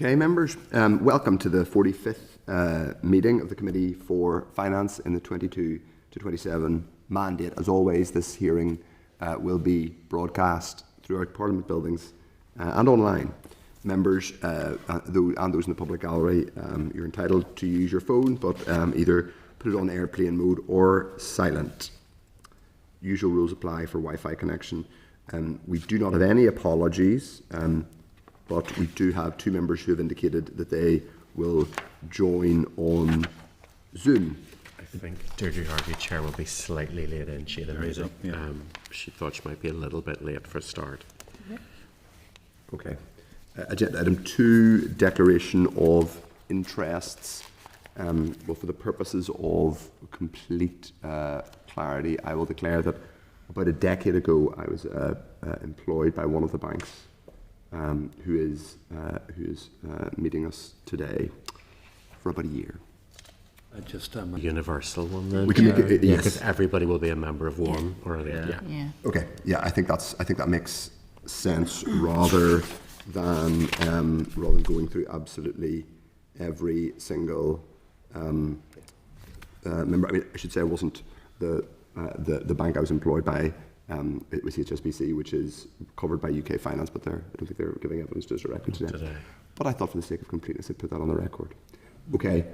Okay, members, welcome to the 45th meeting of the Committee for Finance in the 22 to 27 mandate. As always, this hearing will be broadcast throughout Parliament buildings and online. Members and those in the public gallery, you're entitled to use your phone, but either put it on airplane mode or silent. Usual rules apply for Wi-Fi connection. We do not have any apologies, but we do have two members who have indicated that they will join on Zoom. I think Deirdre Harvey, Chair, will be slightly late in. She had a meeting. She thought she might be a little bit late for a start. Okay. Agenda item 2, declaration of interests. Well, for the purposes of complete clarity, I will declare that about a decade ago I was employed by one of the banks who is meeting us today for about a year. A universal one then? We can make it, yes. Because everybody will be a member of one or the other. Yeah. Okay. Yeah, I think that makes sense rather than going through absolutely every single member. I mean, I should say I wasn't the bank I was employed by. It was HSBC, which is covered by UK Finance, but I don't think they're giving evidence to us directly today. But I thought, for the sake of completeness, I'd put that on the record. Okay.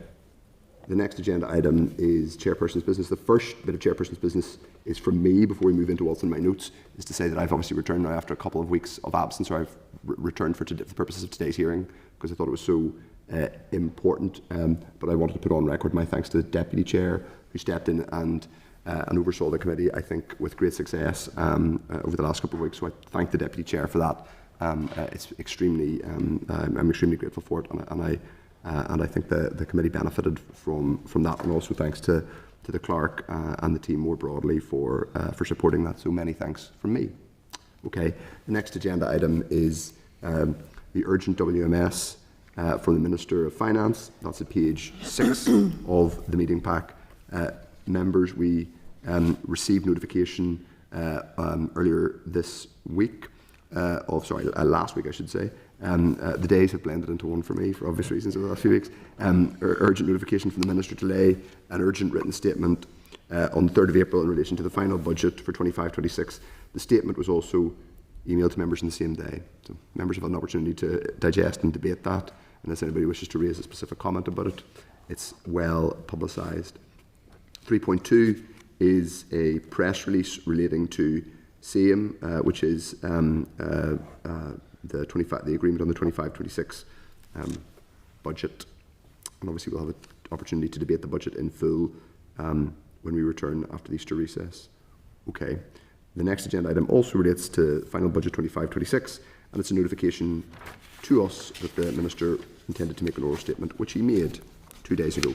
The next agenda item is Chairperson's business. The first bit of Chairperson's business is from me before we move into what's in my notes, is to say that I've obviously returned now after a couple of weeks of absence, or I've returned for the purposes of today's hearing because I thought it was so important. But I wanted to put on record my thanks to the Deputy Chair who stepped in and oversaw the committee, I think, with great success over the last couple of weeks. So I thank the Deputy Chair for that. It's extremely, I'm extremely grateful for it, and I think the committee benefited from that, and also thanks to the clerk and the team more broadly for supporting that. So many thanks from me. Okay, the next agenda item is the urgent WMS from the Minister of Finance. That's at page 6 of the meeting pack. Members, we received notification earlier this week, last week I should say. The days have blended into one for me for obvious reasons over the last few weeks. Urgent notification from the Minister to lay an urgent written statement on the 3rd of April in relation to the final budget for 25-26. The statement was also emailed to members on the same day. So members have had an opportunity to digest and debate that. Unless anybody wishes to raise a specific comment about it, it's well publicised. 3.2 is a press release relating to SAME, which is the agreement on the 25-26 budget. And obviously we'll have an opportunity to debate the budget in full when we return after the Easter recess. Okay. The next agenda item also relates to final budget 25-26, and it's a notification to us that the Minister intended to make an oral statement, which he made 2 days ago.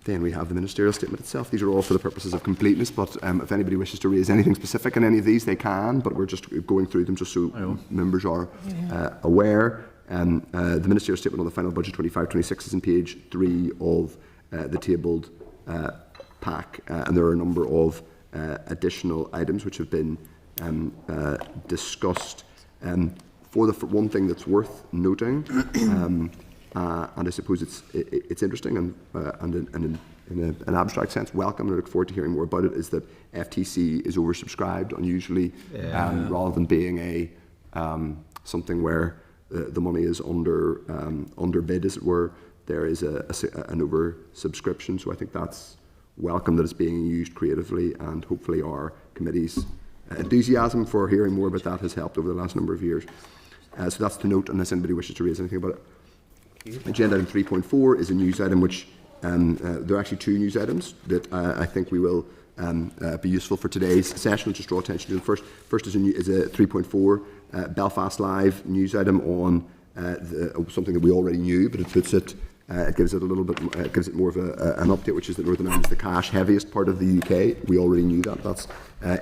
Then we have the ministerial statement itself. These are all for the purposes of completeness, but if anybody wishes to raise anything specific in any of these, they can, but we're just going through them just so members are aware. The ministerial statement on the final budget 25-26 is on page 3 of the tabled pack, and there are a number of additional items which have been discussed. For one thing that's worth noting, and I suppose it's interesting and in an abstract sense welcome, and I look forward to hearing more about it, is that FTC is oversubscribed unusually, rather than being a something where the money is underbid, as it were. There is an oversubscription, so I think that's welcome that it's being used creatively, and hopefully our committee's enthusiasm for hearing more about that has helped over the last number of years. So that's to note, unless anybody wishes to raise anything about it. Agenda item 3.4 is a news item which, there are actually 2 news items that I think we will be useful for today's session. I'll just draw attention to them. First is a 3.4 Belfast Live news item on something that we already knew, but it puts it, it gives it a little bit, gives it more of an update, which is that Northern Ireland is the cash heaviest part of the UK. We already knew that. That's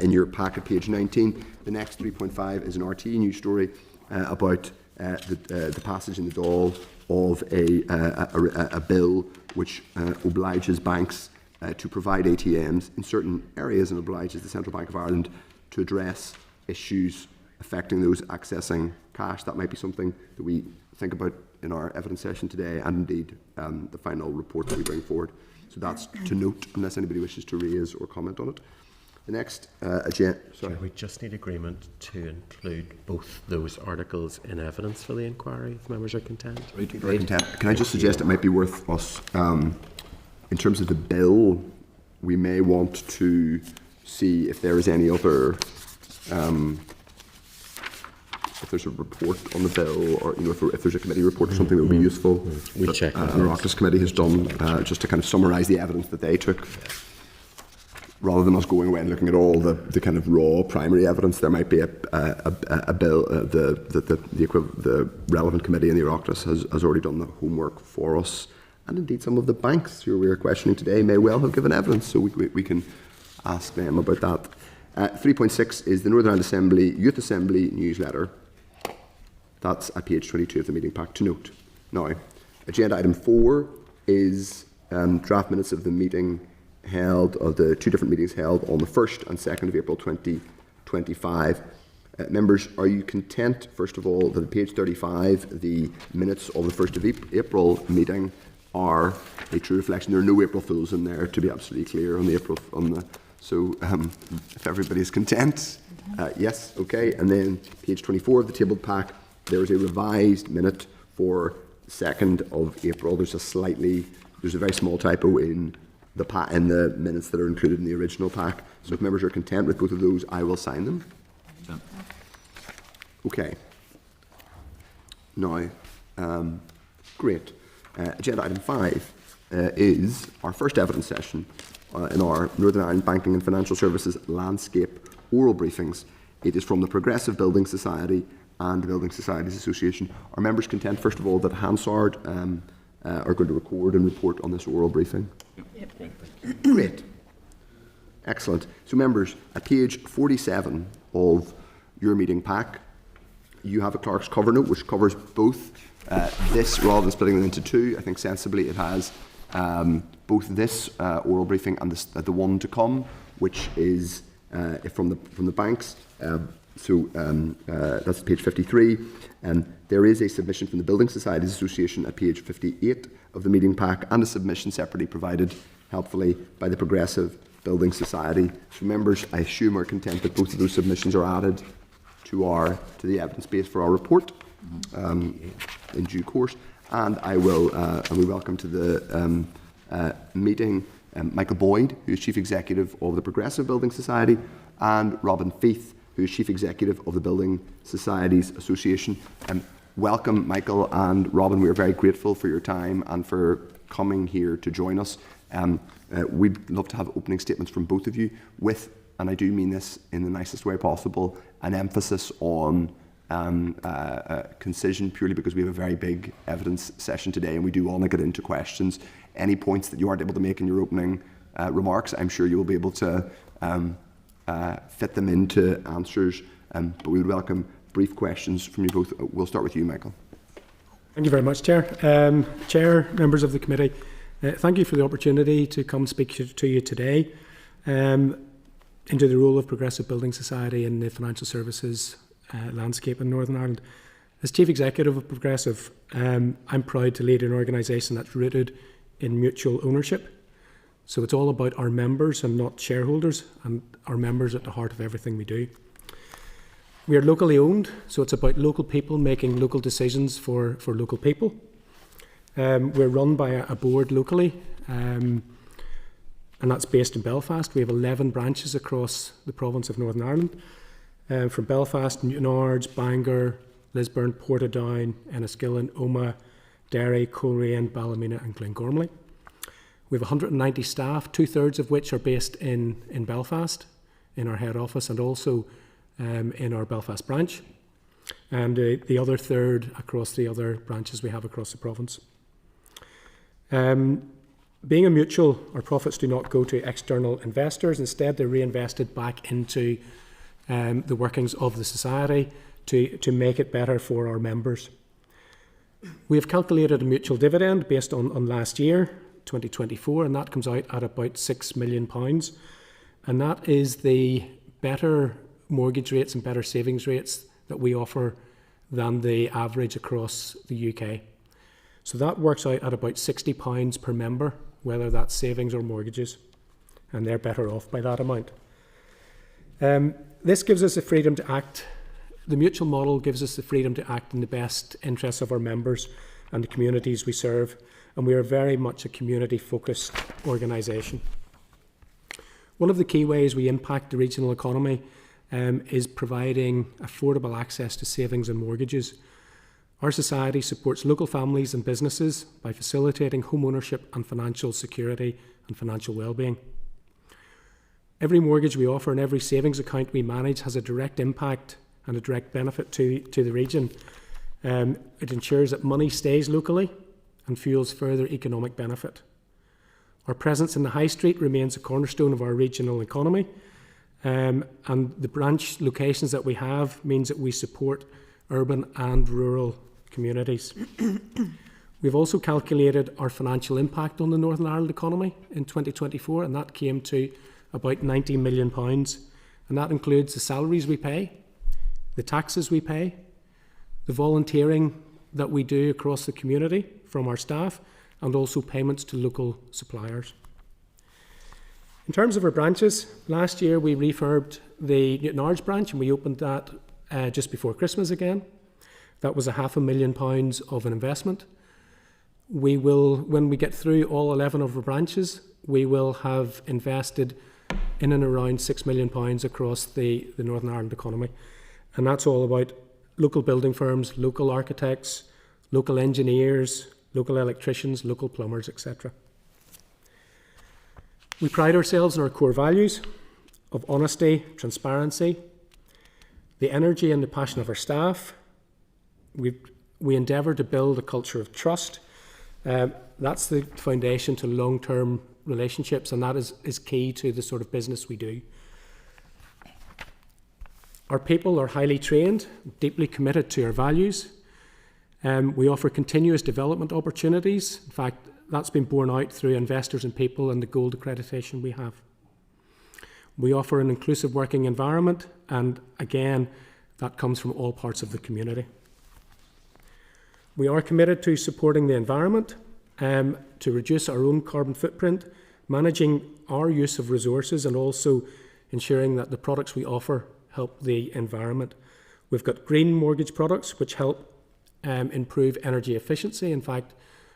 in your packet, page 19. The next 3.5 is an RT news story about the passage in the Dáil of a bill which obliges banks to provide ATMs in certain areas, and obliges the Central Bank of Ireland to address issues affecting those accessing cash. That might be something that we think about in our evidence session today, and indeed the final report that we bring forward. So that's to note, unless anybody wishes to raise or comment on it. The next agenda. Sorry. We just need agreement to include both those articles in evidence for the inquiry, if members are content. Can I just suggest it might be worth us, in terms of the bill, we may want to see if there is any other, if there's a report on the bill, or if there's a committee report or something that would be useful. We check. The Oireachtas Committee has done just to kind of summarise the evidence that they took. Rather than us going away and looking at all the kind of raw primary evidence, there might be a bill. The relevant committee in the Oireachtas has already done the homework for us, and indeed some of the banks who we are questioning today may well have given evidence, so we can ask them about that. 3.6 is the Northern Ireland Assembly Youth Assembly newsletter. That's at page 22 of the meeting pack, to note. Now, agenda item 4 is draft minutes of the meeting held, of the 2 different meetings held on the 1st and 2nd of April 2025. Members, are you content, first of all, that at page 35, the minutes of the 1st of April meeting are a true reflection? There are no April Fools in there, to be absolutely clear, so if everybody is content, yes, okay. And then page 24 of the tabled pack, there is a revised minute for 2nd of April. There's a very small typo in the minutes that are included in the original pack. So if members are content with both of those, I will sign them. Yeah. Okay. Now, great. Agenda item 5 is our first evidence session in our Northern Ireland Banking and Financial Services Landscape oral briefings. It is from the Progressive Building Society and the Building Societies Association. Are members content, first of all, that Hansard are going to record and report on this oral briefing? Yep. Great. Excellent. So members, at page 47 of your meeting pack, you have a clerk's cover note which covers both this, rather than splitting them into 2. I think sensibly it has both this oral briefing and the one to come, which is from the banks. That's page 53. There is a submission from the Building Societies Association at page 58 of the meeting pack, and a submission separately provided helpfully by the Progressive Building Society. So members, I assume, are content that both of those submissions are added to the evidence base for our report in due course. And we welcome to the meeting Michael Boyd, who is Chief Executive of the Progressive Building Society, and Robin Feith, who is Chief Executive of the Building Societies Association. Welcome, Michael and Robin. We are very grateful for your time and for coming here to join us. We'd love to have opening statements from both of you with, and I do mean this in the nicest way possible, an emphasis on concision, purely because we have a very big evidence session today and we do want to get into questions. Any points that you aren't able to make in your opening remarks, I'm sure you will be able to fit them into answers, but we would welcome brief questions from you both. We'll start with you, Michael. Thank you very much, Chair. Chair, members of the committee, thank you for the opportunity to come speak to you today into the role of Progressive Building Society in the financial services landscape in Northern Ireland. As Chief Executive of Progressive, I'm proud to lead an organisation that's rooted in mutual ownership. So it's all about our members and not shareholders, and our members at the heart of everything we do. We are locally owned, so it's about local people making local decisions for local people. We're run by a board locally, and that's based in Belfast. We have 11 branches across the province of Northern Ireland, from Belfast, Newtonards, Bangor, Lisburn, Portadown, Enniskillen, Omagh, Derry, Coleraine, Ballymena and Glengormley. We have 190 staff, 2/3 of which are based in Belfast, in our head office, and also in our Belfast branch, and the other third across the other branches we have across the province. Being a mutual, our profits do not go to external investors. Instead, they're reinvested back into the workings of the society to make it better for our members. We have calculated a mutual dividend based on last year, 2024, and that comes out at about £6 million. And that is the better mortgage rates and better savings rates that we offer than the average across the UK. So that works out at about £60 per member, whether that's savings or mortgages, and they're better off by that amount. This gives us the freedom to act. The mutual model gives us the freedom to act in the best interests of our members and the communities we serve, and we are very much a community-focused organisation. One of the key ways we impact the regional economy is providing affordable access to savings and mortgages. Our society supports local families and businesses by facilitating home ownership and financial security and financial well-being. Every mortgage we offer and every savings account we manage has a direct impact and a direct benefit to the region. It ensures that money stays locally and fuels further economic benefit. Our presence in the high street remains a cornerstone of our regional economy, and the branch locations that we have means that we support urban and rural communities. We've also calculated our financial impact on the Northern Ireland economy in 2024, and that came to about £90 million. And that includes the salaries we pay, the taxes we pay, the volunteering that we do across the community from our staff, and also payments to local suppliers. In terms of our branches, last year we refurbed the Newtownards branch and we opened that just before Christmas again. That was £500,000 of an investment. We will, when we get through all 11 of our branches, we will have invested in and around £6 million across the Northern Ireland economy. And that's all about local building firms, local architects, local engineers, local electricians, local plumbers, etc. We pride ourselves on our core values of honesty, transparency, the energy and the passion of our staff. We endeavour to build a culture of trust. That's the foundation to long-term relationships, and that is key to the sort of business we do. Our people are highly trained, deeply committed to our values. We offer continuous development opportunities. In fact, that's been borne out through Investors in People and the gold accreditation we have. We offer an inclusive working environment, and again, that comes from all parts of the community. We are committed to supporting the environment, to reduce our own carbon footprint, managing our use of resources, and also ensuring that the products we offer help the environment. We've got green mortgage products which help improve energy efficiency. In fact,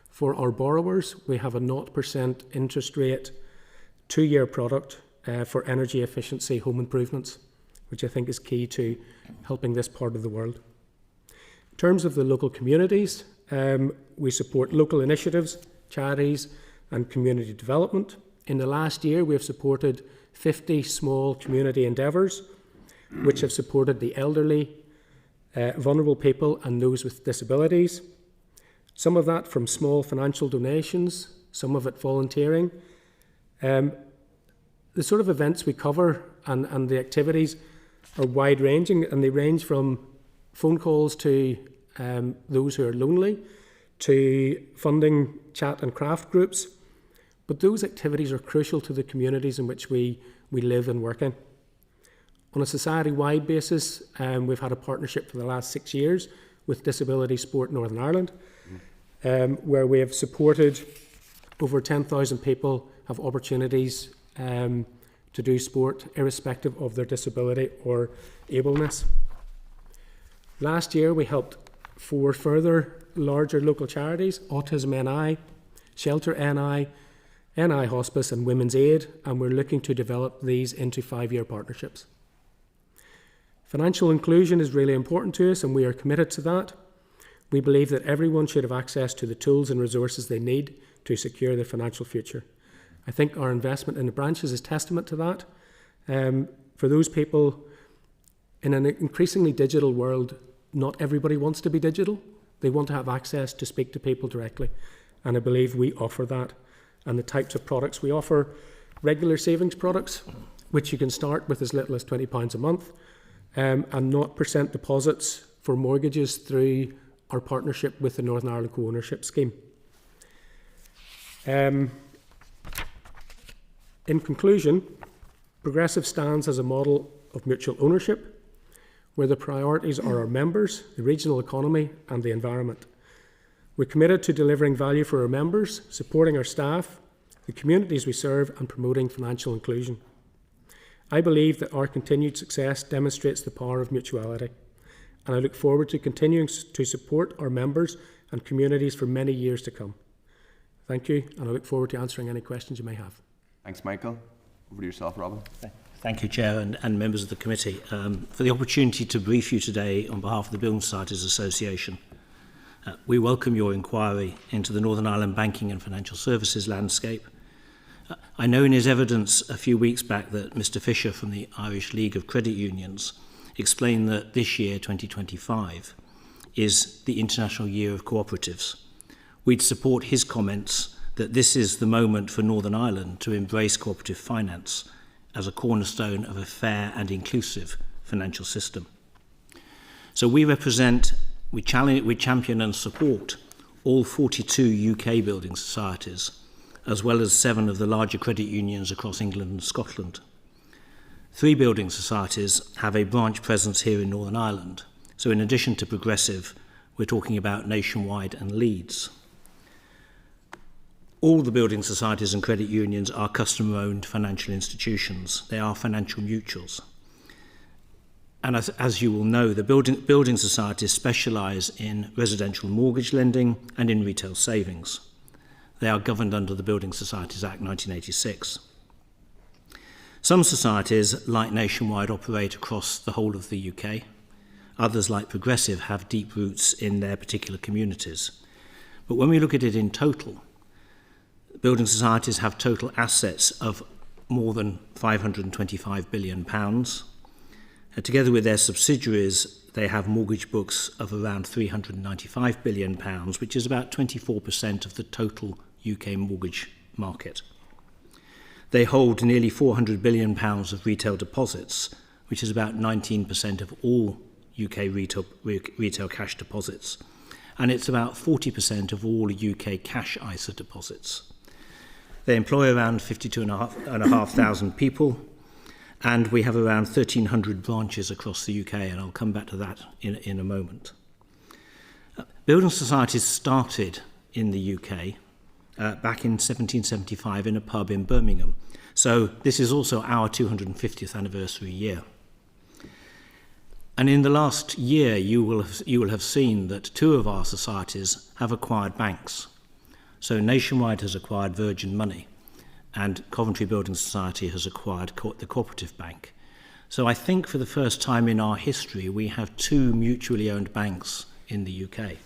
for our borrowers, we have a 0% interest rate 2-year product for energy efficiency home improvements, which I think is key to helping this part of the world. In terms of the local communities, we support local initiatives, charities and community development. In the last year, we have supported 50 small community endeavours which have supported the elderly, vulnerable people and those with disabilities. Some of that from small financial donations, some of it volunteering. The sort of events we cover and the activities are wide-ranging, and they range from phone calls to those who are lonely, to funding chat and craft groups. But those activities are crucial to the communities in which we live and work in. On a society-wide basis, we've had a partnership for the last 6 years with Disability Sport Northern Ireland, where we have supported over 10,000 people have opportunities to do sport irrespective of their disability or ableness. Last year we helped 4 further larger local charities, Autism NI, Shelter NI, NI Hospice and Women's Aid, and we're looking to develop these into 5-year partnerships. Financial inclusion is really important to us and we are committed to that. We believe that everyone should have access to the tools and resources they need to secure their financial future. I think our investment in the branches is testament to that. For those people in an increasingly digital world, not everybody wants to be digital. They want to have access to speak to people directly. And I believe we offer that. And the types of products we offer, regular savings products, which you can start with as little as £20 a month, and 0% deposits for mortgages through our partnership with the Northern Ireland Co-ownership Scheme. In conclusion, Progressive stands as a model of mutual ownership. where the priorities are our members, the regional economy and the environment. We're committed to delivering value for our members, supporting our staff, the communities we serve and promoting financial inclusion. I believe that our continued success demonstrates the power of mutuality, and I look forward to continuing to support our members and communities for many years to come. Thank you, and I look forward to answering any questions you may have. Thanks, Michael. Over to yourself, Robin. Thank you, Chair, and members of the committee, for the opportunity to brief you today on behalf of the Building Societies Association. We welcome your inquiry into the Northern Ireland banking and financial services landscape. I know in his evidence a few weeks back that Mr Fisher from the Irish League of Credit Unions explained that this year, 2025, is the International Year of Cooperatives. We'd support his comments that this is the moment for Northern Ireland to embrace cooperative finance as a cornerstone of a fair and inclusive financial system. So we champion and support all 42 UK building societies, as well as 7 of the larger credit unions across England and Scotland. 3 building societies have a branch presence here in Northern Ireland. So in addition to Progressive, we're talking about Nationwide and Leeds. All the building societies and credit unions are customer-owned financial institutions. They are financial mutuals. And as you will know, the building societies specialise in residential mortgage lending and in retail savings. They are governed under the Building Societies Act 1986. Some societies, like Nationwide, operate across the whole of the UK. Others, like Progressive, have deep roots in their particular communities. But when we look at it in total, building societies have total assets of more than £525 billion. Together with their subsidiaries, they have mortgage books of around £395 billion, which is about 24% of the total UK mortgage market. They hold nearly £400 billion of retail deposits, which is about 19% of all UK retail cash deposits. And it's about 40% of all UK cash ISA deposits. They employ around 52,500 people, and we have around 1,300 branches across the UK, and I'll come back to that in a moment. Building societies started in the UK back in 1775 in a pub in Birmingham. So this is also our 250th anniversary year. And in the last year, you will have seen that 2 of our societies have acquired banks. So Nationwide has acquired Virgin Money, and Coventry Building Society has acquired the Cooperative Bank. So I think for the first time in our history, we have 2 mutually owned banks in the UK.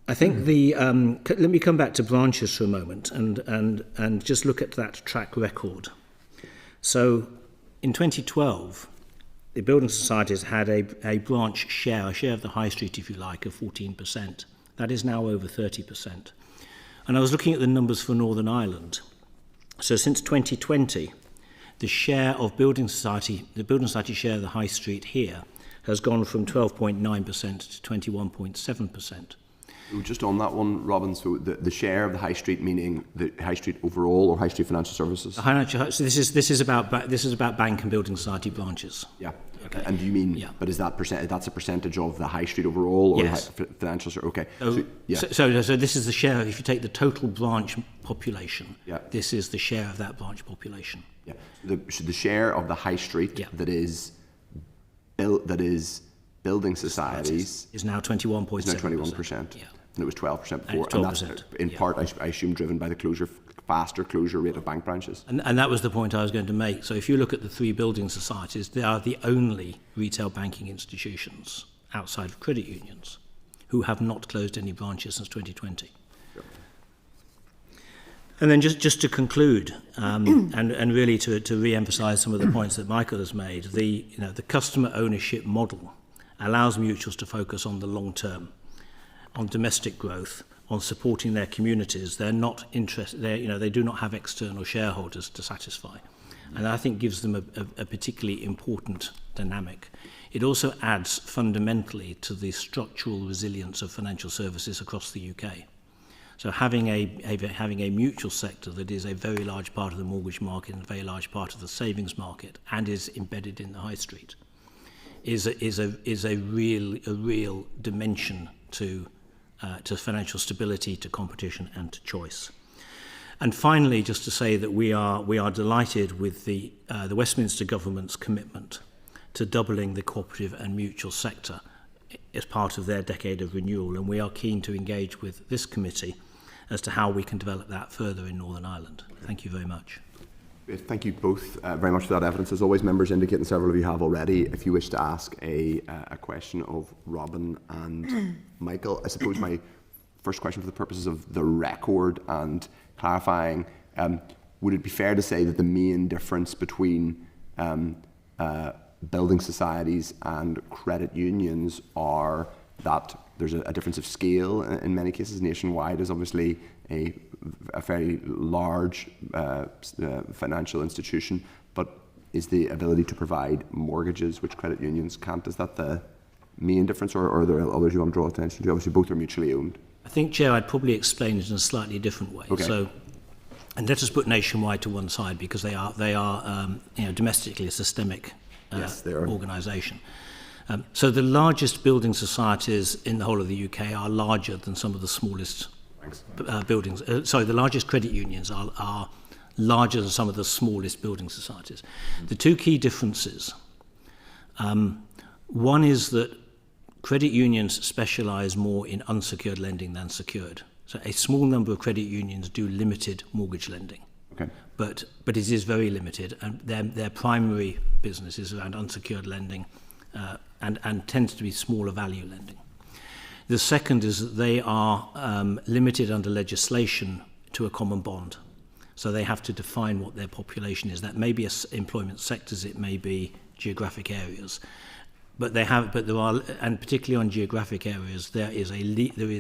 I think let me come back to branches for a moment and just look at that track record. So in 2012, the building societies had a branch share, a share of the high street, if you like, of 14%. That is now over 30%. And I was looking at the numbers for Northern Ireland. So since 2020, the share of the building society share of the high street here has gone from 12.9% to 21.7%. Just on that one, Robin, so the share of the high street, meaning the high street overall or high street financial services? So this is about bank and building society branches. Yeah. Okay. And do you mean? Yeah. But is that that's a percentage of the high street overall, or yes. Financial? Okay. So this is the share. If you take the total branch population, yeah. This is the share of that branch population. Yeah. So the share of the high street, yeah, that is building societies is now 21.7%. Now 21%. Yeah. And it was 12% before. 12%, and that's in part, I assume, driven by the faster closure rate of bank branches. And that was the point I was going to make. So if you look at the 3 building societies, they are the only retail banking institutions outside of credit unions who have not closed any branches since 2020. Sure. And then just to conclude, and really to re-emphasise some of the points that Michael has made, the customer ownership model allows mutuals to focus on the long term, on domestic growth, on supporting their communities. They're not interested. They do not have external shareholders to satisfy, and I think gives them a particularly important dynamic. It also adds fundamentally to the structural resilience of financial services across the UK. So having a mutual sector that is a very large part of the mortgage market and a very large part of the savings market and is embedded in the high street is a real dimension to financial stability, to competition, and to choice. And finally, just to say that we are delighted with the Westminster government's commitment to doubling the cooperative and mutual sector as part of their decade of renewal, and we are keen to engage with this committee as to how we can develop that further in Northern Ireland. Thank you very much. Thank you both very much for that evidence. As always, members indicate, and several of you have already, if you wish to ask a question of Robin and Michael. I suppose my first question, for the purposes of the record and clarifying, would it be fair to say that the main difference between building societies and credit unions are that there's a difference of scale in many cases? Nationwide is obviously a fairly large financial institution, but is the ability to provide mortgages which credit unions can't, is that the main difference, or are there others you want to draw attention to? Obviously both are mutually owned. I think, Chair, I'd probably explain it in a slightly different way. Okay. So, and let us put Nationwide to one side, because they are domestically a systemic organisation. So the largest building societies in the whole of the UK are larger than some of the smallest buildings. The largest credit unions are larger than some of the smallest building societies. The two key differences. One is that credit unions specialise more in unsecured lending than secured. So a small number of credit unions do limited mortgage lending. Okay. But it is very limited, and their primary business is around unsecured lending and tends to be smaller value lending. The second is that they are limited under legislation to a common bond. So they have to define what their population is. That may be employment sectors, it may be geographic areas. But there are, and particularly on geographic areas, there is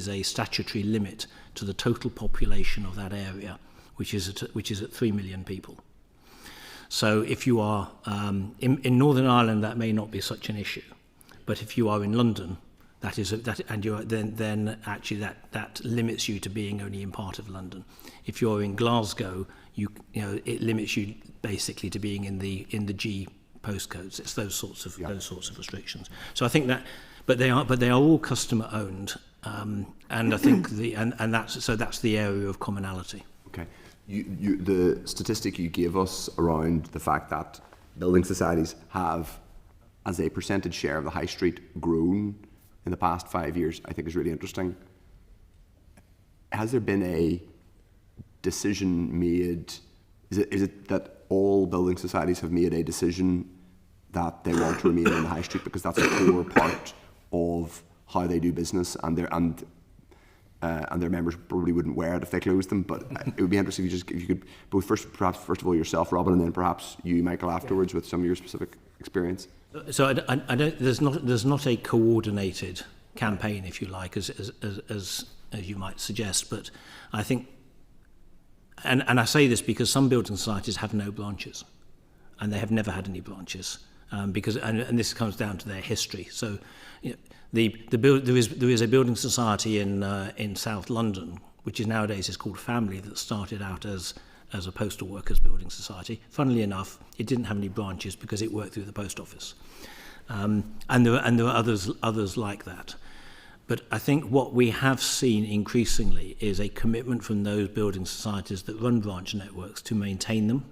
a statutory limit to the total population of that area, which is at 3 million people. So if you are in Northern Ireland, that may not be such an issue, but if you are in London, that limits you to being only in part of London. If you're in Glasgow, it limits you basically to being in the G postcodes. It's those sorts of restrictions. So I think that, but they are all customer owned, and I think that's the area of commonality. Okay. The statistic you gave us around the fact that building societies have, as a percentage share of the high street, grown in the past 5 years, I think is really interesting. Has there been a decision made? Is it that all building societies have made a decision that they want to remain in the high street because that's a core part of how they do business, and their members probably wouldn't wear it if they closed them? But it would be interesting if you could both first of all yourself, Robin, and then perhaps you, Michael, afterwards with some of your specific experience. So I don't. There's not a coordinated campaign, if you like, as you might suggest. But I think, and I say this because some building societies have no branches, and they have never had any branches, because this comes down to their history. So, there is a building society in South London, which is nowadays called Family, that started out as a postal workers building society. Funnily enough, it didn't have any branches because it worked through the post office, and there are others like that. But I think what we have seen increasingly is a commitment from those building societies that run branch networks to maintain them,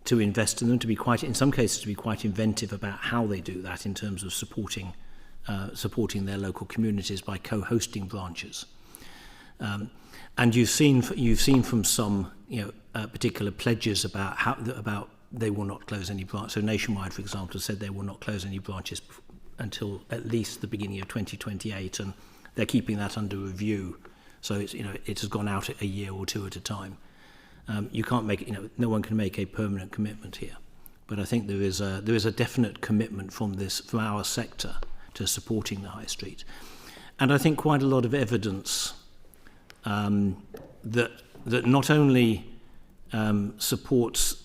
to invest in them, in some cases to be quite inventive about how they do that in terms of supporting their local communities by co-hosting branches. And you've seen from some particular pledges about they will not close any branches. So Nationwide, for example, said they will not close any branches until at least the beginning of 2028, and they're keeping that under review. So it has gone out a year or two at a time. You can't make no one can make a permanent commitment here, but I think there is a definite commitment from our sector to supporting the high street, and I think quite a lot of evidence that not only supports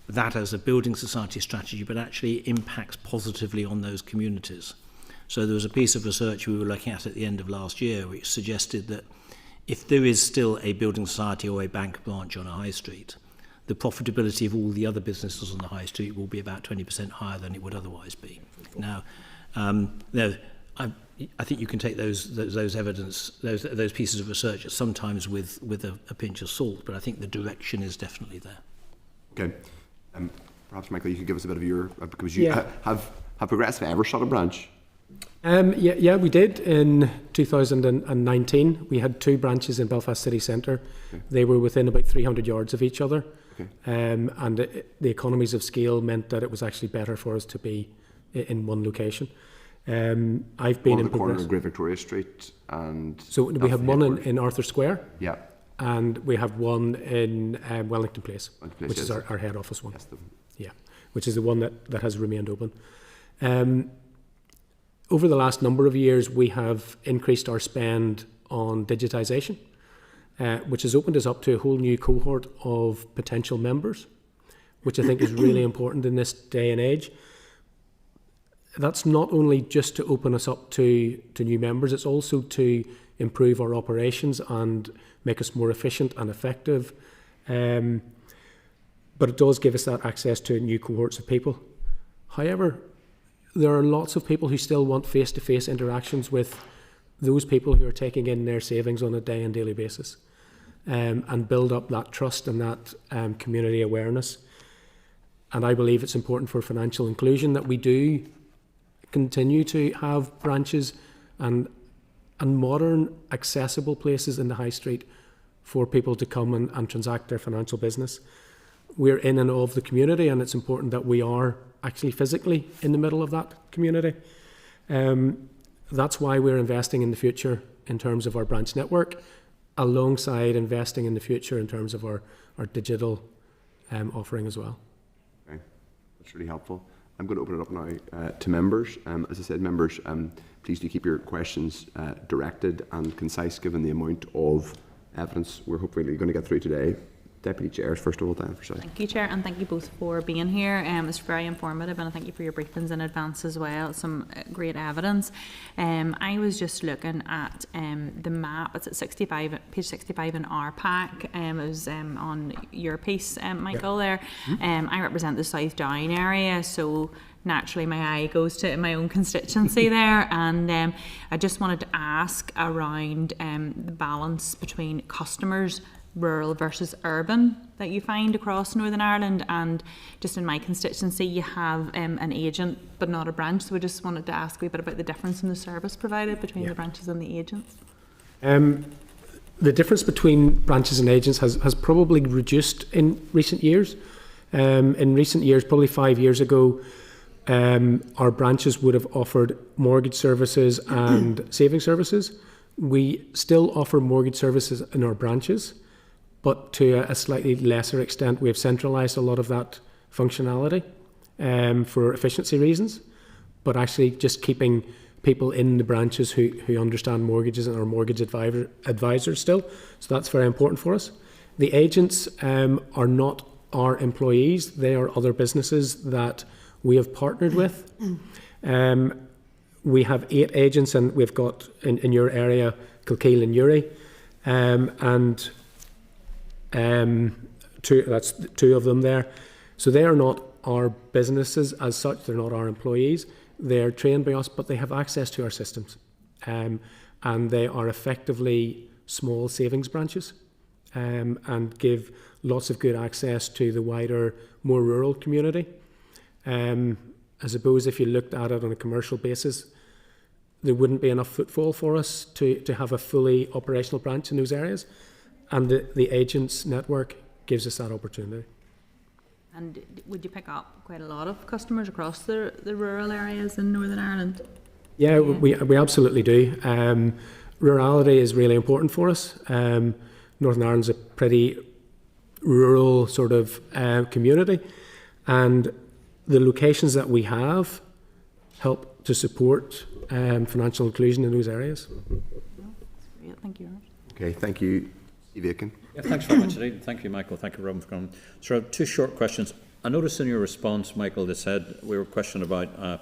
that as a building society strategy, but actually impacts positively on those communities. So there was a piece of research we were looking at the end of last year which suggested that if there is still a building society or a bank branch on a high street, the profitability of all the other businesses on the high street will be about 20% higher than it would otherwise be. Now, I think you can take those evidence, those pieces of research sometimes with a pinch of salt, but I think the direction is definitely there. Okay. Perhaps, Michael, you could give us a bit of your, because you have Progressive ever shut a branch? Yeah, we did in 2019. We had 2 branches in Belfast city centre. Okay. They were within about 300 yards of each other. Okay. And the economies of scale meant that it was actually better for us to be in one location. I've been on in the corner of Great Victoria Street and... So we have one in Arthur Square. Yeah. And we have one in Wellington Place, which is our head office one. Yes, which is the one that has remained open. Over the last number of years, we have increased our spend on digitisation, which has opened us up to a whole new cohort of potential members, which I think is really important in this day and age. That's not only just to open us up to new members, it's also to improve our operations and make us more efficient and effective. But it does give us that access to new cohorts of people. However, there are lots of people who still want face-to-face interactions with those people who are taking in their savings on a day and daily basis, and build up that trust and that community awareness. And I believe it's important for financial inclusion that we do continue to have branches and modern, accessible places in the high street for people to come and transact their financial business. We're in and of the community, and it's important that we are actually physically in the middle of that community. That's why we're investing in the future in terms of our branch network, alongside investing in the future in terms of our digital offering as well. Okay, that's really helpful. I'm going to open it up now to members. As I said, members, please do keep your questions directed and concise, given the amount of evidence we're hopefully going to get through today. Deputy Chairs, first of all, Diane, for saying. Thank you, Chair, and thank you both for being here. It's very informative, and I thank you for your briefings in advance as well. Some great evidence. I was just looking at the map. It's at page 65 in our pack. It was on your piece, Michael, there. I represent the South Down area, so naturally my eye goes to my own constituency there, and I just wanted to ask around the balance between customers, rural versus urban, that you find across Northern Ireland. And just in my constituency you have an agent but not a branch, so we just wanted to ask a bit about the difference in the service provided between the branches and the agents. The difference between branches and agents has probably reduced in recent years. In recent years, probably 5 years ago, our branches would have offered mortgage services and saving services. We still offer mortgage services in our branches, but to a slightly lesser extent. We have centralised a lot of that functionality for efficiency reasons, but actually just keeping people in the branches who understand mortgages and are mortgage advisors still. So that's very important for us. The agents are not our employees. They are other businesses that we have partnered with. We have 8 agents, and we've got in your area Kilkeel and Uri, and that's 2 of them there. So they are not our businesses as such. They're not our employees. They're trained by us, but they have access to our systems, and they are effectively small savings branches, and give lots of good access to the wider, more rural community. I suppose if you looked at it on a commercial basis, there wouldn't be enough footfall for us to have a fully operational branch in those areas, and the agents network gives us that opportunity. And would you pick up quite a lot of customers across the rural areas in Northern Ireland? Yeah, we absolutely do. Rurality is really important for us. Northern Ireland's a pretty rural sort of community, and the locations that we have help to support financial inclusion in those areas. Great, thank you very much. Okay, thank you. Steve Aiken. Yeah, thanks very much indeed. Thank you, Michael. Thank you, Robin, for coming. So 2 short questions. I noticed in your response, Michael, they said we were questioned about a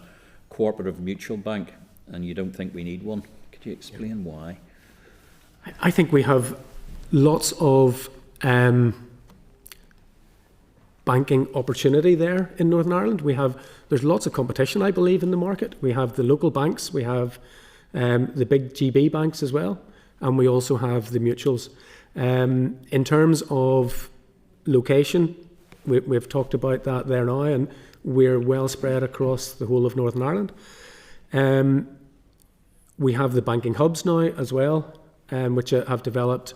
cooperative mutual bank, and you don't think we need one. Could you explain why? I think we have lots of banking opportunity there in Northern Ireland. There's lots of competition, I believe, in the market. We have the local banks, we have the big GB banks as well, and we also have the mutuals. In terms of location, we've talked about that there now, and we're well spread across the whole of Northern Ireland. We have the banking hubs now as well, which have developed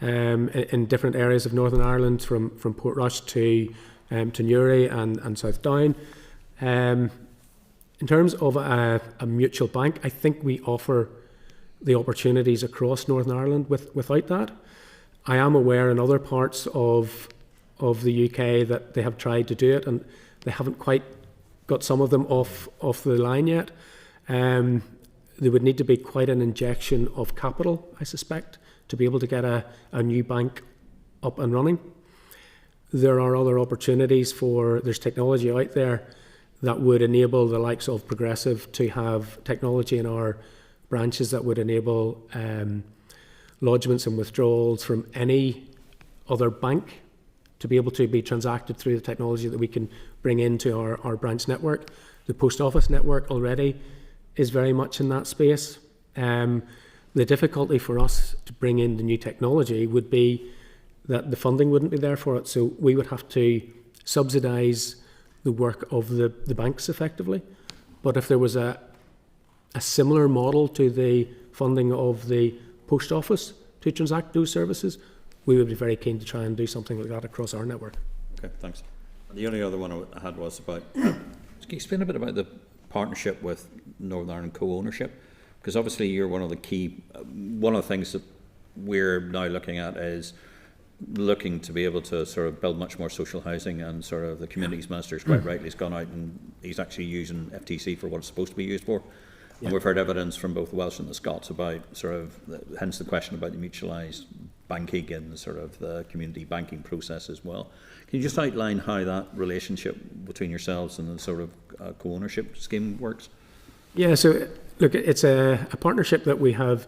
in different areas of Northern Ireland, from Portrush to Newry and South Down. In terms of a mutual bank, I think we offer the opportunities across Northern Ireland without that. I am aware in other parts of the UK that they have tried to do it, and they haven't quite got some of them off the line yet. There would need to be quite an injection of capital, I suspect, to be able to get a new bank up and running. There are other opportunities there's technology out there that would enable the likes of Progressive to have technology in our branches that would enable lodgements and withdrawals from any other bank to be able to be transacted through the technology that we can bring into our branch network. The post office network already is very much in that space. The difficulty for us to bring in the new technology would be that the funding wouldn't be there for it, so we would have to subsidise the work of the banks effectively. But if there was a similar model to the funding of the post office to transact those services, we would be very keen to try and do something like that across our network. Okay, thanks. And the only other one I had was about, can you explain a bit about the partnership with Northern Ireland co-ownership? Because obviously you're one of the things that we're now looking at is looking to be able to sort of build much more social housing, and sort of the communities minister's quite rightly has gone out and he's actually using FTC for what it's supposed to be used for. And we've heard evidence from both the Welsh and the Scots about hence the question about the mutualised banking and sort of the community banking process as well. Can you just outline how that relationship between yourselves and the sort of co-ownership scheme works? Yeah, so look, it's a partnership that we have.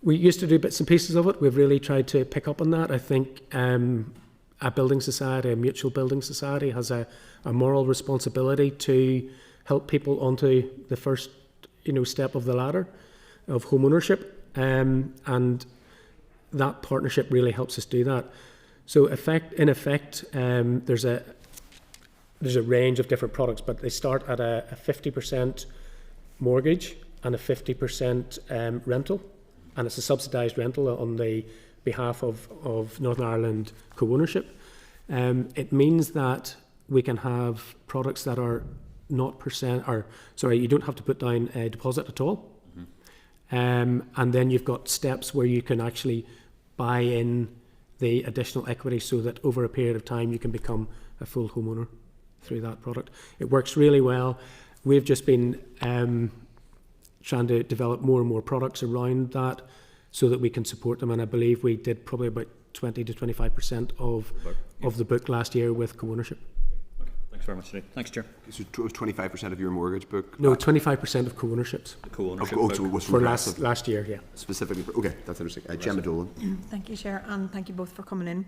We used to do bits and pieces of it. We've really tried to pick up on that. I think a building society, a mutual building society, has a moral responsibility to help people onto the first step of the ladder of home ownership, and that partnership really helps us do that. So in effect, there's a range of different products, but they start at a 50% mortgage and a 50% rental, and it's a subsidised rental on the behalf of Northern Ireland co-ownership. It means that we can have products that are you don't have to put down a deposit at all. And then you've got steps where you can actually buy in the additional equity so that over a period of time you can become a full homeowner through that product. It works really well. We've just been trying to develop more and more products around that so that we can support them, and I believe we did probably about 20 to 25% of the book last year with co-ownership. Thanks very much, Steve. Thanks, Chair. So 25% of your mortgage book? No, 25% of co-ownerships. The co-ownership so it was for last year, yeah. Specifically, okay, that's interesting. Gemma Dolan. Thank you, Chair, and thank you both for coming in.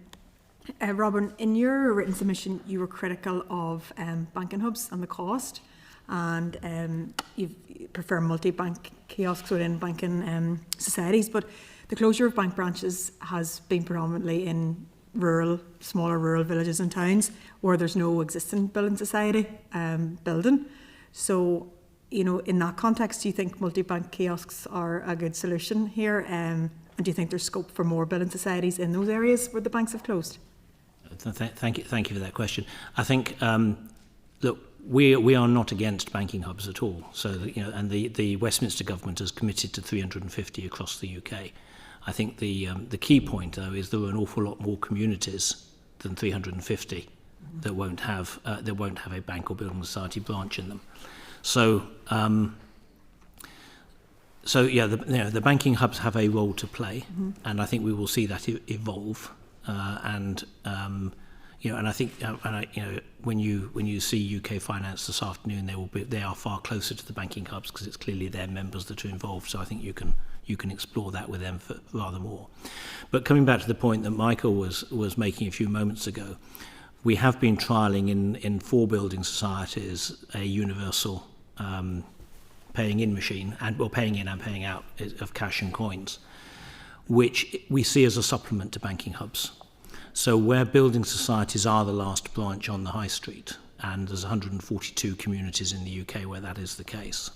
Robin, in your written submission, you were critical of banking hubs and the cost, and you prefer multi-bank kiosks within banking societies, but the closure of bank branches has been predominantly in smaller rural villages and towns where there's no existing building society building. So, in that context, do you think multi-bank kiosks are a good solution here? And do you think there's scope for more building societies in those areas where the banks have closed? Thank you for that question. I think, look, we are not against banking hubs at all. So, and the Westminster government has committed to 350 across the UK. I think the key point, though, is there are an awful lot more communities than 350 that won't have a bank or building society branch in them. So, the banking hubs have a role to play, and I think we will see that evolve. And I think, when you see UK Finance this afternoon, they are far closer to the banking hubs because it's clearly their members that are involved. So I think you can you can explore that with them rather more. But coming back to the point that Michael was making a few moments ago, we have been trialling in 4 building societies a universal paying in machine, paying in and paying out of cash and coins, which we see as a supplement to banking hubs. So where building societies are the last branch on the high street, and there's 142 communities in the UK where that is the case,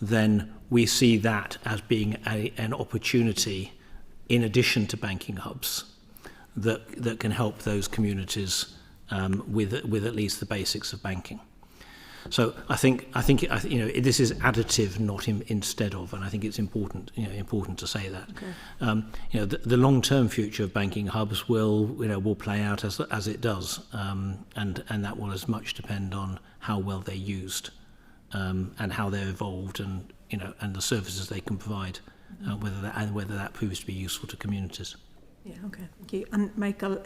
then we see that as being an opportunity in addition to banking hubs that can help those communities with at least the basics of banking. So I think this is additive, not instead of, and I think it's important to say that. Okay. The long-term future of banking hubs will play out as it does, and that will as much depend on how well they're used, and how they're evolved, and the services they can provide, whether that proves to be useful to communities. Yeah, okay, thank you. And Michael,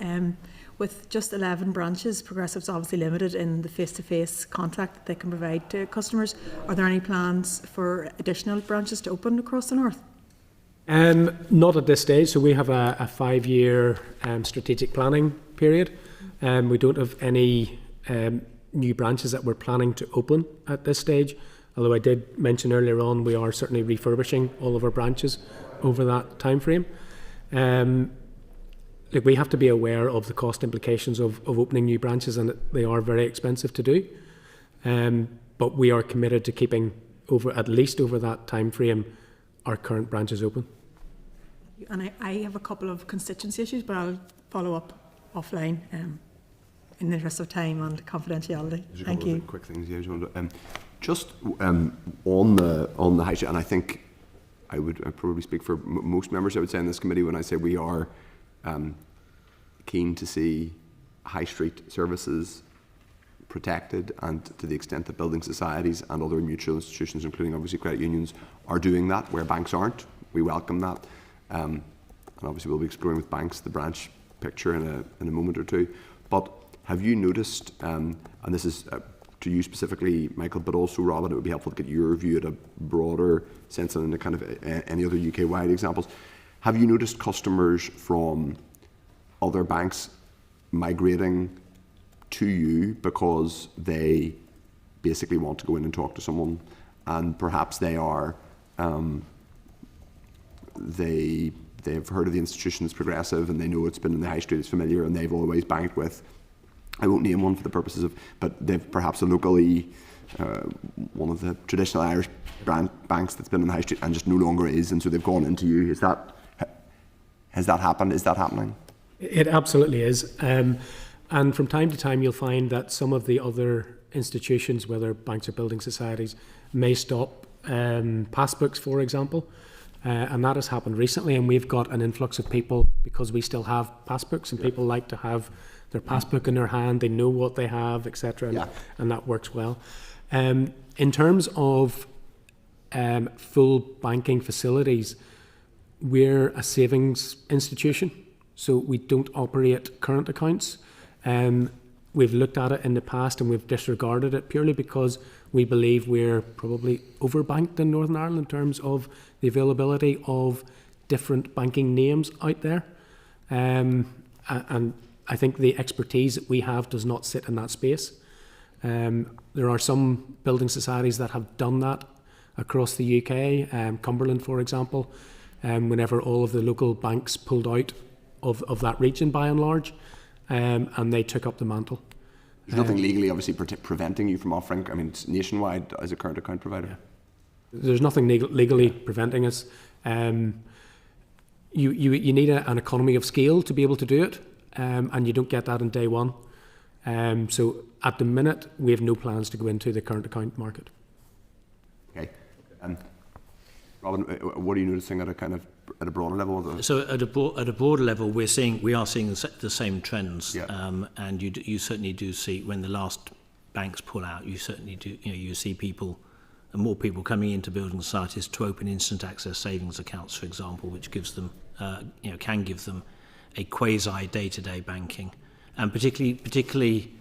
with just 11 branches, Progressive's obviously limited in the face-to-face contact that they can provide to customers. Are there any plans for additional branches to open across the north? Not at this stage. So we have a 5-year strategic planning period. We don't have any new branches that we're planning to open at this stage. Although I did mention earlier on, we are certainly refurbishing all of our branches over that time frame. We have to be aware of the cost implications of opening new branches, and they are very expensive to do. But we are committed to keeping at least over that time frame our current branches open. And I have a couple of constituency issues, but I'll follow up offline in the interest of time and confidentiality. Thank you. Quick things here. Just on the high street, and I think I'd probably speak for most members, I would say, in this committee when I say we are keen to see high street services protected, and to the extent that building societies and other mutual institutions, including obviously credit unions, are doing that where banks aren't, we welcome that. And obviously we'll be exploring with banks the branch picture in a moment or two. But have you noticed, and this is to you specifically, Michael, but also Robin, it would be helpful to get your view at a broader sense and in a kind of any other UK-wide examples. Have you noticed customers from other banks migrating to you because they basically want to go in and talk to someone, and perhaps they are they've heard of the institution as Progressive, and they know it's been in the high street, it's familiar, and they've always banked with, I won't name one for the purposes of, but they've perhaps a locally one of the traditional Irish banks that's been in the high street and just no longer is, and so they've gone into you. Has that happened? Is that happening? It absolutely is. And from time to time, you'll find that some of the other institutions, whether banks or building societies, may stop passbooks, for example. And that has happened recently, and we've got an influx of people because we still have passbooks, and people like to have their passbook in their hand, they know what they have, etc. And that works well. In terms of full banking facilities, we're a savings institution, so we don't operate current accounts. We've looked at it in the past and we've disregarded it purely because we believe we're probably overbanked in Northern Ireland in terms of the availability of different banking names out there. And I think the expertise that we have does not sit in that space. There are some building societies that have done that across the UK, Cumberland, for example, whenever all of the local banks pulled out of that region by and large, and they took up the mantle. There's nothing legally, obviously, preventing you from offering, I mean, it's nationwide as a current account provider. Yeah. There's nothing legally preventing us. You need an economy of scale to be able to do it, and you don't get that on day one. So at the minute, we have no plans to go into the current account market. Okay. Robin, what are you noticing at a broader level? So at a broader level, we are seeing the same trends, and you certainly do see when the last banks pull out. You certainly do. You see people, and more people coming into building societies to open instant access savings accounts, for example, which gives them, can give them a quasi day-to-day banking, and particularly,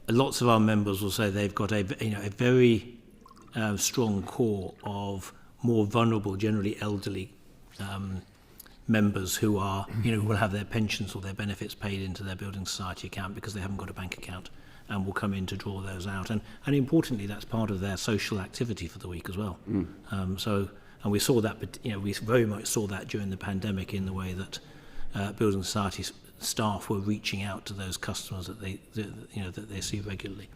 lots of our members will say they've got a very strong core of more vulnerable, generally elderly members who are, will have their pensions or their benefits paid into their building society account because they haven't got a bank account, and will come in to draw those out. And importantly, that's part of their social activity for the week as well. And we saw that, we very much saw that during the pandemic in the way that building society staff were reaching out to those customers that they see regularly.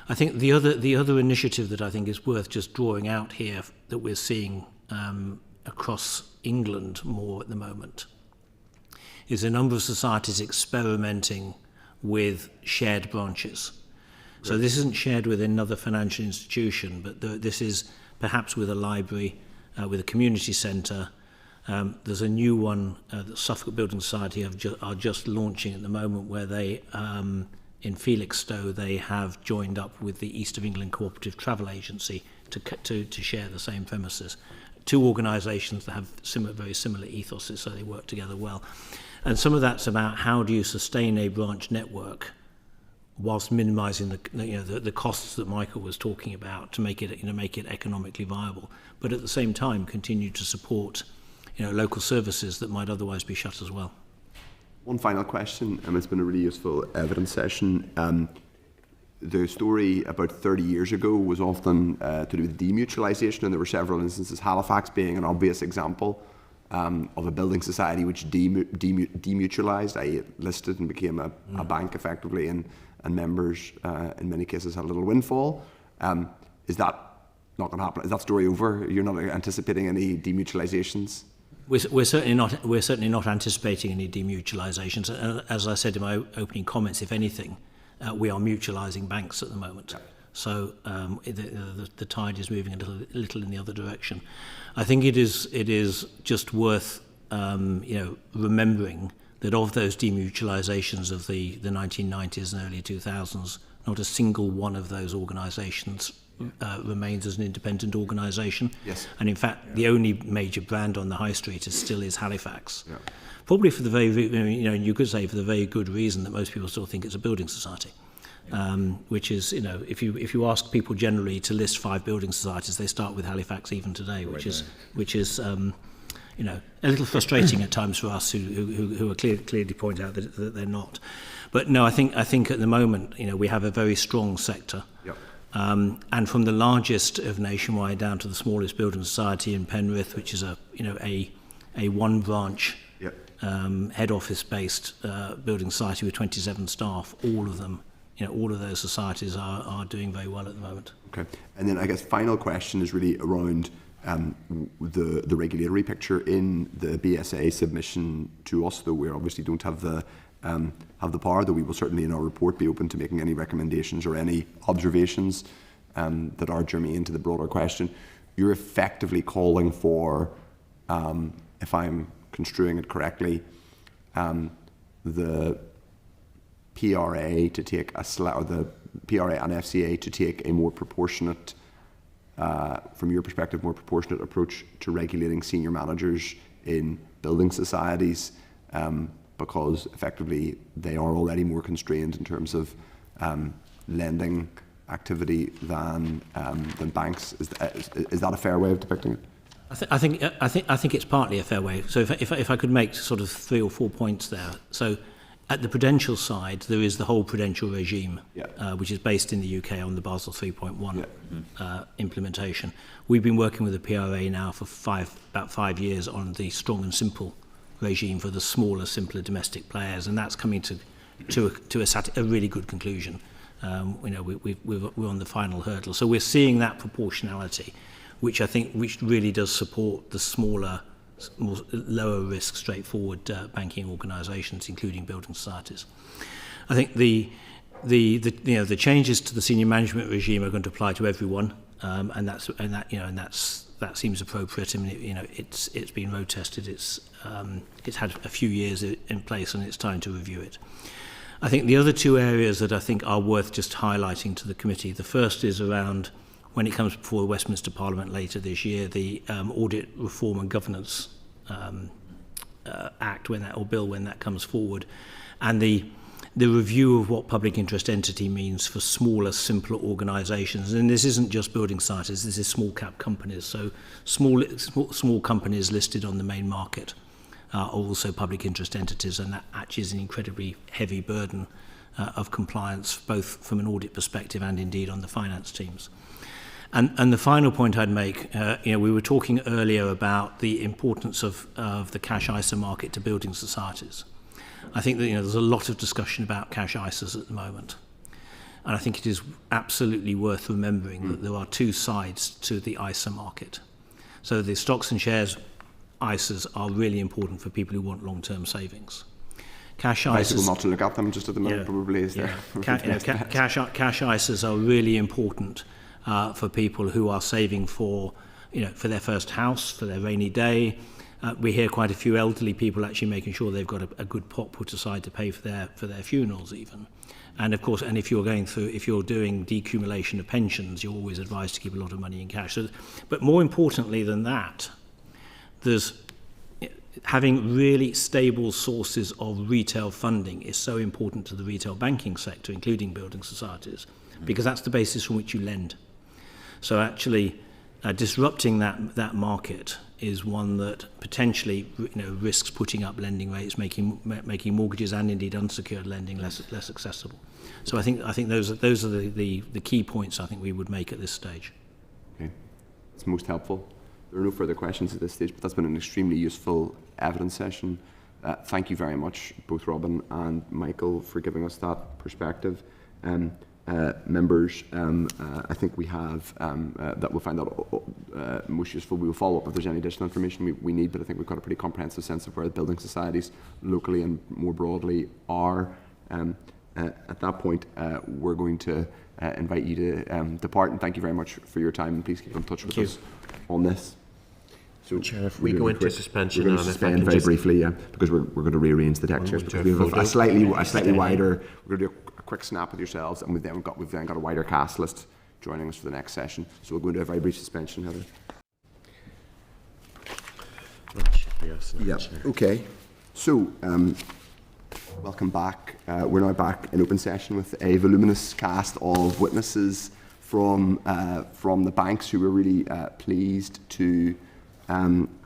I think the other initiative that I think is worth just drawing out here that we're seeing across England more at the moment is a number of societies experimenting with shared branches. So this isn't shared with another financial institution, but this is perhaps with a library, with a community centre. There's a new one that Suffolk Building Society are just launching at the moment, where they, in Felixstowe, they have joined up with the East of England Cooperative Travel Agency to share the same premises. Two organisations that have very similar ethoses, so they work together well. And some of that's about how do you sustain a branch network whilst minimising the costs that Michael was talking about to make it economically viable, but at the same time continue to support local services that might otherwise be shut as well. One final question, it's been a really useful evidence session. The story about 30 years ago was often to do with demutualisation, and there were several instances, Halifax being an obvious example of a building society which demutualised, i.e. it listed and became a bank effectively, and members in many cases had a little windfall. Is that not going to happen? Is that story over? You're not anticipating any demutualisations? We're certainly not anticipating any demutualisations. As I said in my opening comments, if anything, we are mutualising banks at the moment. Yeah. So the tide is moving a little in the other direction. I think it is just worth remembering that of those demutualisations of the 1990s and early 2000s, not a single one of those organisations remains as an independent organisation. Yes. And in fact, the only major brand on the high street still is Halifax. Yeah. Probably for the you could say for the very good reason that most people still think it's a building society. Which is, if you ask people generally to list 5 building societies, they start with Halifax even today, which is a little frustrating at times for us who are clearly point out that they're not. But no, I think at the moment, we have a very strong sector. Yep. And from the largest of Nationwide down to the smallest building society in Penrith, which is a one branch, yep, head office based building society with 27 staff, all of them. All of those societies are doing very well at the moment. Okay, and then I guess final question is really around the regulatory picture in the BSA submission to us. Though we obviously don't have the power, though we will certainly in our report be open to making any recommendations or any observations that are germane to the broader question. You're effectively calling for, if I'm construing it correctly, the PRA to take the PRA and FCA to take a more proportionate, from your perspective, more proportionate approach to regulating senior managers in building societies, because effectively they are already more constrained in terms of lending activity than banks. Is that a fair way of depicting it? I think it's partly a fair way. So if I could make sort of 3 or 4 points there. So at the prudential side, there is the whole prudential regime, which is based in the UK on the Basel 3.1 implementation. We've been working with the PRA now for about 5 years on the strong and simple regime for the smaller, simpler domestic players, and that's coming to a really good conclusion. We're on the final hurdle, so we're seeing that proportionality, which really does support the smaller, more lower risk, straightforward banking organisations, including building societies. I think the changes to the senior management regime are going to apply to everyone, and that seems appropriate. I mean, it's been road tested. It's had a few years in place, and it's time to review it. I think the other 2 areas that I think are worth just highlighting to the committee. The first is around, when it comes before the Westminster Parliament later this year, the Audit Reform and Governance Act, when that comes forward, and the the review of what public interest entity means for smaller, simpler organisations. And this isn't just building societies, this is small cap companies. So small companies listed on the main market are also public interest entities, and that actually is an incredibly heavy burden of compliance, both from an audit perspective and indeed on the finance teams. And the final point I'd make, we were talking earlier about the importance of the cash ISA market to building societies. I think that there's a lot of discussion about cash ISAs at the moment. And I think it is absolutely worth remembering that there are two sides to the ISA market. So the stocks and shares ISAs are really important for people who want long-term savings. Cash ISAs, not to look at them just at the moment, probably is there. Cash ISAs are really important for people who are saving for their first house, for their rainy day. We hear quite a few elderly people actually making sure they've got a good pot put aside to pay for their funerals even. And of course, if you're doing decumulation of pensions, you're always advised to keep a lot of money in cash. So, but more importantly than that, there's having really stable sources of retail funding is so important to the retail banking sector, including building societies, because that's the basis from which you lend. So actually, disrupting that market is one that potentially risks putting up lending rates, making mortgages and indeed unsecured lending less accessible. So I think those are the key points I think we would make at this stage. Okay, it's most helpful. There are no further questions at this stage, but that's been an extremely useful evidence session. Thank you very much, both Robin and Michael, for giving us that perspective. Members, I think we have that we'll find that most useful. We will follow up if there's any additional information we need, but I think we've got a pretty comprehensive sense of where the building societies locally and more broadly are. At that point, we're going to invite you to depart, and thank you very much for your time, and please keep in touch with us on this. So Chair, if we go into suspension, we're going to suspend very briefly, because we're going to rearrange the deck chairs, because we have a slightly wider. We're going to do a quick snap with yourselves, and we've then got a wider cast list joining us for the next session. So we'll go into a very brief suspension, Heather. Yeah. Okay. So welcome back. We're now back in open session with a voluminous cast of witnesses from the banks who we're really pleased to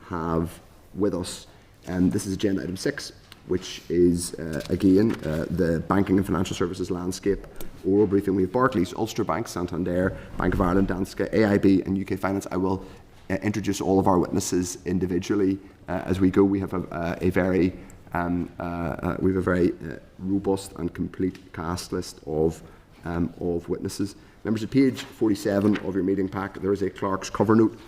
have with us. This is agenda item 6, which is again the banking and financial services landscape oral briefing. We have Barclays, Ulster Bank, Santander, Bank of Ireland, Danske, AIB and UK Finance. I will introduce all of our witnesses individually as we go. We have a very robust and complete cast list of witnesses. Members, at page 47 of your meeting pack, there is a clerk's cover note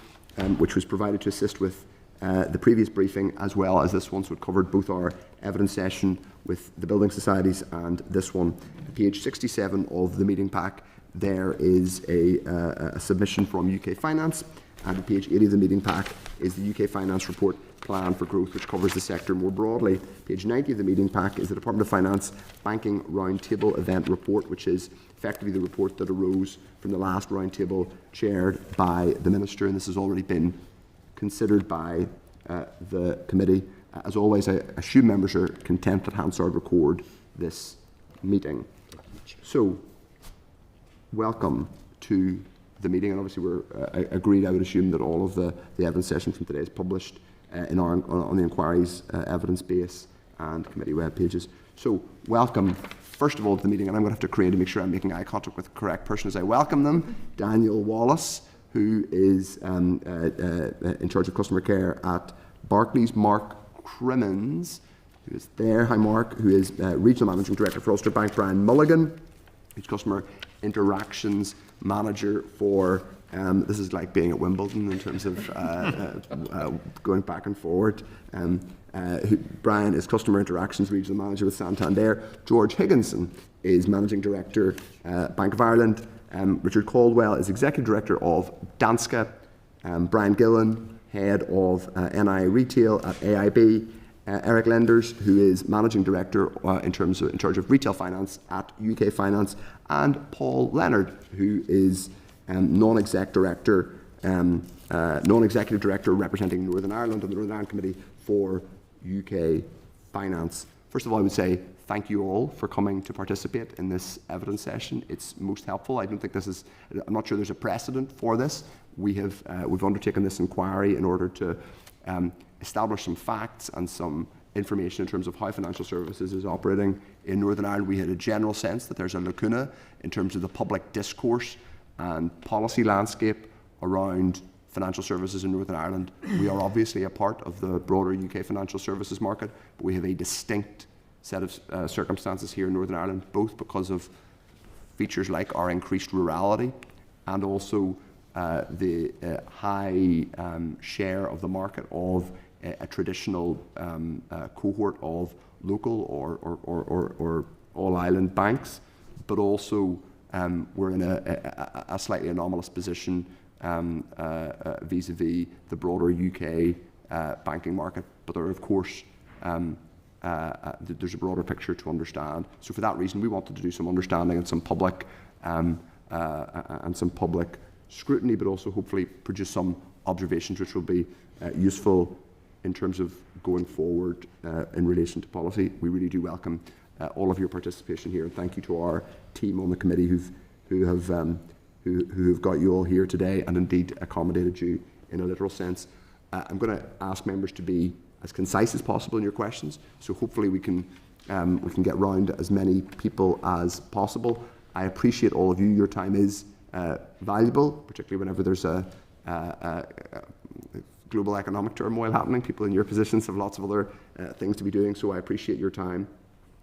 which was provided to assist with the previous briefing as well as this one, so it covered both our evidence session with the building societies and this one. Page 67 of the meeting pack, there is a submission from UK Finance, and at page 80 of the meeting pack is the UK Finance report Plan for Growth, which covers the sector more broadly. Page 90 of the meeting pack is the Department of Finance Banking Roundtable Event Report, which is effectively the report that arose from the last roundtable chaired by the Minister, and this has already been considered by the committee. As always, I assume members are content that Hansard record this meeting. So, welcome to the meeting, and obviously we're agreed, I would assume, that all of the evidence session from today is published on the inquiry's evidence base and committee web pages. So, welcome, first of all, to the meeting, and I'm going to have to crane to make sure I'm making eye contact with the correct person as I welcome them. Daniel Wallace, who is in charge of customer care at Barclays. Mark Crimmins, who is there. Hi, Mark, who is Regional Managing Director for Ulster Bank. Brian Mulligan, who's Customer Interactions Manager for, this is like being at Wimbledon in terms of going back and forward. Brian is Customer Interactions Regional Manager with Santander. George Higginson is Managing Director, Bank of Ireland. Richard Caldwell is Executive Director of Danske. Brian Gillen, Head of NI Retail at AIB. Eric Lenders, who is Managing Director in charge of Retail Finance at UK Finance. And Paul Leonard, who is Non-Executive Director representing Northern Ireland on the Northern Ireland Committee for UK Finance. First of all, I would say thank you all for coming to participate in this evidence session. It's most helpful. I don't think this is, I'm not sure there's a precedent for this. We've undertaken this inquiry in order to establish some facts and some information in terms of how financial services is operating in Northern Ireland. We had a general sense that there's a lacuna in terms of the public discourse and policy landscape around financial services in Northern Ireland. We are obviously a part of the broader UK financial services market, but we have a distinct set of circumstances here in Northern Ireland, both because of features like our increased rurality and also the high share of the market of a traditional cohort of local or all-island banks, but also we're in a slightly anomalous position vis-a-vis the broader UK banking market. But there are, of course, there's a broader picture to understand. So for that reason, we wanted to do some understanding and some public scrutiny, but also hopefully produce some observations which will be useful in terms of going forward in relation to policy. We really do welcome all of your participation here, and thank you to our team on the committee who have got you all here today and indeed accommodated you in a literal sense. I'm going to ask members to be as concise as possible in your questions, so hopefully we can get round as many people as possible. I appreciate all of you. Your time is valuable, particularly whenever there's a global economic turmoil happening. People in your positions have lots of other things to be doing, so I appreciate your time.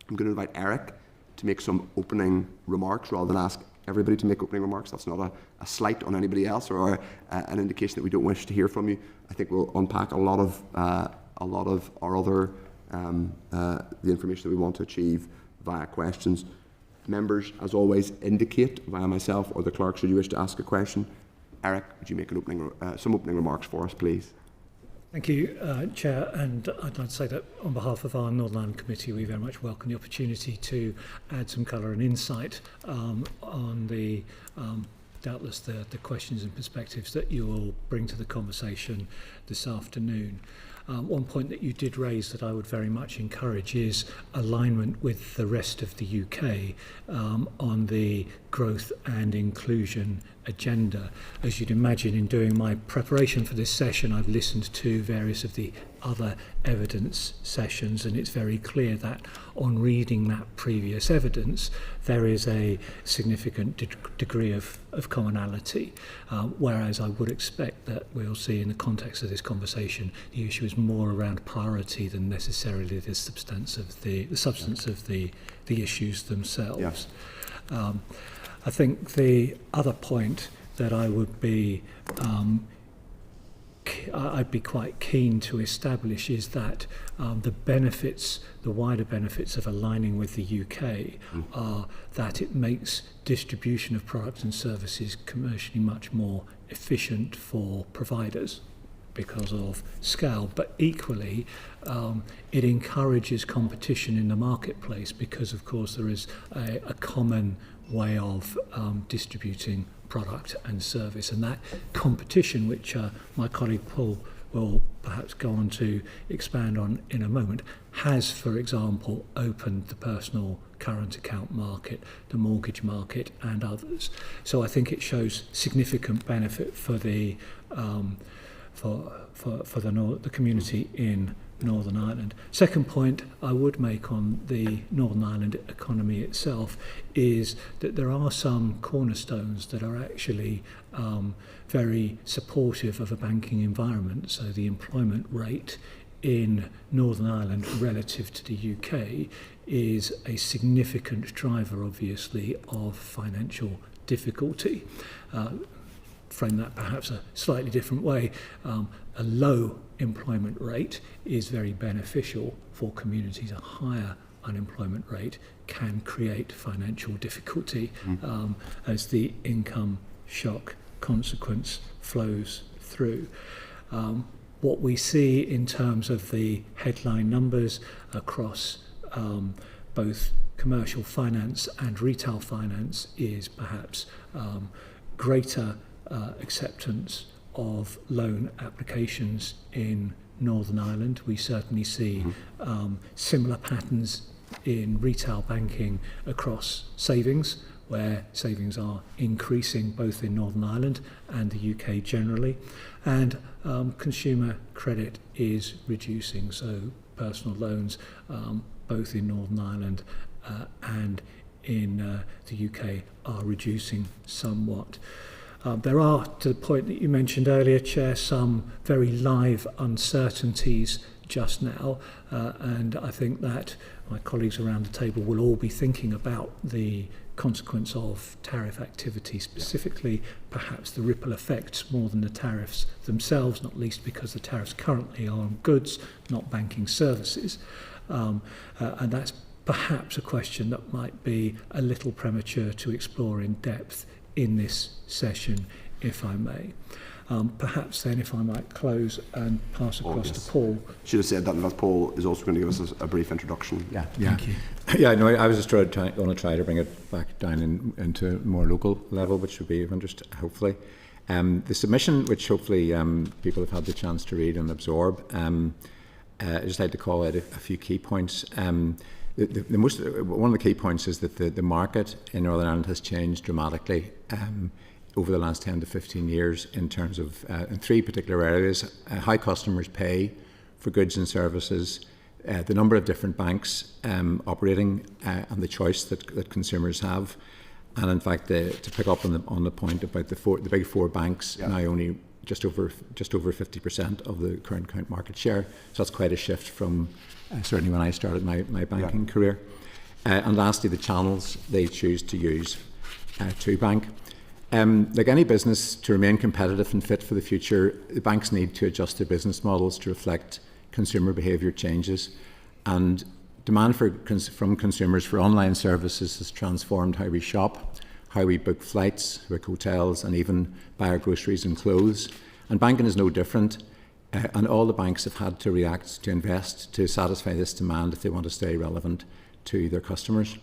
I'm going to invite Eric to make some opening remarks rather than ask everybody to make opening remarks. That's not a slight on anybody else or an indication that we don't wish to hear from you. I think we'll unpack a lot of our other the information that we want to achieve via questions. Members, as always, indicate via myself or the clerk should you wish to ask a question. Eric, would you make some opening remarks for us, please? Thank you, Chair, and I'd like to say that on behalf of our Northern Ireland Committee, we very much welcome the opportunity to add some colour and insight on the doubtless the questions and perspectives that you will bring to the conversation this afternoon. One point that you did raise that I would very much encourage is alignment with the rest of the UK on the growth and inclusion agenda. As you'd imagine, in doing my preparation for this session, I've listened to various of the other evidence sessions, and it's very clear that on reading that previous evidence, there is a significant degree of commonality, whereas I would expect that we'll see in the context of this conversation, the issue is more around priority than necessarily the substance of the issues themselves. Yes. I think the other point that I would be I'd be quite keen to establish is that the wider benefits of aligning with the UK are that it makes distribution of products and services commercially much more efficient for providers because of scale, but equally it encourages competition in the marketplace because, of course, there is a common way of distributing product and service, and that competition, which my colleague Paul will perhaps go on to expand on in a moment, has, for example, opened the personal current account market, the mortgage market, and others. So I think it shows significant benefit for the the community in Northern Ireland. Second point I would make on the Northern Ireland economy itself is that there are some cornerstones that are actually very supportive of a banking environment. So the employment rate in Northern Ireland relative to the UK is a significant driver, obviously, of financial difficulty. Frame that perhaps a slightly different way. A low employment rate is very beneficial for communities. A higher unemployment rate can create financial difficulty as the income shock consequence flows through. What we see in terms of the headline numbers across both commercial finance and retail finance is perhaps greater acceptance of loan applications in Northern Ireland. We certainly see similar patterns in retail banking across savings, where savings are increasing both in Northern Ireland and the UK generally, and consumer credit is reducing, so personal loans both in Northern Ireland and in the UK are reducing somewhat. There are, to the point that you mentioned earlier, Chair, some very live uncertainties just now, and I think that my colleagues around the table will all be thinking about the consequence of tariff activity, specifically perhaps the ripple effects more than the tariffs themselves, not least because the tariffs currently are on goods, not banking services. And that's perhaps a question that might be a little premature to explore in depth in this session, if I may. Perhaps then, if I might close and pass across to Paul. Should have said that Paul is also going to give us a brief introduction. Yeah. Thank you. Yeah, no, I was just going to try to bring it back down into a more local level, which would be of interest, hopefully. The submission, which hopefully people have had the chance to read and absorb, I just like to call out a few key points. One of the key points is that the market in Northern Ireland has changed dramatically over the last 10 to 15 years in terms of in three particular areas: how customers pay for goods and services, the number of different banks operating, and the choice that consumers have. And in fact, to pick up on the point about the big four banks now only just over 50% of the current account market share. So that's quite a shift from certainly when I started my banking career. And lastly, the channels they choose to use to bank. Like any business, to remain competitive and fit for the future, the banks need to adjust their business models to reflect consumer behaviour changes. And demand from consumers for online services has transformed how we shop, how we book flights, book hotels, and even buy our groceries and clothes. And banking is no different. And all the banks have had to react, to invest, to satisfy this demand if they want to stay relevant to their customers.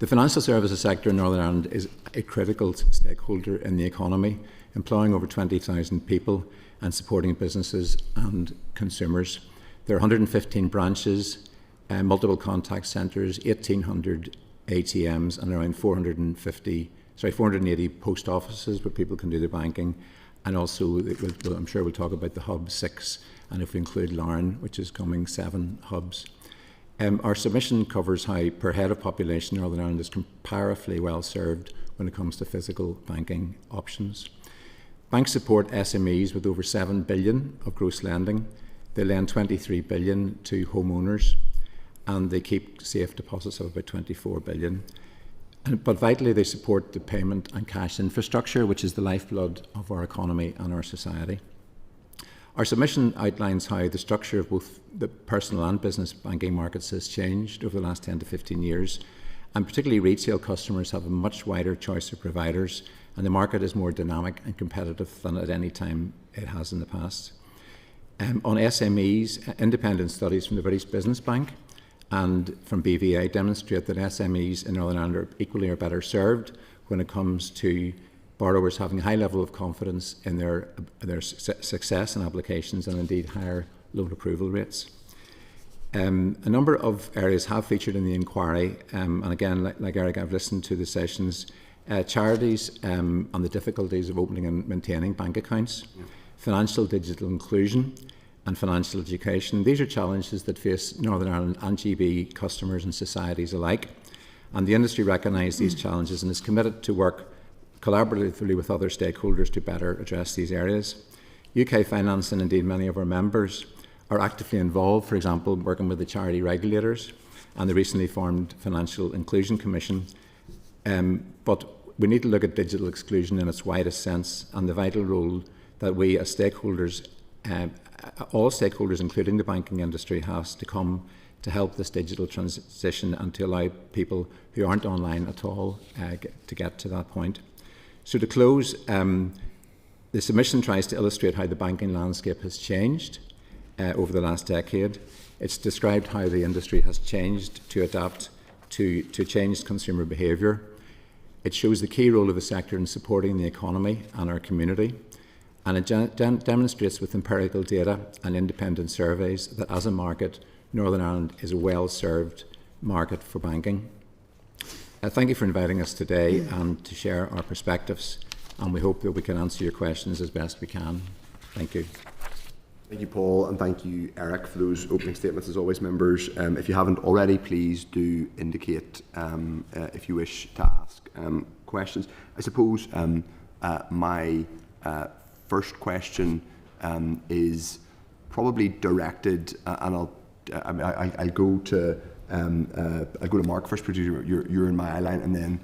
The financial services sector in Northern Ireland is a critical stakeholder in the economy, employing over 20,000 people and supporting businesses and consumers. There are 115 branches, multiple contact centres, 1,800 ATMs, and around 480 post offices where people can do their banking. And also, I'm sure we'll talk about the hub 6, and if we include Larne, which is coming, 7 hubs. Our submission covers how, per head of population, Northern Ireland is comparatively well served when it comes to physical banking options. Banks support SMEs with over 7 billion of gross lending. They lend 23 billion to homeowners, and they keep safe deposits of about 24 billion. But vitally, they support the payment and cash infrastructure, which is the lifeblood of our economy and our society. Our submission outlines how the structure of both the personal and business banking markets has changed over the last 10 to 15 years, and particularly retail customers have a much wider choice of providers, and the market is more dynamic and competitive than at any time it has in the past. On SMEs, independent studies from the British Business Bank and from BVA demonstrate that SMEs in Northern Ireland are equally or better served when it comes to borrowers having a high level of confidence in their success in applications, and indeed higher loan approval rates. A number of areas have featured in the inquiry, and again, like Eric, I've listened to the sessions. Charities and the difficulties of opening and maintaining bank accounts, financial digital inclusion, and financial education. These are challenges that face Northern Ireland and GB customers and societies alike, and the industry recognises these challenges and is committed to work collaboratively with other stakeholders to better address these areas. UK Finance and indeed many of our members are actively involved, for example, working with the charity regulators and the recently formed Financial Inclusion Commission. But we need to look at digital exclusion in its widest sense and the vital role that we as stakeholders, all stakeholders including the banking industry, has to come to help this digital transition and to allow people who aren't online at all to get to that point. So to close, the submission tries to illustrate how the banking landscape has changed over the last decade. It's described how the industry has changed to adapt to changed consumer behaviour. It shows the key role of the sector in supporting the economy and our community. And it demonstrates with empirical data and independent surveys that as a market, Northern Ireland is well served market for banking. Thank you for inviting us today and to share our perspectives, and we hope that we can answer your questions as best we can. Thank you. Thank you, Paul, and thank you, Eric, for those opening statements. As always, members, if you haven't already, please do indicate if you wish to ask questions. I suppose my first question is probably directed, and I'll go to Mark first, because you're in my eye line, and then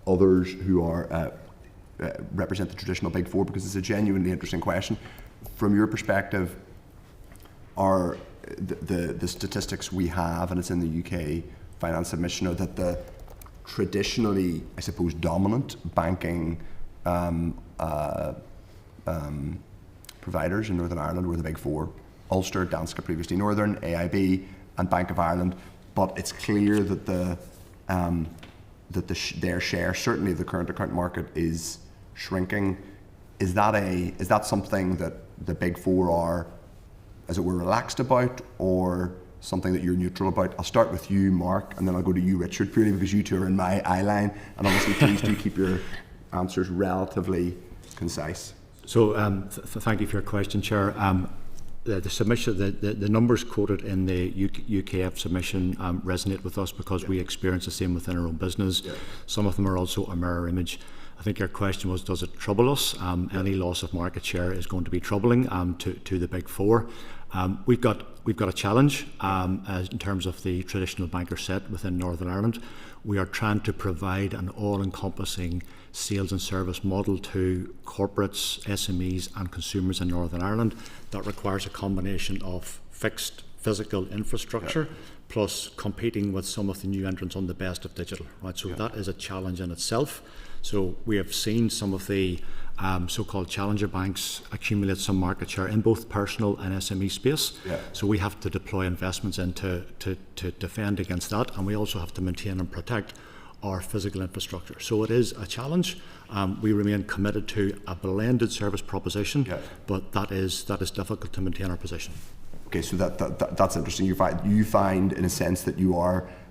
others who are represent the traditional Big Four, because it's a genuinely interesting question. From your perspective, are the statistics we have, and it's in the UK finance submission, are that the traditionally, I suppose, dominant banking providers in Northern Ireland were the Big Four: Ulster, Danske, previously Northern, AIB, and Bank of Ireland. But it's clear that their share, certainly of the current account market, is shrinking. Is that something that the Big Four are, as it were, relaxed about, or something that you're neutral about? I'll start with you, Mark, and then I'll go to you, Richard, purely because you two are in my eye line, and obviously please do keep your answers relatively concise. So thank you for your question, Chair. The submission, the numbers quoted in the UKF submission resonate with us, because we experience the same within our own business. Yeah. Some of them are also a mirror image. I think your question was, does it trouble us? Any loss of market share is going to be troubling to the Big Four. We've got a challenge in terms of the traditional banker set within Northern Ireland. We are trying to provide an all-encompassing sales and service model to corporates, SMEs and consumers in Northern Ireland that requires a combination of fixed physical infrastructure plus competing with some of the new entrants on the best of digital. Right, so that is a challenge in itself. So we have seen some of the so-called challenger banks accumulate some market share in both personal and SME space. Yeah. So we have to deploy investments into to defend against that, and we also have to maintain and protect our physical infrastructure. So it is a challenge. We remain committed to a blended service proposition, but that is difficult to maintain our position. Okay, so that's interesting. You find in a sense that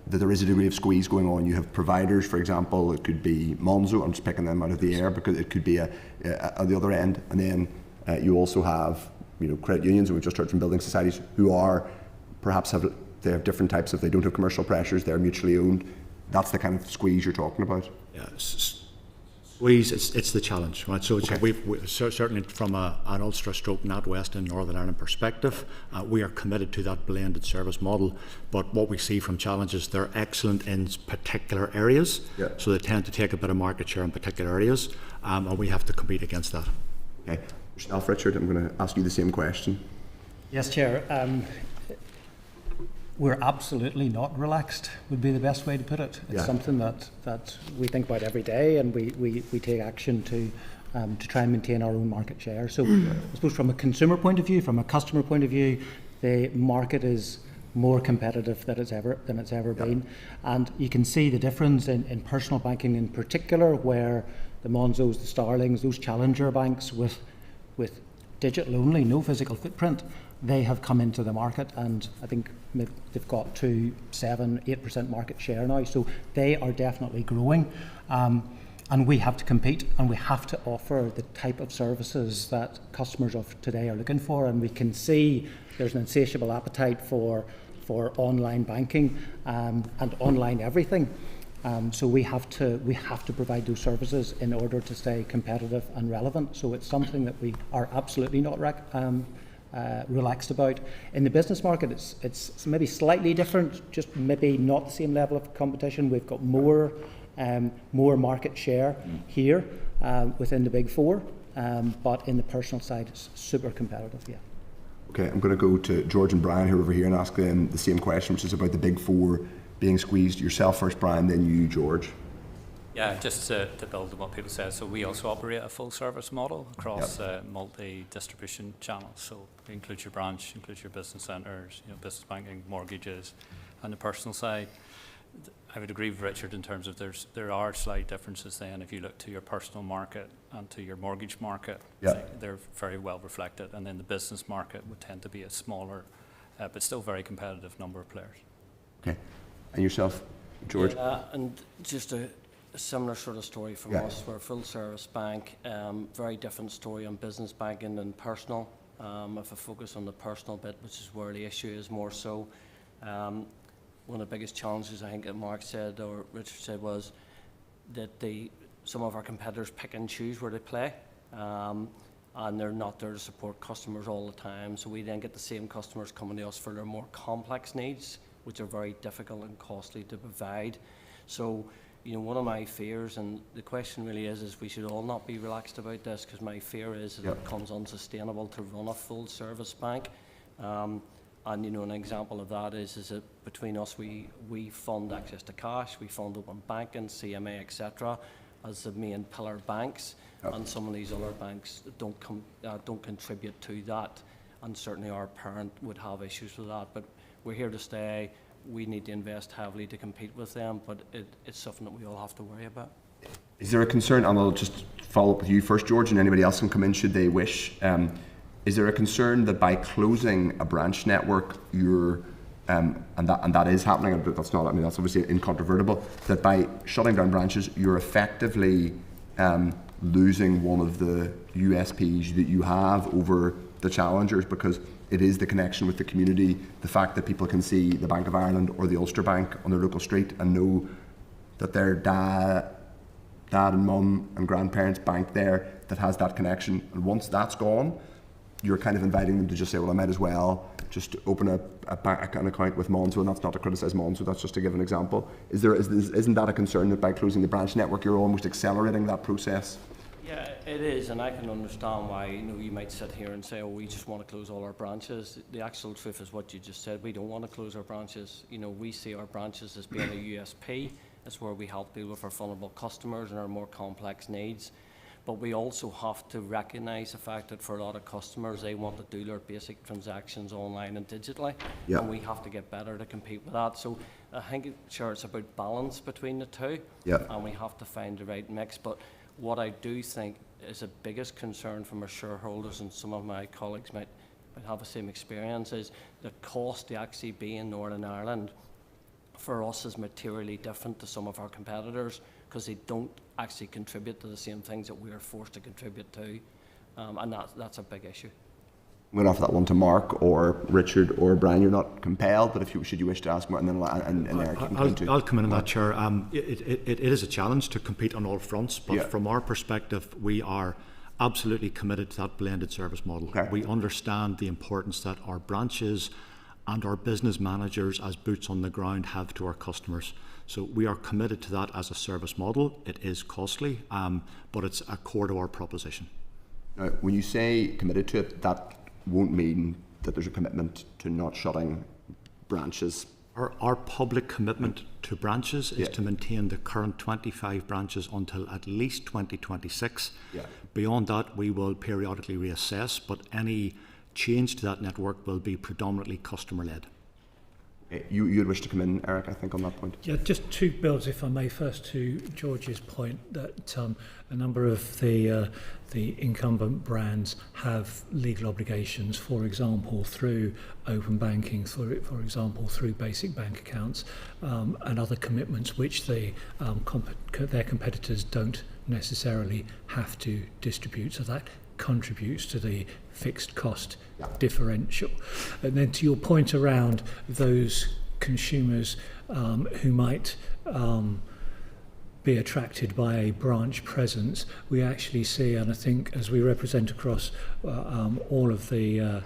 there is a degree of squeeze going on. You have providers, for example, it could be Monzo, I'm just picking them out of the air, because it could be at the other end, and then you also have credit unions, and we've just heard from building societies, who are perhaps they have different types of, they don't have commercial pressures, they're mutually owned. That's the kind of squeeze you're talking about. Yeah, squeeze, it's the challenge, right? So we've certainly from an Ulster stroke NatWest in Northern Ireland perspective, we are committed to that blended service model. But what we see from challenges, they're excellent in particular areas, so they tend to take a bit of market share in particular areas, and we have to compete against that. Okay, yourself, Richard, I'm going to ask you the same question. Yes, Chair. We're absolutely not relaxed, would be the best way to put it. It's something that we think about every day, and we take action to try and maintain our own market share. So I suppose from a consumer point of view, from a customer point of view, the market is more competitive than it's ever been. And you can see the difference in personal banking in particular, where the Monzos, the Starlings, those challenger banks with digital only, no physical footprint, they have come into the market, and I think they've got to 7-8% market share now. So they are definitely growing, and we have to compete, and we have to offer the type of services that customers of today are looking for. And we can see there's an insatiable appetite for online banking and online everything. So we have to provide those services in order to stay competitive and relevant. So it's something that we are absolutely not relaxed about. In the business market, it's maybe slightly different, just maybe not the same level of competition. We've got more market share here within the Big Four, but in the personal side, it's super competitive. Yeah. Okay, I'm going to go to George and Brian, who are over here, and ask them the same question, which is about the Big Four being squeezed. Yourself first, Brian, then you, George. Yeah, just to build on what people said, so we also operate a full service model across multi-distribution channels. So it includes your branch, includes your business centres, business banking, mortgages, and the personal side. I would agree with Richard in terms of there are slight differences then if you look to your personal market and to your mortgage market. They're very well reflected, and then the business market would tend to be a smaller but still very competitive number of players. Okay. And yourself, George? Yeah, and just a similar sort of story from us. We're a full service bank, very different story on business banking than personal. If I focus on the personal bit, which is where the issue is more so, one of the biggest challenges I think that Mark said or Richard said was that some of our competitors pick and choose where they play, and they're not there to support customers all the time. So we then get the same customers coming to us for their more complex needs, which are very difficult and costly to provide. So, you know, one of my fears, and the question really is we should all not be relaxed about this, because my fear is that it becomes unsustainable to run a full service bank. And, you know, an example of that is that between us, we fund access to cash, we fund open banking, CMA, etc., as the main pillar banks, and some of these other banks don't contribute to that, and certainly our parent would have issues with that. But we're here to stay. We need to invest heavily to compete with them, but it's something that we all have to worry about. Is there a concern, and I'll just follow up with you first, George, and anybody else can come in should they wish. Is there a concern that by closing a branch network, you're and that is happening, but that's not, I mean, that's obviously incontrovertible, that by shutting down branches, you're effectively losing one of the USPs that you have over the challengers, because it is the connection with the community, the fact that people can see the Bank of Ireland or the Ulster Bank on their local street and know that their dad and mum and grandparents bank there, that has that connection. And once that's gone, you're kind of inviting them to just say, well, I might as well just open an account with Monzo, and that's not to criticise Monzo, that's just to give an example. Isn't that a concern that by closing the branch network, you're almost accelerating that process? Yeah, it is, and I can understand why, you know, you might sit here and say, oh, we just want to close all our branches. The actual truth is what you just said. We don't want to close our branches. You know, we see our branches as being a USP. It's where we help deal with our vulnerable customers and our more complex needs. But we also have to recognise the fact that for a lot of customers, they want to do their basic transactions online and digitally, and we have to get better to compete with that. So I think, sure, it's about balance between the two, and we have to find the right mix. But what I do think is the biggest concern from our shareholders, and some of my colleagues might have the same experience, is the cost to actually be in Northern Ireland for us is materially different to some of our competitors, because they don't actually contribute to the same things that we are forced to contribute to, and that's a big issue. I'm going to offer that one to Mark or Richard or Brian. You're not compelled, but should you wish to ask more, and then Eric can come in. I'll come in on that, Chair. It is a challenge to compete on all fronts, but from our perspective, we are absolutely committed to that blended service model. We understand the importance that our branches and our business managers as boots on the ground have to our customers. So we are committed to that as a service model. It is costly, but it's a core to our proposition. Now, when you say committed to it, that won't mean that there's a commitment to not shutting branches. Our public commitment to branches is to maintain the current 25 branches until at least 2026. Beyond that, we will periodically reassess, but any change to that network will be predominantly customer-led. You'd wish to come in, Eric, I think, on that point. Yeah, just two builds, if I may. First, to George's point that a number of the incumbent brands have legal obligations, for example, through open banking, for example, through basic bank accounts, and other commitments which their competitors don't necessarily have to distribute. So that contributes to the fixed cost differential. And then to your point around those consumers who might be attracted by a branch presence, we actually see, and I think as we represent across all of the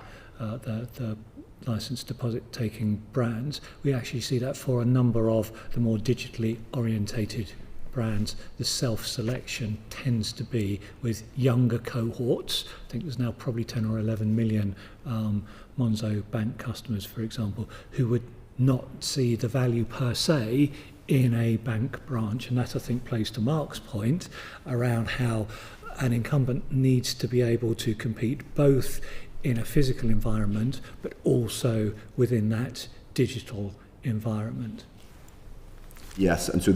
licensed deposit taking brands, we actually see that for a number of the more digitally orientated brands, the self-selection tends to be with younger cohorts. I think there's now probably 10 or 11 million Monzo Bank customers, for example, who would not see the value per se in a bank branch. And that, I think, plays to Mark's point around how an incumbent needs to be able to compete both in a physical environment, but also within that digital environment. Yes, and so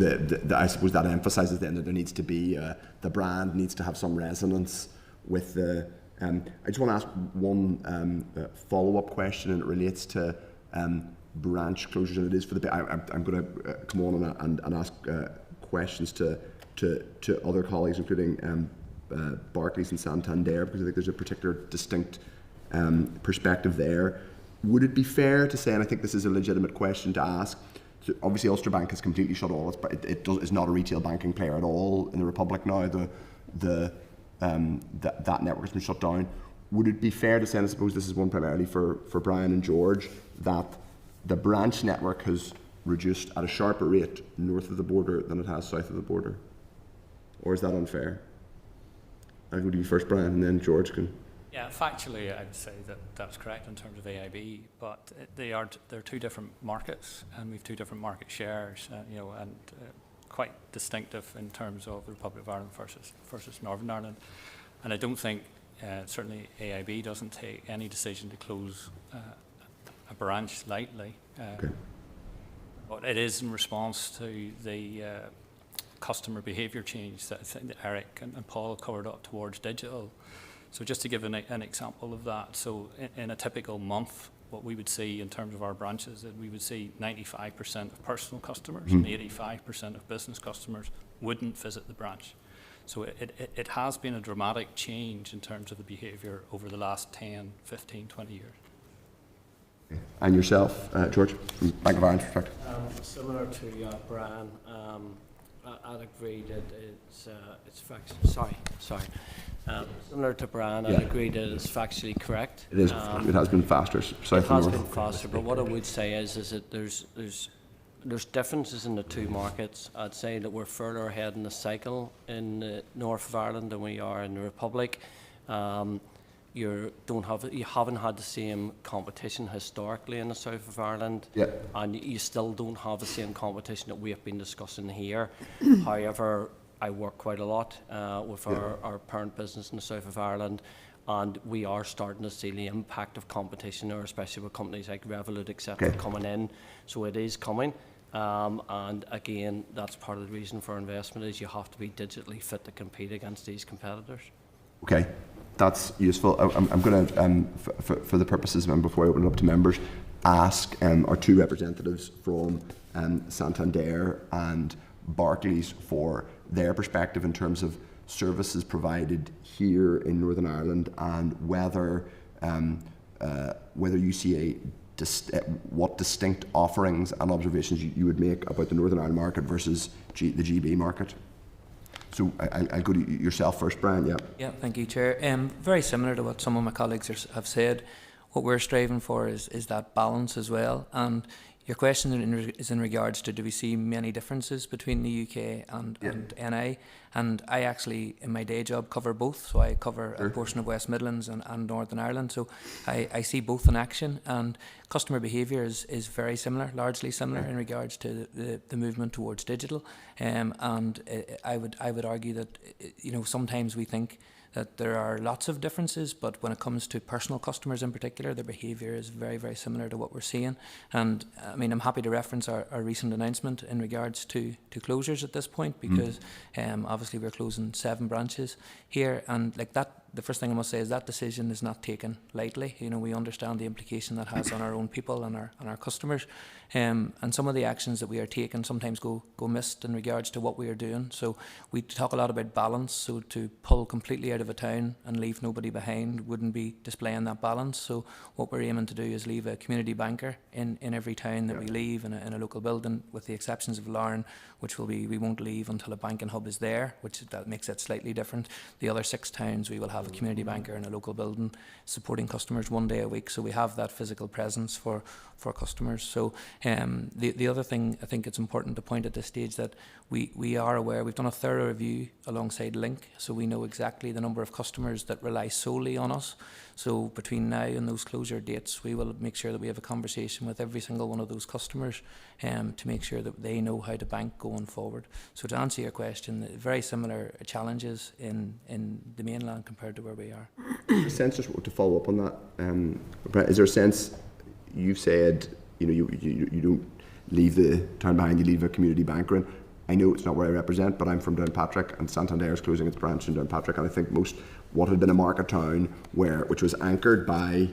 I suppose that emphasises then that there needs to be, the brand needs to have some resonance with the... I just want to ask one follow-up question, and it relates to branch closures than it is for the. I'm going to come on and ask questions to other colleagues, including Barclays and Santander, because I think there's a particular distinct perspective there. Would it be fair to say, and I think this is a legitimate question to ask, so obviously Ulster Bank has completely shut all its, it's not a retail banking player at all in the Republic now. That network has been shut down. Would it be fair to say, and I suppose this is one primarily for Brian and George, that the branch network has reduced at a sharper rate north of the border than it has south of the border? Or is that unfair? I'll go to you first, Brian, and then George can. Yeah, factually, I would say that that's correct in terms of AIB, but they're two different markets, and we've two different market shares, and quite distinctive in terms of the Republic of Ireland versus Northern Ireland. And I don't think, certainly AIB doesn't take any decision to close a branch lightly. Okay. But it is in response to the customer behaviour change that I think Eric and Paul covered up towards digital. So just to give an example of that, so in a typical month, what we would see in terms of our branches, that we would see 95% of personal customers and 85% of business customers wouldn't visit the branch. So it has been a dramatic change in terms of the behaviour over the last 10, 15, 20 years. And yourself, George, from Bank of Ireland's perspective? Similar to Brian, I'd agree that it's similar to Brian, I'd agree that it's factually correct. It is. It has been faster. South it has been faster, but what I would say is that there's differences in the two markets. I'd say that we're further ahead in the cycle in the north of Ireland than we are in the Republic. You haven't had the same competition historically in the south of Ireland, and you still don't have the same competition that we have been discussing here. However, I work quite a lot with our parent business in the south of Ireland, and we are starting to see the impact of competition, or especially with companies like Revolut, etc., coming in. So it is coming, and again, that's part of the reason for investment is you have to be digitally fit to compete against these competitors. Okay. That's useful. I'm going to, for the purposes of before I open it up to members, ask our two representatives from Santander and Barclays for their perspective in terms of services provided here in Northern Ireland, and whether you see what distinct offerings and observations you would make about the Northern Ireland market versus the GB market. So I'll go to yourself first, Brian. Yeah, thank you, Chair. Very similar to what some of my colleagues have said. What we're striving for is that balance as well. And your question is in regards to, do we see many differences between the UK and NI? And I actually, in my day job, cover both. So I cover a portion of West Midlands and Northern Ireland. So I see both in action. And customer behaviour is very similar, largely similar in regards to the movement towards digital. And I would argue that, sometimes we think that there are lots of differences, but when it comes to personal customers in particular, their behaviour is very, very similar to what we're seeing. And I mean, I'm happy to reference our recent announcement in regards to closures at this point, because obviously we're closing 7 branches here, and like that. The first thing I must say is that decision is not taken lightly. We understand the implication that has on our own people and our customers, and some of the actions that we are taking sometimes go missed in regards to what we are doing. So we talk a lot about balance. So to pull completely out of a town and leave nobody behind wouldn't be displaying that balance. So what we're aiming to do is leave a community banker in every town that we leave in a local building, with the exceptions of Larne, which we won't leave until a banking hub is there, that makes it slightly different. The other 6 towns we will have a community banker in a local building supporting customers 1 day a week, so we have that physical presence for customers. So the other thing I think it's important to point at this stage that we are aware, we've done a thorough review alongside Link, so we know exactly the number of customers that rely solely on us. So between now and those closure dates, we will make sure that we have a conversation with every single one of those customers to make sure that they know how to bank going forward. So to answer your question, very similar challenges in the mainland compared to where we are. A sense, just to follow up on that, is there a sense, you've said you don't leave the town behind, you leave a community banker in. I know it's not where I represent, but I'm from Downpatrick, and Santander is closing its branch in Downpatrick, and I think what had been a market town which was anchored by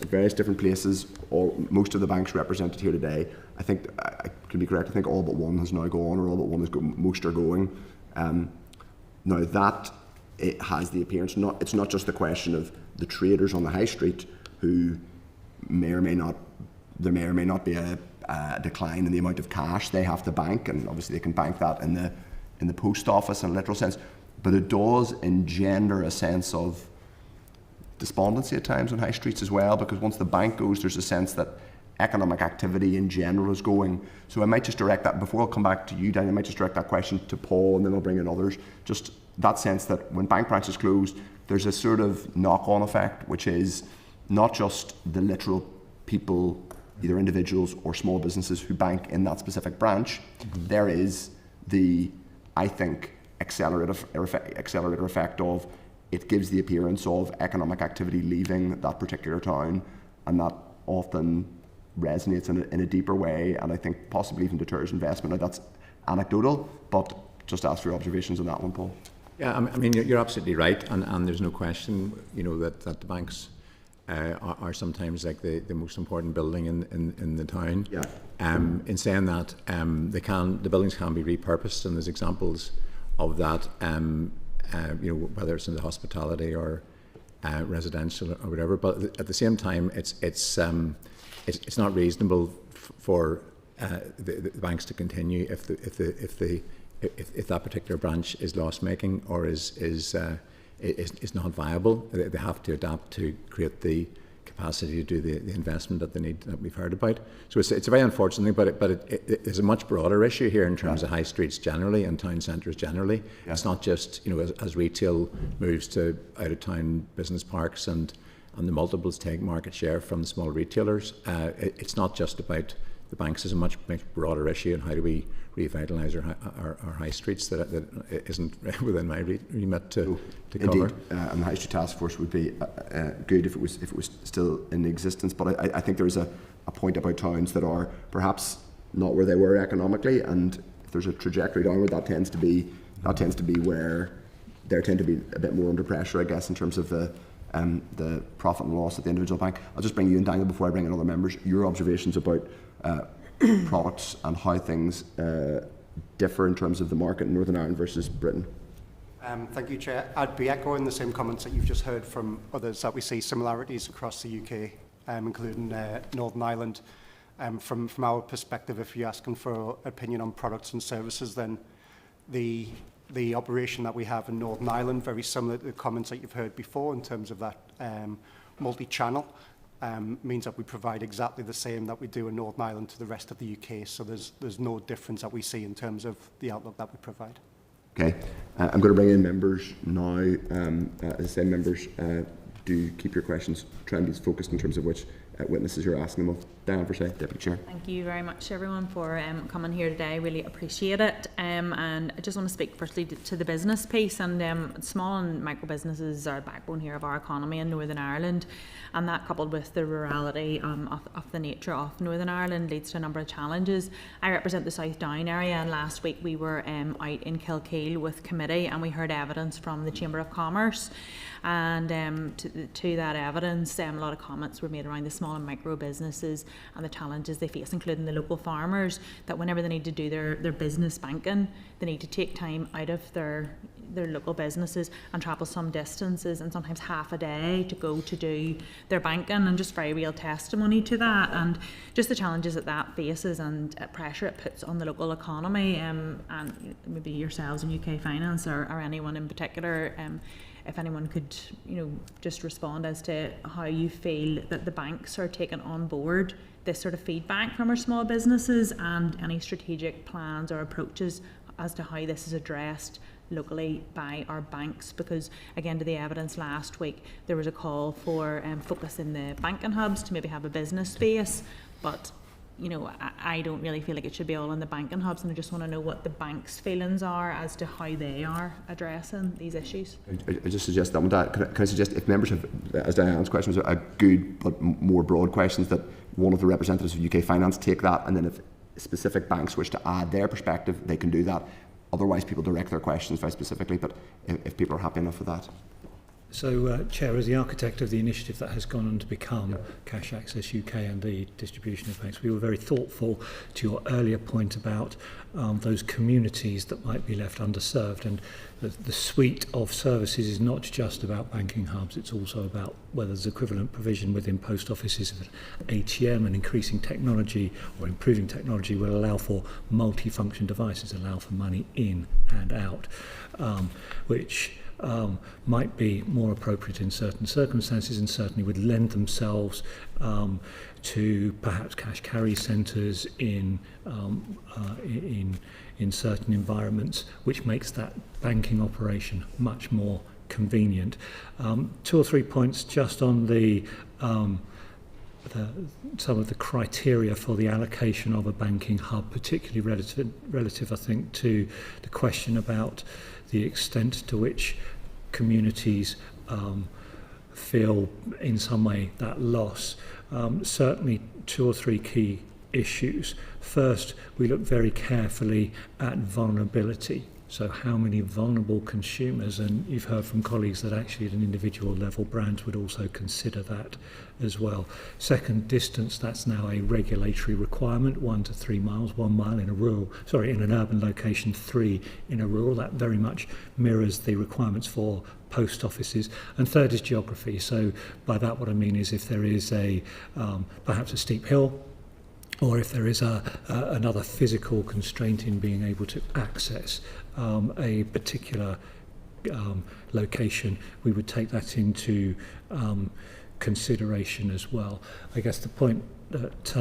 at various different places. Most of the banks represented here today, I think, I could be correct, I think all but one has now gone, or all but one is most are going. Now that it has the appearance, it's not just the question of the traders on the high street who may or may not be a decline in the amount of cash they have to bank, and obviously they can bank that in the post office in a literal sense, but it does engender a sense of despondency at times on high streets as well, because once the bank goes, there's a sense that economic activity in general is going. So I might just direct that, before I'll come back to you, Dan, I might just direct that question to Paul, and then I'll bring in others. Just that sense that when bank branches close, there's a sort of knock-on effect, which is not just the literal people, either individuals or small businesses who bank in that specific branch. Mm-hmm. There is the, I think, accelerator effect of it gives the appearance of economic activity leaving that particular town, and that often resonates in a deeper way, and I think possibly even deters investment. Now that's anecdotal, but just ask for your observations on that one, Paul. Yeah, I mean, you're absolutely right, and there's no question, that the banks are sometimes like the most important building in the town. Yeah. In saying that, the buildings can be repurposed, and there's examples of that. Whether it's in the hospitality or residential or whatever. But at the same time, it's not reasonable for the banks to continue if that particular branch is loss making or is not viable. They have to adapt to create the capacity to do the investment that they need, that we've heard about. So it's a very unfortunate thing, but it is a much broader issue here in terms of high streets generally and town centres generally. Yeah. It's not just, as retail moves to out of town business parks and the multiples take market share from the small retailers. It's not just about the banks. Is a much broader issue, and how do we revitalise our high streets that isn't within my remit to cover. Indeed, and the High Street Task Force would be good if it was still in existence. But I think there is a point about towns that are perhaps not where they were economically, and if there's a trajectory downward, that tends to be where they tend to be a bit more under pressure, I guess, in terms of the profit and loss at the individual bank. I'll just bring you in, Daniel, before I bring in other members. Your observations about products and how things differ in terms of the market in Northern Ireland versus Britain. Thank you, Chair. I'd be echoing the same comments that you've just heard from others, that we see similarities across the UK, including Northern Ireland. From our perspective, if you're asking for opinion on products and services, then the operation that we have in Northern Ireland, very similar to the comments that you've heard before in terms of that multi-channel, means that we provide exactly the same that we do in Northern Ireland to the rest of the UK. So there's no difference that we see in terms of the outlook that we provide. Okay, I'm going to bring in members now. As I say, members, do keep your questions, try and be focused in terms of which witnesses you're asking them of. Diane Versailles, Deputy Chair. Thank you very much, everyone, for coming here today. Really appreciate it. And I just want to speak firstly to the business piece. And small and micro businesses are a backbone here of our economy in Northern Ireland. And that, coupled with the rurality of the nature of Northern Ireland, leads to a number of challenges. I represent the South Down area, and last week we were out in Kilkeel with committee, and we heard evidence from the Chamber of Commerce. And to that evidence, a lot of comments were made around the small and micro businesses and the challenges they face, including the local farmers, that whenever they need to do their business banking, they need to take time out of their local businesses and travel some distances, and sometimes half a day, to go to do their banking, and just very real testimony to that, and just the challenges that faces and pressure it puts on the local economy, and maybe yourselves in UK Finance or anyone in particular, if anyone could, just respond as to how you feel that the banks are taking on board this sort of feedback from our small businesses, and any strategic plans or approaches as to how this is addressed locally by our banks. Because again, to the evidence last week, there was a call for focus in the banking hubs to maybe have a business space, but I don't really feel like it should be all in the banking hubs, and I just want to know what the bank's feelings are as to how they are addressing these issues. I just suggest that, can I suggest, if members have, as Diane's questions are good but more broad questions, that one of the representatives of UK Finance take that, and then if specific banks wish to add their perspective, they can do that. Otherwise, people direct their questions very specifically, but if people are happy enough with that. So, Chair, as the architect of the initiative that has gone on to become Cash Access UK and the distribution of banks, we were very thoughtful to your earlier point about those communities that might be left underserved. And the suite of services is not just about banking hubs, it's also about whether there's equivalent provision within post offices of an ATM, and increasing technology or improving technology will allow for multi-function devices, allow for money in and out, which might be more appropriate in certain circumstances, and certainly would lend themselves to perhaps cash carry centres in certain environments, which makes that banking operation much more convenient. 2 or 3 points just on some of the criteria for the allocation of a banking hub, particularly relative, I think, to the question about the extent to which communities feel in some way that loss. Certainly 2 or 3 key issues. First, we look very carefully at vulnerability. So how many vulnerable consumers, and you've heard from colleagues that actually at an individual level brands would also consider that as well. Second, distance, that's now a regulatory requirement, 1 to 3 miles, 1 mile in an urban location, 3 in a rural. That very much mirrors the requirements for post offices. And third is geography. So by that what I mean is if there is perhaps a steep hill, or if there is another physical constraint in being able to access a particular location, we would take that into consideration as well. I guess the point that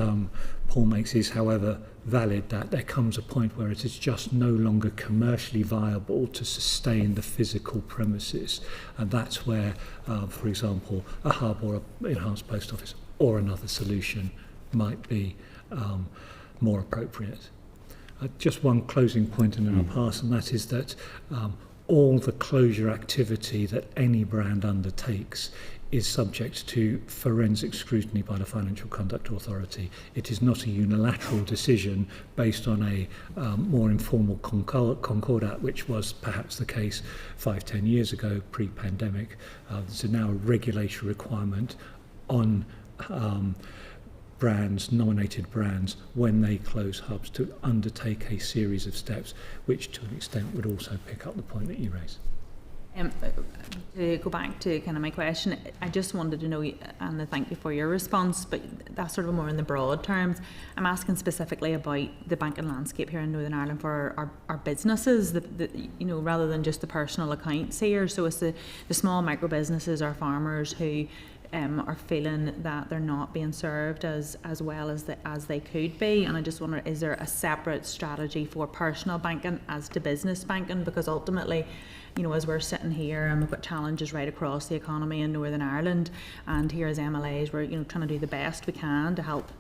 Paul makes is, however, valid, that there comes a point where it is just no longer commercially viable to sustain the physical premises, and that's where, for example, a hub or an enhanced post office or another solution might be more appropriate. Just one closing point and then I'll pass, and that is that all the closure activity that any brand undertakes is subject to forensic scrutiny by the Financial Conduct Authority. It is not a unilateral decision based on a more informal concordat, which was perhaps the case 5-10 years ago, pre-pandemic. There's now a regulatory requirement on brands, nominated brands, when they close hubs, to undertake a series of steps, which to an extent would also pick up the point that you raised. To go back to kind of my question, I just wanted to know, and thank you for your response, but that's sort of more in the broad terms. I'm asking specifically about the banking landscape here in Northern Ireland for our businesses, rather than just the personal accounts here. So it's the small micro businesses, our farmers who are feeling that they're not being served as well as they could be. And I just wonder, is there a separate strategy for personal banking as to business banking? Because ultimately, as we're sitting here and we've got challenges right across the economy in Northern Ireland, and here as MLAs we're trying to do the best we can to help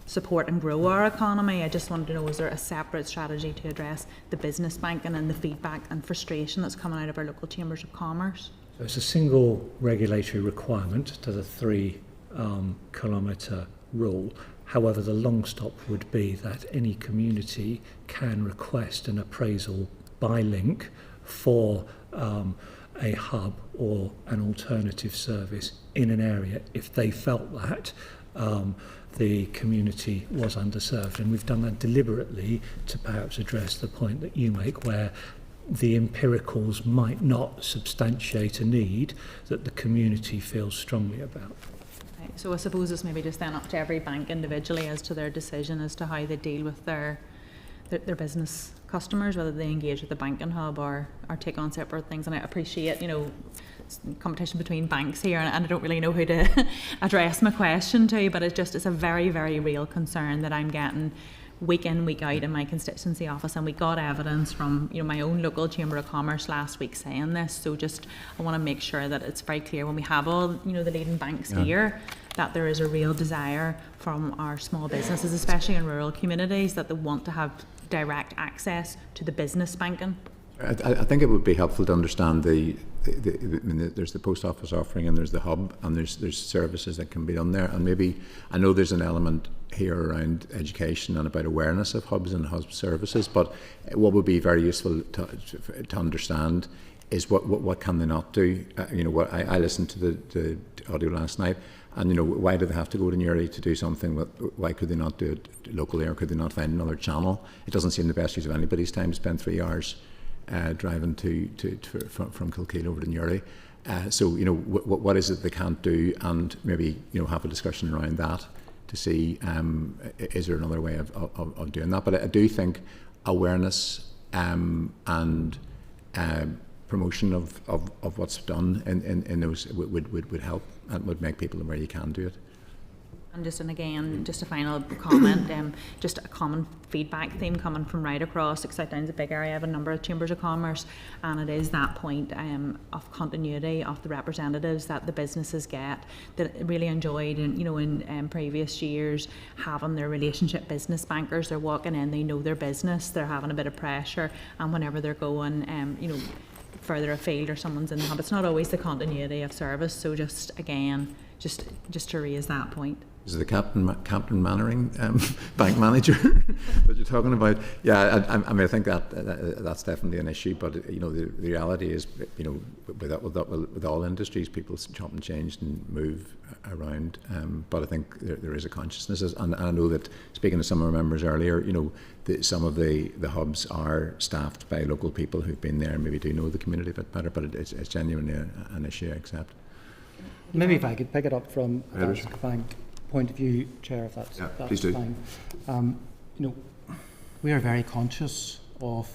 support and grow our economy. I just wanted to know, is there a separate strategy to address the business banking and the feedback and frustration that's coming out of our local chambers of commerce? So it's a single regulatory requirement to the 3 kilometre rule. However, the long stop would be that any community can request an appraisal by link for a hub or an alternative service in an area if they felt that the community was underserved. And we've done that deliberately to perhaps address the point that you make, where the empiricals might not substantiate a need that the community feels strongly about. Okay, so I suppose it's maybe just then up to every bank individually as to their decision as to how they deal with their business customers, whether they engage with the banking hub or take on separate things. And I appreciate, competition between banks here, and I don't really know who to address my question to, but it's a very, very real concern that I'm getting week in, week out in my constituency office, and we got evidence from my own local Chamber of Commerce last week saying this. So I want to make sure that it's very clear when we have all the leading banks here, that there is a real desire from our small businesses, especially in rural communities, that they want to have direct access to the business banking. I think it would be helpful to understand there's the post office offering and there's the hub, and there's services that can be done there. And maybe, I know there's an element here around education and about awareness of hubs and hub services, but what would be very useful to understand is what can they not do? What I listened to the audio last night, and why do they have to go to Newry to do something? Why could they not do it locally, or could they not find another channel? It doesn't seem the best use of anybody's time to spend 3 hours driving from Kilkeel over to Newry. So what is it they can't do, and maybe have a discussion around that to see is there another way of doing that. But I do think awareness and promotion of what's done in those would help, and would make people aware you can do it. And just a final comment, just a common feedback theme coming from right across, Southdown's a big area, I have a number of chambers of commerce, and it is that point of continuity of the representatives that the businesses get, that really enjoyed in previous years having their relationship business bankers. They're walking in, they know their business, they're having a bit of pressure, and whenever they're going further afield or someone's in the hub, it's not always the continuity of service. So just to raise that point. Is it the Captain Mannering bank manager that you're talking about? Yeah, I mean, I think that's definitely an issue. But the reality is, with all industries, people chop and change and move around. But I think there is a consciousness, and I know that, speaking to some of our members earlier, some of the hubs are staffed by local people who've been there and maybe do know the community a bit better. But it's genuinely an issue, I accept. Maybe if I could pick it up from a Danske Bank point of view, Chair, if that's please do. Fine. We are very conscious of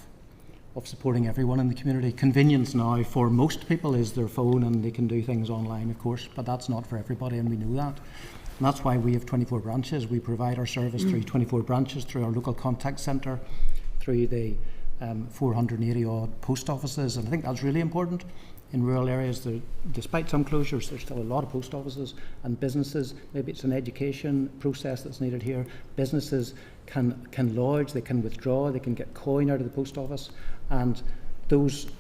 supporting everyone in the community. Convenience now for most people is their phone, and they can do things online, of course, but that's not for everybody, and we know that. And that's why we have 24 branches. We provide our service through 24 branches, through our local contact centre, through the 480 odd post offices, and I think that's really important. In rural areas, despite some closures, there's still a lot of post offices and businesses. Maybe it's an education process that's needed here. Businesses can lodge, they can withdraw, they can get coin out of the post office, and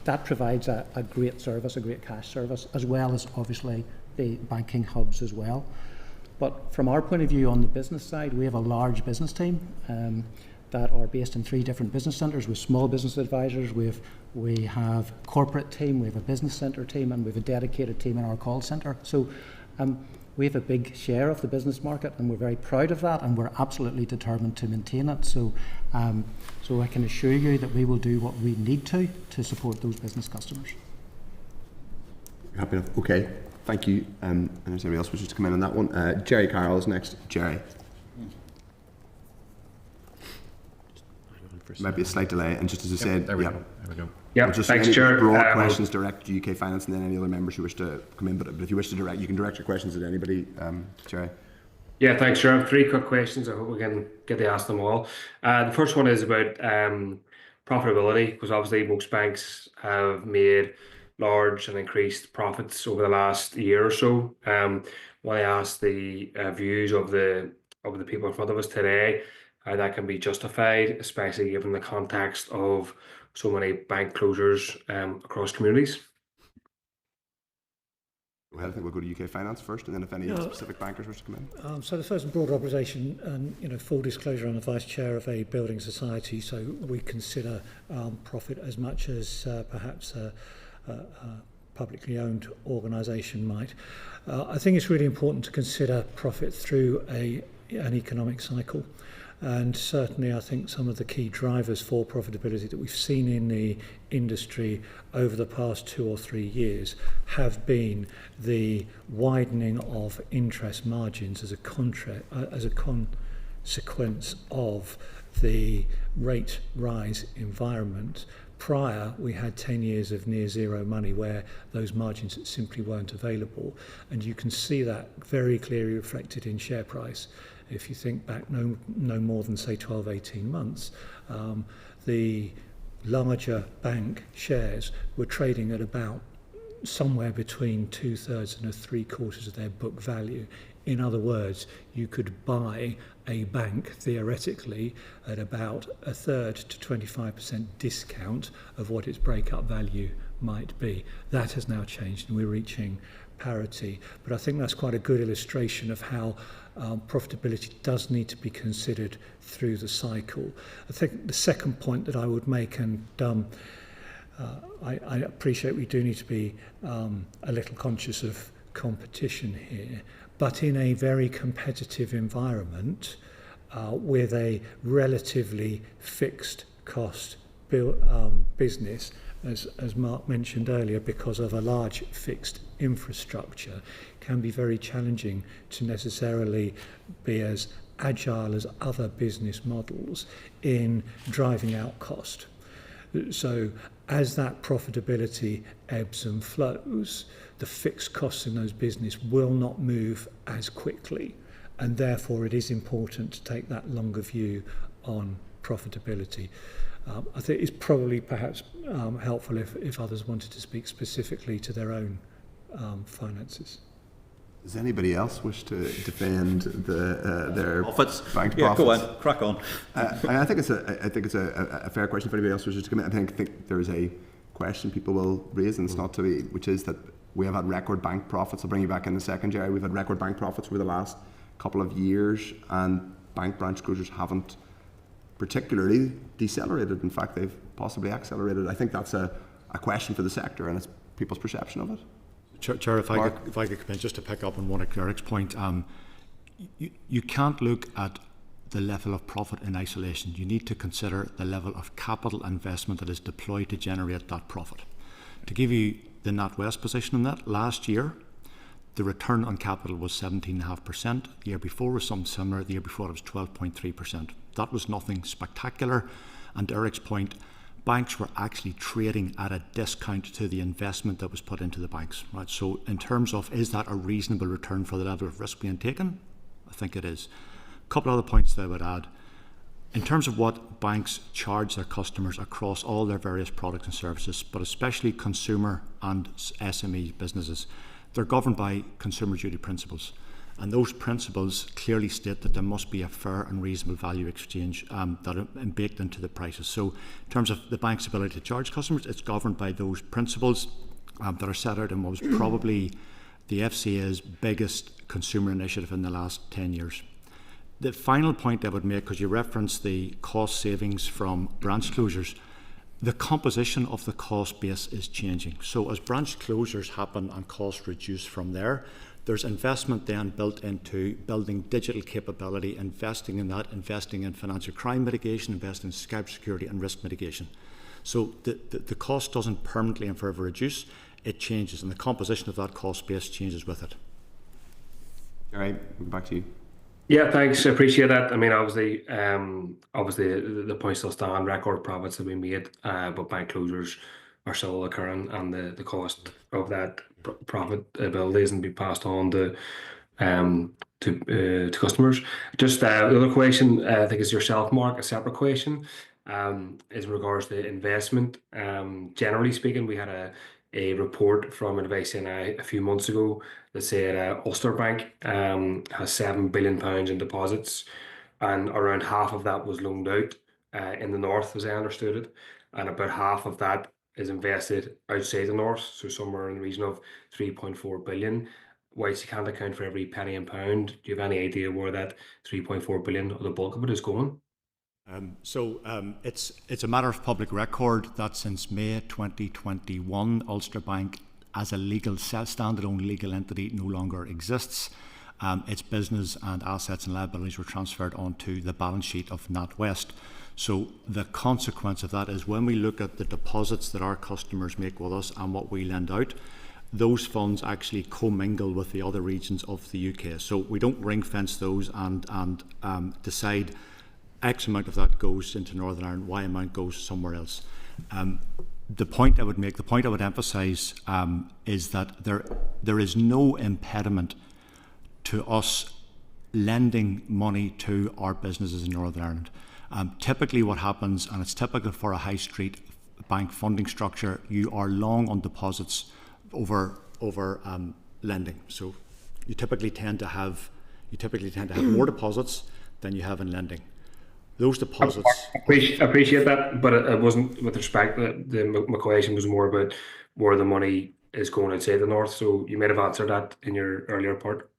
that provides a great service, a great cash service, as well as obviously the banking hubs as well. But from our point of view on the business side, we have a large business team that are based in 3 different business centres with small business advisors. We have corporate team, we have a business centre team, and we have a dedicated team in our call centre. So we have a big share of the business market, and we're very proud of that, and we're absolutely determined to maintain it. So I can assure you that we will do what we need to support those business customers. Happy enough. Okay, thank you. And there's anybody else wishes to come in on that one? Jerry Carroll is next. Jerry. Might be a slight delay, and just as I said, there we go. Yeah, just thanks, Chair. Broad questions direct to UK Finance, and then any other members who wish to come in. But if you wish to direct, you can direct your questions at anybody. Jerry. Yeah, thanks, Chair. I have 3 quick questions. I hope we can get to ask them all. The first one is about profitability, because obviously most banks have made large and increased profits over the last year or so. When I asked the views of the people in front of us today, that can be justified, especially given the context of so many bank closures across communities. Well, I think we'll go to UK Finance first, and then if any specific bankers wish to come in. So the first broad observation, and full disclosure, I'm the Vice Chair of a building society, so we consider profit as much as perhaps a publicly owned organisation might. I think it's really important to consider profit through an economic cycle. And certainly I think some of the key drivers for profitability that we've seen in the industry over the past 2 or 3 years have been the widening of interest margins as a consequence of the rate rise environment. Prior, we had 10 years of near zero money where those margins simply weren't available. And you can see that very clearly reflected in share price. If you think back no more than, say, 12, 18 months, the larger bank shares were trading at about somewhere between 2/3 and 3/4 of their book value. In other words, you could buy a bank theoretically at about 1/3 to 25% discount of what its breakup value might be. That has now changed, and we're reaching parity. But I think that's quite a good illustration of how profitability does need to be considered through the cycle. I think the second point that I would make, and I appreciate we do need to be a little conscious of competition here, but in a very competitive environment with a relatively fixed cost business, as Mark mentioned earlier, because of a large fixed infrastructure, can be very challenging to necessarily be as agile as other business models in driving out cost. So as that profitability ebbs and flows, the fixed costs in those business will not move as quickly, and therefore it is important to take that longer view on profitability. I think it's probably perhaps helpful if others wanted to speak specifically to their own finances. Does anybody else wish to defend their profits? Bank yeah, profits? Go on, crack on. I think it's a fair question for anybody else who wishes to come in. I think there is a question people will raise, and it's not to be, which is that we have had record bank profits. I'll bring you back in a second, Jerry. We've had record bank profits over the last couple of years, and bank branch closures haven't particularly decelerated. In fact, they've possibly accelerated. I think that's a question for the sector, and it's people's perception of it. Chair, if I could come in just to pick up on one of Eric's point, you can't look at the level of profit in isolation. You need to consider the level of capital investment that is deployed to generate that profit. To give you the NatWest position on that, last year the return on capital was 17.5%. The year before was something similar. The year before it was 12.3%. That was nothing spectacular. And to Eric's point, banks were actually trading at a discount to the investment that was put into the banks. Right? So in terms of, is that a reasonable return for the level of risk being taken? I think it is. A couple other points that I would add. In terms of what banks charge their customers across all their various products and services, but especially consumer and SME businesses, they're governed by consumer duty principles. And those principles clearly state that there must be a fair and reasonable value exchange that are baked into the prices. So in terms of the bank's ability to charge customers, it's governed by those principles that are set out in what was probably the FCA's biggest consumer initiative in the last 10 years. The final point I would make, because you referenced the cost savings from branch closures, the composition of the cost base is changing. So as branch closures happen and costs reduce from there, there's investment then built into building digital capability, investing in that, investing in financial crime mitigation, investing in cybersecurity and risk mitigation. So the cost doesn't permanently and forever reduce, it changes, and the composition of that cost base changes with it. All right, back to you. Yeah, thanks. I appreciate that. I mean, obviously, the point still stand. Record profits have been made, but bank closures are still occurring, and the cost of that profitability isn't being passed on to customers. Just the other question, I think, is yourself, Mark. A separate question is in regards to investment. Generally speaking, we had a report from Advice NI a few months ago that said Ulster Bank has £7 billion in deposits, and around half of that was loaned out in the north, as I understood it, and about half of that is invested outside the north, so somewhere in the region of 3.4 billion. Whilst you can't account for every penny and pound, do you have any idea where that 3.4 billion or the bulk of it is going? It's a matter of public record that since May 2021, Ulster Bank as a legal standalone legal entity no longer exists. Its business and assets and liabilities were transferred onto the balance sheet of NatWest. So the consequence of that is when we look at the deposits that our customers make with us and what we lend out, those funds actually commingle with the other regions of the UK. So we don't ring fence those and decide X amount of that goes into Northern Ireland, Y amount goes somewhere else. The point I would emphasise is that there is no impediment to us lending money to our businesses in Northern Ireland. Typically what happens, and it's typical for a high street bank funding structure, you are long on deposits over lending. So you typically tend to have more deposits than you have in lending. Those deposits. I appreciate that, but it wasn't with respect. My question was more about where the money is going outside the north. So you might have answered that in your earlier part.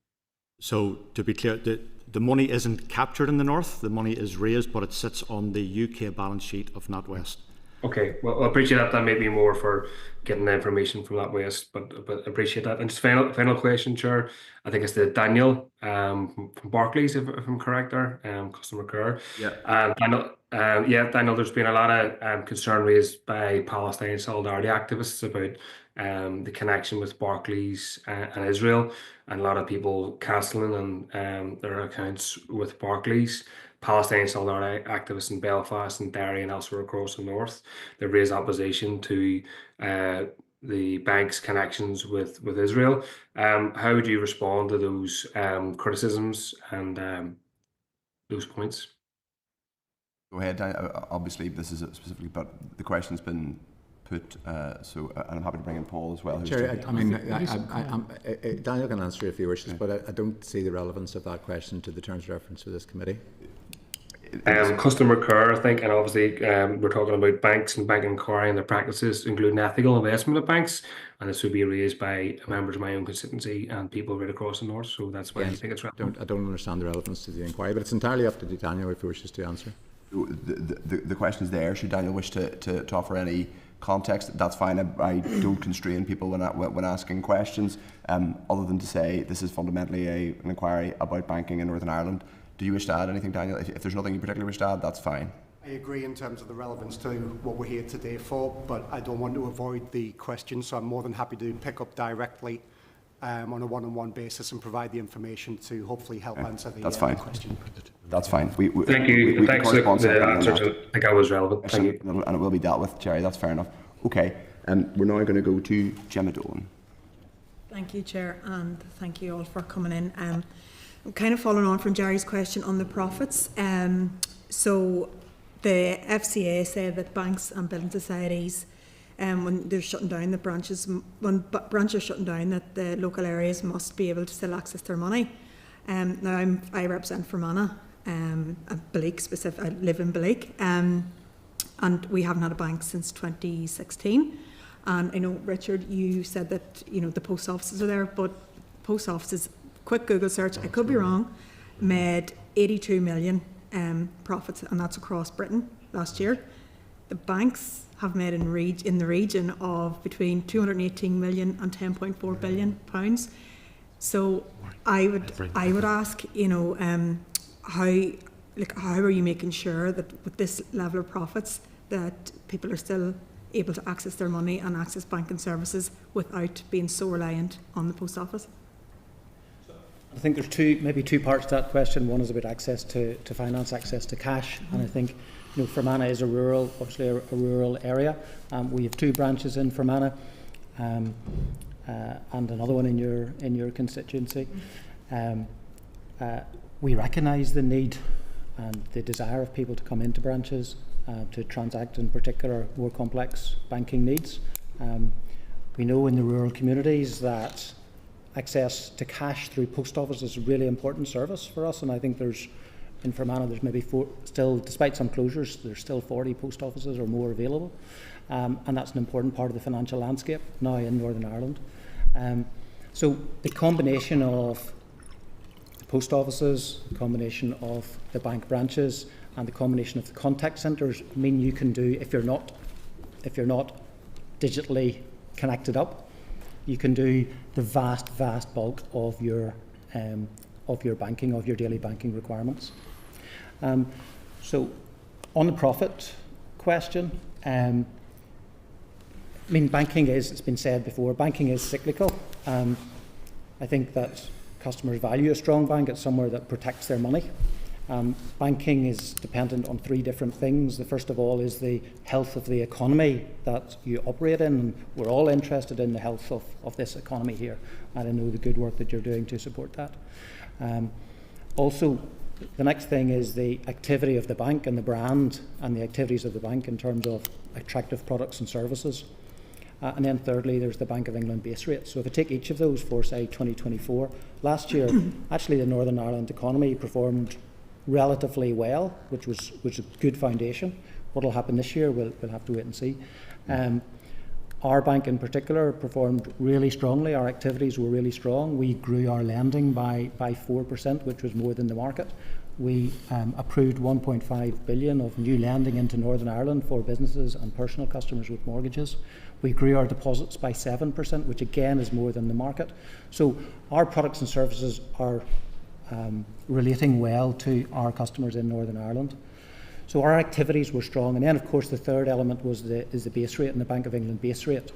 So to be clear, the money isn't captured in the north. The money is raised, but it sits on the UK balance sheet of NatWest. Okay, well, I appreciate that. That may be more for getting the information from that waste, but appreciate that. And just final question, Chair. I think it's the Daniel from Barclays, if I'm correct there, customer care. Yeah. Daniel, there's been a lot of concern raised by Palestine solidarity activists about the connection with Barclays and Israel, and a lot of people cancelling their accounts with Barclays. Palestine solidarity activists in Belfast and Derry and elsewhere across the north, they raised opposition to the bank's connections with Israel. How would you respond to those criticisms and those points? Go ahead. Obviously, this is specifically, but the question's been put, and I'm happy to bring in Paul as well. Chair, Daniel can answer if he wishes, but I don't see the relevance of that question to the terms of reference for this committee. Customer care, I think, and obviously we're talking about banks and bank inquiry and their practices, including ethical investment of banks, and this would be raised by members of my own constituency and people right across the north, so that's why I think it's relevant. I don't understand the relevance to the inquiry, but it's entirely up to Daniel if he wishes to answer. The question is there. Should Daniel wish to offer any context, that's fine. I don't constrain people when asking questions, other than to say this is fundamentally an inquiry about banking in Northern Ireland. Do you wish to add anything, Daniel? If there's nothing you particularly wish to add, that's fine. I agree in terms of the relevance to what we're here today for, but I don't want to avoid the question, so I'm more than happy to pick up directly on a one-on-one basis and provide the information to hopefully help answer the question. That's fine. Thank you. Thanks for the answer. I think I was relevant. Thank you. And it will be dealt with, Jerry. That's fair enough. Okay. We're now going to go to Gemma Dolan. Thank you, Chair, and thank you all for coming in. I'm kind of following on from Jerry's question on the profits. So the FCA said that banks and building societies, when they're shutting down the branches, when branches are shutting down, that the local areas must be able to still access their money. Now I represent Fermanagh, Balik specific. I live in Balik, and we haven't had a bank since 2016. And I know, Richard, you said that the post offices are there, but post offices, quick Google search, I could be wrong, made 82 million profits, and that's across Britain last year. The banks have made in the region of between 218 million and 10.4 billion pounds. So I would ask, how are you making sure that with this level of profits that people are still able to access their money and access banking services without being so reliant on the post office? I think there's maybe two parts to that question. One is about access to finance, access to cash, and I think Fermanagh is obviously a rural area. We have 2 branches in Fermanagh, and another one in your constituency. We recognise the need and the desire of people to come into branches to transact, in particular, more complex banking needs. We know in the rural communities that access to cash through post office is a really important service for us, and I think in Fermanagh there's maybe still, despite some closures, there's still 40 post offices or more available, and that's an important part of the financial landscape now in Northern Ireland. So the combination of the post offices, the combination of the bank branches, and the combination of the contact centres mean you can do, if you're not digitally connected up, you can do the vast bulk of your banking, of your daily banking requirements. So on the profit question, banking is, it's been said before, banking is cyclical. I think that customers value a strong bank. It's somewhere that protects their money. Banking is dependent on 3 different things. The first of all is the health of the economy that you operate in, and we're all interested in the health of this economy here, and I know the good work that you're doing to support that. Also, the next thing is the activity of the bank and the brand and the activities of the bank in terms of attractive products and services. And then thirdly, there's the Bank of England base rate. So if I take each of those for, say, 2024, last year, actually the Northern Ireland economy performed relatively well, which was a good foundation. What will happen this year, we'll have to wait and see. Our bank in particular performed really strongly. Our activities were really strong. We grew our lending by 4%, which was more than the market. We approved 1.5 billion of new lending into Northern Ireland for businesses and personal customers with mortgages. We grew our deposits by 7%, which again is more than the market. So our products and services are relating well to our customers in Northern Ireland. So our activities were strong, and then of course the third element is the base rate, and the Bank of England base rate.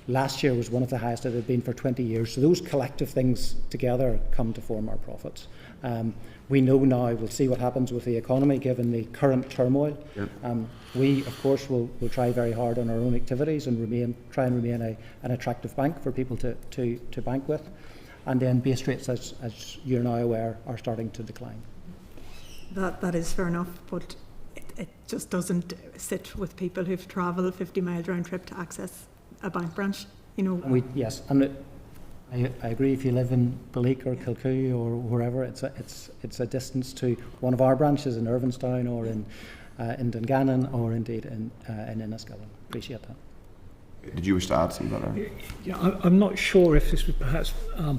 Last year was one of the highest it had been for 20 years. So those collective things together come to form our profits. We know now, we'll see what happens with the economy given the current turmoil. Yeah. We, of course, will try very hard on our own activities and try and remain an attractive bank for people to bank with. And then base rates, as you're now aware, are starting to decline. That is fair enough, but it just doesn't sit with people who've travelled 50 miles round trip to access a bank branch. You know. Yes, and I agree. If you live in Balleek or Kilcoo or wherever, it's a distance to one of our branches in Irvinstown or in Dungannon or indeed in Enniskillen. Appreciate that. Did you wish to add something there? Yeah, I'm not sure if this was perhaps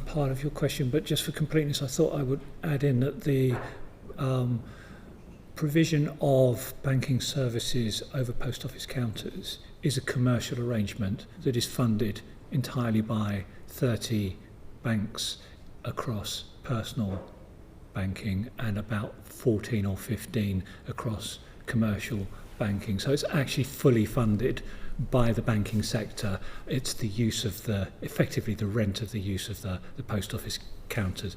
part of your question, but just for completeness, I thought I would add in that the provision of banking services over post office counters is a commercial arrangement that is funded entirely by 30 banks across personal banking and about 14 or 15 across commercial banking. So it's actually fully funded by the banking sector. It's the use of effectively the rent of the use of the post office counters.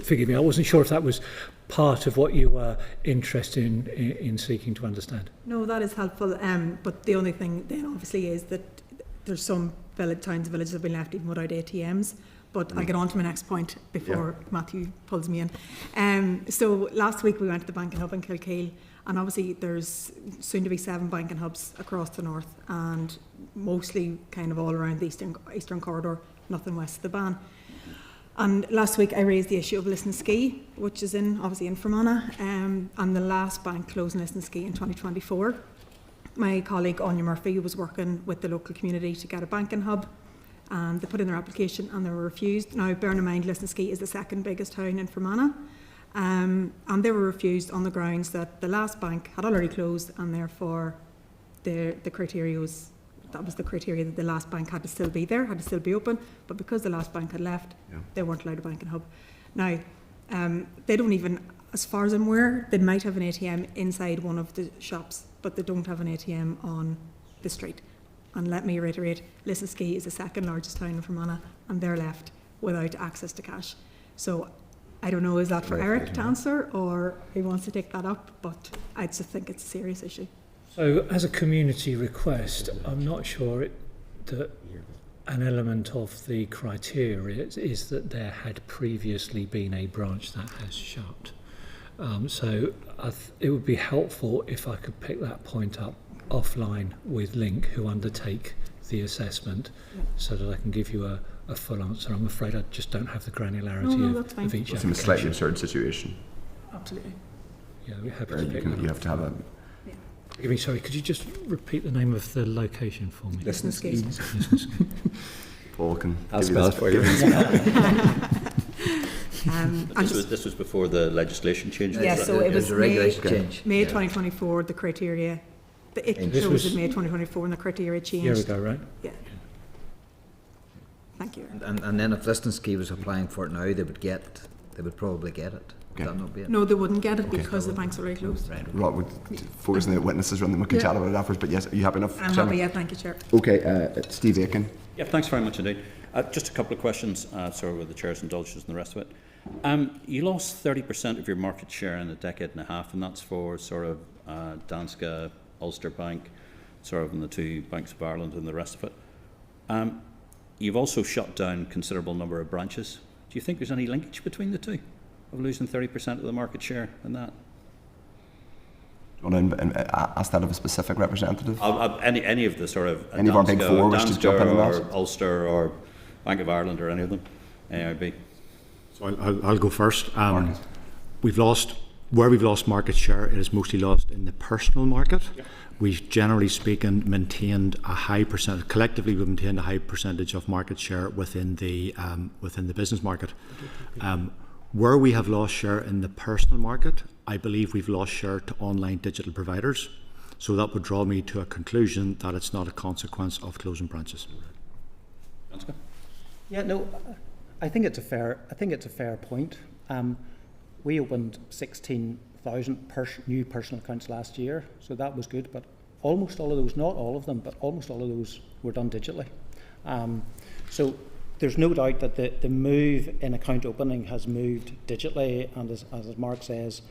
Forgive me, I wasn't sure if that was part of what you were interested in seeking to understand. No, that is helpful. But the only thing then obviously is that there's some towns and villages have been left even without ATMs. But I'll get on to my next point before Matthew pulls me in. So last week we went to the banking hub in Kilkeel, and obviously there's soon to be 7 banking hubs across the north, and mostly kind of all around the eastern corridor, nothing west of the Ban. And last week I raised the issue of Lisnaskea, which is obviously in Fermanagh, and the last bank closed in Lisnaskea in 2024. My colleague Anya Murphy was working with the local community to get a banking hub, and they put in their application and they were refused. Now, bearing in mind, Lisnaskea is the second biggest town in Fermanagh, and they were refused on the grounds that the last bank had already closed, and therefore the criteria was that the last bank had to still be there, had to still be open, but because the last bank had left, they weren't allowed a banking hub. Now, they don't even, as far as I'm aware, they might have an ATM inside one of the shops, but they don't have an ATM on the street. And let me reiterate, Lisnaskea is the second largest town in Fermanagh, and they're left without access to cash. So I don't know, is that for Eric to answer, or he wants to take that up, but I just think it's a serious issue. So as a community request, I'm not sure that an element of the criteria is that there had previously been a branch that has shut. So it would be helpful if I could pick that point up offline with Link, who undertake the assessment, so that I can give you a full answer. I'm afraid I just don't have the granularity of each application. It's a slightly absurd situation. Absolutely. Yeah, we're happy to pick that up. You have to have a... Forgive me, sorry, could you just repeat the name of the location for me? Lisnaskea. Paul can I'll give you spell this. it for you. This was before the legislation changed. Yeah, so it was a regulation change. May 2024, the criteria, it closed in May 2024 and the criteria changed. A year ago, right? Yeah. Thank you. And then if Lisnaskea was applying for it now, they would probably get it. Would that not be it? No, they wouldn't get it because the bank's already closed. Right. Right, we'll focus on the witnesses and then we can chat about it afterwards, but yes, are you happy enough? I'm happy, yeah, thank you, Chair. Okay, Steve Aiken. Yeah, thanks very much indeed. Just a couple of questions, sorry, with the Chair's indulgence and the rest of it. You lost 30% of your market share in a decade and a half, and that's for sort of Danske, Ulster Bank, sort of in the 2 banks of Ireland and the rest of it. You've also shut down a considerable number of branches. Do you think there's any linkage between the two, of losing 30% of the market share and that? Do you want to ask that of a specific representative? Any of the sort of any of our big 4 wish to jump in on that? Or Ulster or Bank of Ireland or any of them, AIB. So I'll go first. We've lost Where we've lost market share, it is mostly lost in the personal market. Yeah. We've generally speaking maintained a high percentage. Collectively, we've maintained a high percentage of market share within the business market. Where we have lost share in the personal market, I believe we've lost share to online digital providers. So that would draw me to a conclusion that it's not a consequence of closing branches. Danske? Yeah, no, I think it's a fair point. We opened 16,000 new personal accounts last year, so that was good. But almost all of those, not all of them, but almost all of those were done digitally. So there's no doubt that the move in account opening has moved digitally, and as Mark says,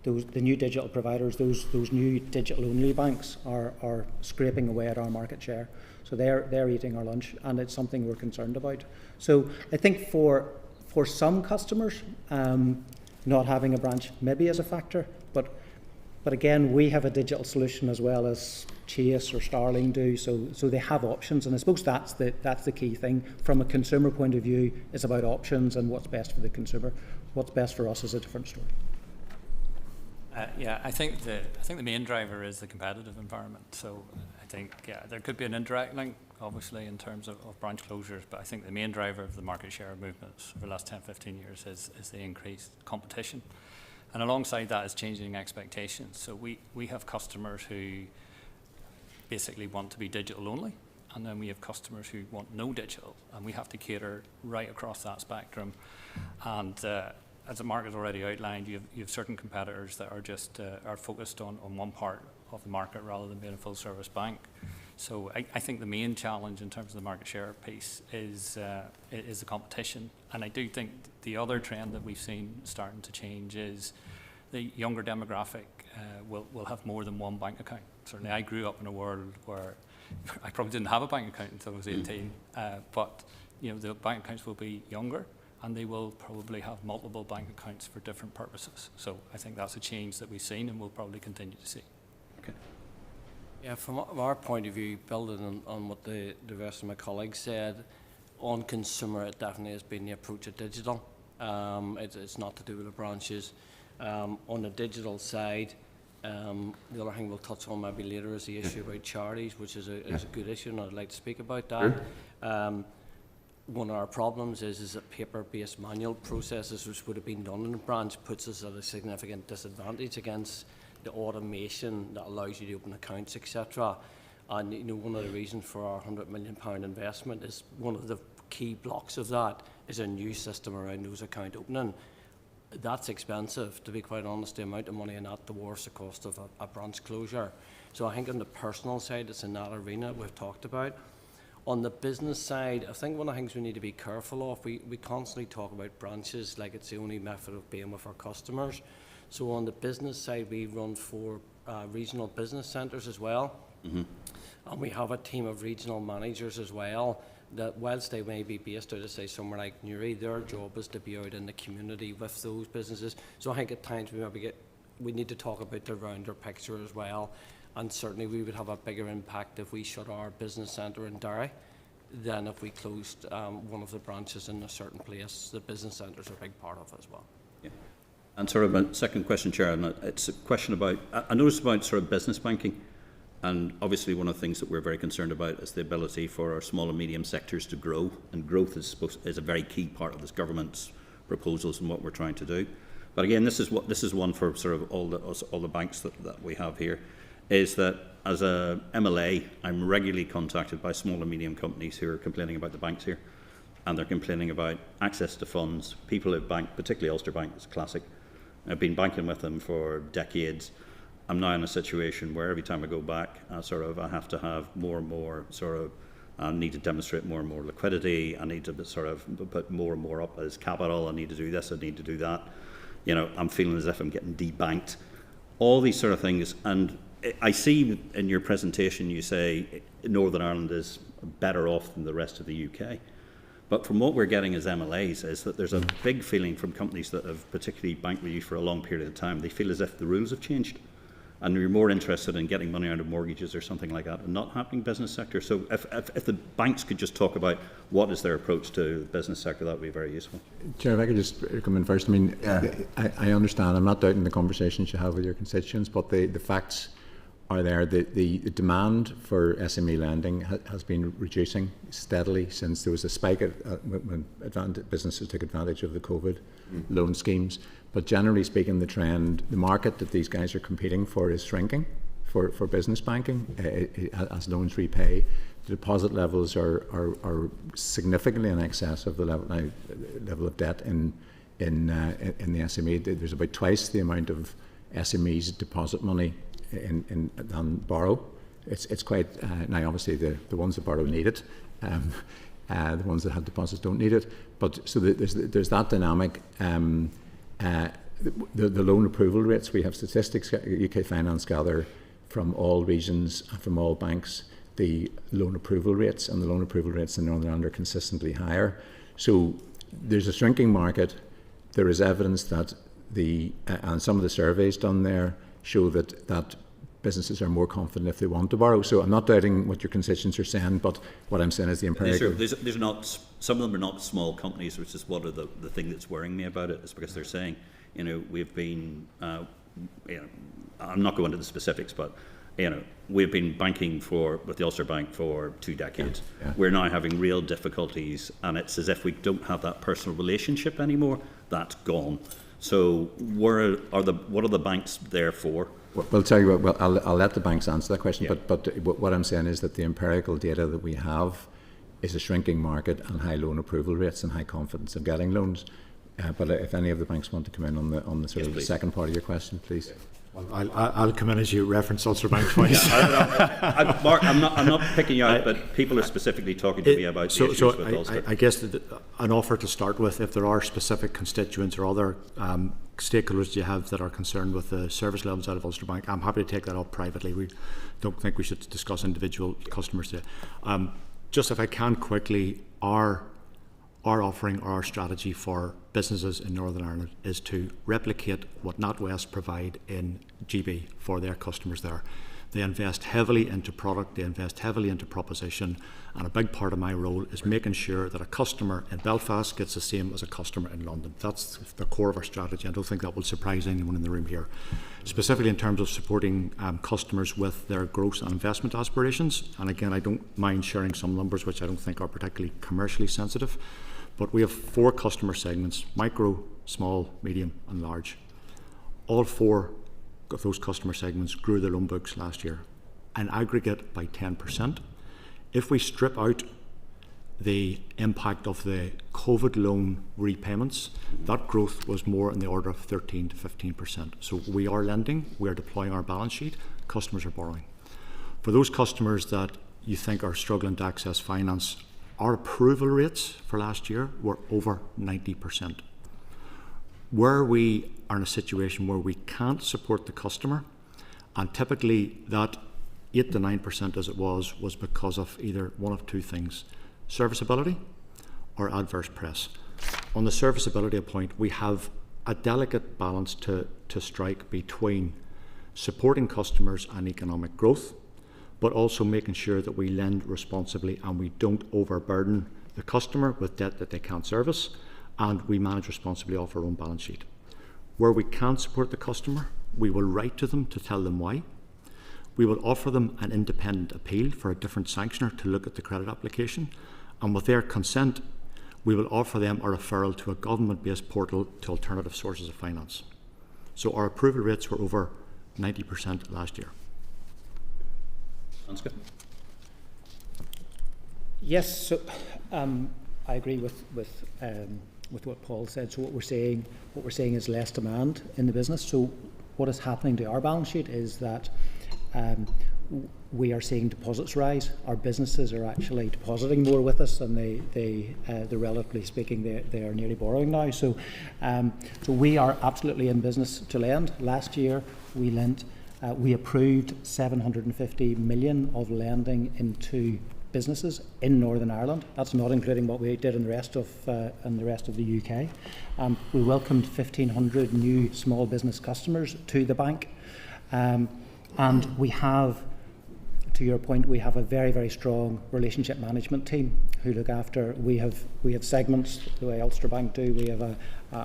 the new digital providers, those new digital-only banks are scraping away at our market share. So they're eating our lunch, and it's something we're concerned about. So I think for some customers, not having a branch maybe is a factor, but again, we have a digital solution as well as Chase or Starling do, so they have options, and I suppose that's the key thing. From a consumer point of view, it's about options and what's best for the consumer. What's best for us is a different story. Yeah, I think the main driver is the competitive environment. So I think there could be an indirect link, obviously, in terms of branch closures, but I think the main driver of the market share movements over the last 10-15 years is the increased competition. And alongside that is changing expectations. So we have customers who basically want to be digital only, and then we have customers who want no digital, and we have to cater right across that spectrum. And as the Mark has already outlined, you have certain competitors that are just are focused on one part of the market rather than being a full service bank. So I think the main challenge in terms of the market share piece is the competition. And I do think the other trend that we've seen starting to change is the younger demographic will have more than one bank account. Certainly I grew up in a world where I probably didn't have a bank account until I was 18, but the bank accounts will be younger, and they will probably have multiple bank accounts for different purposes. So I think that's a change that we've seen and we'll probably continue to see. Okay. Yeah, from our point of view, building on what the rest of my colleagues said, on consumer it definitely has been the approach of digital. It's not to do with the branches. On the digital side, the other thing we'll touch on maybe later is the issue about charities, which is a good issue, and I'd like to speak about that. One of our problems is that paper-based manual processes, which would have been done in a branch, puts us at a significant disadvantage against the automation that allows you to open accounts, etc. And one of the reasons for our £100 million investment is one of the key blocks of that is a new system around those account opening. That's expensive, to be quite honest, the amount of money in that dwarfs the cost of a branch closure. So I think on the personal side, it's in that arena we've talked about. On the business side, I think one of the things we need to be careful of, we constantly talk about branches like it's the only method of being with our customers. So on the business side, we run 4 regional business centres as well. Mm-hmm. And we have a team of regional managers as well, that whilst they may be based out of, say, somewhere like Newry, their job is to be out in the community with those businesses. So I think at times we need to talk about the rounder picture as well. And certainly we would have a bigger impact if we shut our business centre in Derry than if we closed one of the branches in a certain place. The business centre is a big part of it as well. Yeah. And sort of a second question, Chair, and it's a question about, I noticed about sort of business banking, and obviously one of the things that we're very concerned about is the ability for our small and medium sectors to grow, and growth is a very key part of this government's proposals and what we're trying to do. But again, this is one for sort of all the banks that we have here, is that as a MLA, I'm regularly contacted by small and medium companies who are complaining about the banks here, and they're complaining about access to funds. People at bank, particularly Ulster Bank, is classic. I've been banking with them for decades. I'm now in a situation where every time I go back, I have to have more and more I need to demonstrate more and more liquidity. I need to put more and more up as capital. I need to do this. I need to do that. I'm feeling as if I'm getting debanked. All these sort of things. And I see in your presentation you say Northern Ireland is better off than the rest of the UK. But from what we're getting as MLAs is that there's a big feeling from companies that have particularly banked with you for a long period of time. They feel as if the rules have changed. and you're more interested in getting money out of mortgages or something like that and not happening business sector. So if the banks could just talk about what is their approach to the business sector, that would be very useful. Chair, if I could just come in first. I mean, I understand, I'm not doubting the conversations you have with your constituents, but the facts are there. The demand for SME lending has been reducing steadily since there was a spike when businesses took advantage of the COVID loan schemes. But generally speaking, the market that these guys are competing for is shrinking for business banking as loans repay. The deposit levels are significantly in excess of the level of debt in the SME. There's about twice the amount of SMEs deposit money than borrow. It's quite now. Obviously, the ones that borrow need it. The ones that have deposits don't need it. But so there's that dynamic. The loan approval rates, we have statistics UK Finance gather from all regions and from all banks, the loan approval rates, and the loan approval rates in Northern Ireland are consistently higher. So there's a shrinking market. There is evidence that and some of the surveys done there show that businesses are more confident if they want to borrow. So I'm not doubting what your constituents are saying, but what I'm saying is the empirical. These are not, some of them are not small companies, which is one of the thing that's worrying me about it, is because they're saying, we've been, I'm not going into the specifics, but we've been banking with the Ulster Bank for 2 decades. Yeah. We're now having real difficulties, and it's as if we don't have that personal relationship anymore. That's gone. So what are the banks there for? Well, tell you what. Well, I'll let the banks answer that question. Yeah. But what I'm saying is that the empirical data that we have is a shrinking market and high loan approval rates and high confidence of getting loans. But if any of the banks want to come in on the sort of the second part of your question, please. Well, I'll come in as you reference Ulster Bank twice. Mark, I'm not picking you out, but people are specifically talking to me about the issues with Ulster. I guess an offer to start with, if there are specific constituents or other stakeholders you have that are concerned with the service levels out of Ulster Bank, I'm happy to take that up privately. We don't think we should discuss individual customers today. Just if I can quickly, our offering or our strategy for businesses in Northern Ireland is to replicate what NatWest provide in GB for their customers there. They invest heavily into product, they invest heavily into proposition, and a big part of my role is making sure that a customer in Belfast gets the same as a customer in London. That's the core of our strategy. I don't think that will surprise anyone in the room here. Specifically in terms of supporting customers with their growth and investment aspirations, and again, I don't mind sharing some numbers which I don't think are particularly commercially sensitive, but we have 4 customer segments: micro, small, medium and large. All 4 of those customer segments grew their loan books last year, in aggregate by 10%. If we strip out the impact of the COVID loan repayments, that growth was more in the order of 13 to 15%. So we are lending, we are deploying our balance sheet, customers are borrowing. For those customers that you think are struggling to access finance, our approval rates for last year were over 90%. Where we are in a situation where we can't support the customer, and typically that 8 to 9% as it was because of either one of 2 things: serviceability or adverse press. On the serviceability point, we have a delicate balance to strike between supporting customers and economic growth, but also making sure that we lend responsibly and we don't overburden the customer with debt that they can't service, and we manage responsibly off our own balance sheet. Where we can't support the customer, we will write to them to tell them why. We will offer them an independent appeal for a different sanctioner to look at the credit application, and with their consent, we will offer them a referral to a government-based portal to alternative sources of finance. So our approval rates were over 90% last year. Danske? Yes, so I agree with what Paul said. So what we're seeing is less demand in the business. So what is happening to our balance sheet is that we are seeing deposits rise. Our businesses are actually depositing more with us, and they're relatively speaking, they are nearly borrowing now. So we are absolutely in business to lend. Last year we lent. We approved 750 million of lending into businesses in Northern Ireland. That's not including what we did in the rest of the UK. We welcomed 1,500 new small business customers to the bank. And we have, to your point, we have a very, very strong relationship management team who look after, we have segments the way Ulster Bank do. We have a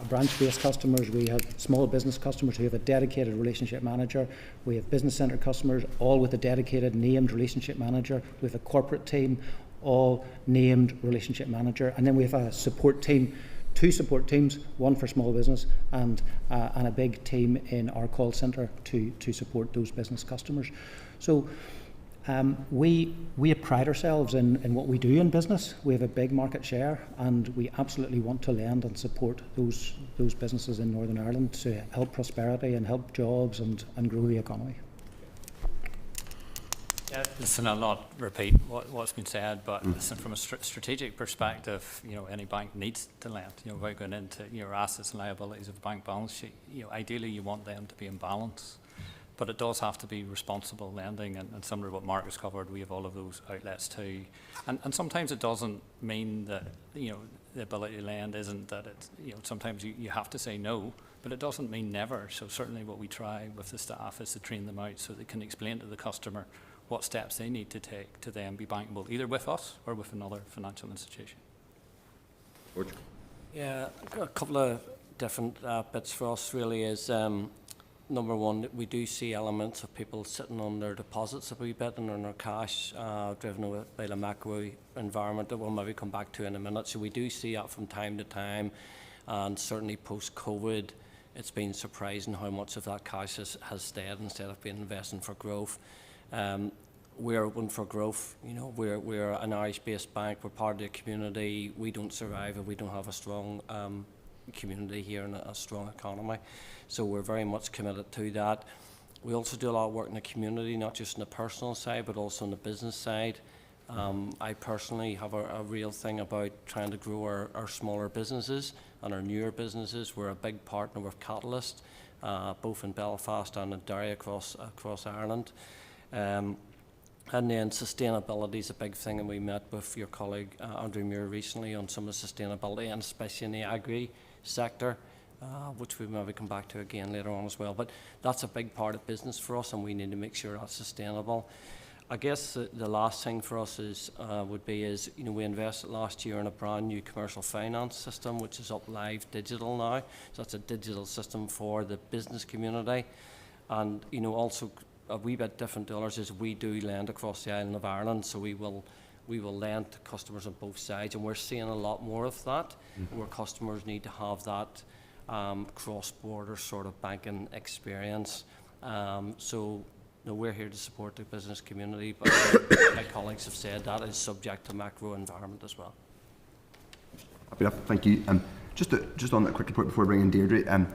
branch-based customers, we have small business customers who have a dedicated relationship manager, we have business centre customers all with a dedicated named relationship manager, we have a corporate team, all named relationship manager, and then we have a support team, 2 support teams, one for small business and a big team in our call centre to support those business customers. So we pride ourselves in what we do in business. We have a big market share, and we absolutely want to lend and support those businesses in Northern Ireland to help prosperity and help jobs and grow the economy. Yeah, listen, I'll not repeat what's been said, but listen, from a strategic perspective, any bank needs to lend. Without going into your assets and liabilities of the bank balance sheet, ideally you want them to be in balance. But it does have to be responsible lending, and similar to what Mark has covered, we have all of those outlets too. And sometimes it doesn't mean that the ability to lend isn't that it's sometimes you have to say no, but it doesn't mean never. So certainly what we try with the staff is to train them out so they can explain to the customer what steps they need to take to then be bankable, either with us or with another financial institution. Yeah, a couple of different bits for us really is. Number one, we do see elements of people sitting on their deposits a wee bit and on their cash, driven by the macro environment that we'll maybe come back to in a minute. So we do see that from time to time, and certainly post-COVID, it's been surprising how much of that cash has stayed instead of being invested for growth. We're open for growth. We're an Irish-based bank. We're part of the community. We don't survive if we don't have a strong community here and a strong economy. So we're very much committed to that. We also do a lot of work in the community, not just on the personal side, but also on the business side. I personally have a real thing about trying to grow our smaller businesses and our newer businesses. We're a big partner with Catalyst, both in Belfast and in Derry across Ireland. And then sustainability is a big thing, and we met with your colleague Andrew Muir recently on some of the sustainability, and especially in the agri sector, which we maybe come back to again later on as well. But that's a big part of business for us, and we need to make sure that's sustainable. I guess the last thing for us would be we invested last year in a brand new commercial finance system, which is up live digital now. So that's a digital system for the business community, and also a wee bit different to others is we do lend across the island of Ireland, so we will lend to customers on both sides, and we're seeing a lot more of that, where customers need to have that cross-border sort of banking experience. So we're here to support the business community, but my colleagues have said that is subject to macro environment as well. Thank you. Just on that quick point before bringing Deirdre,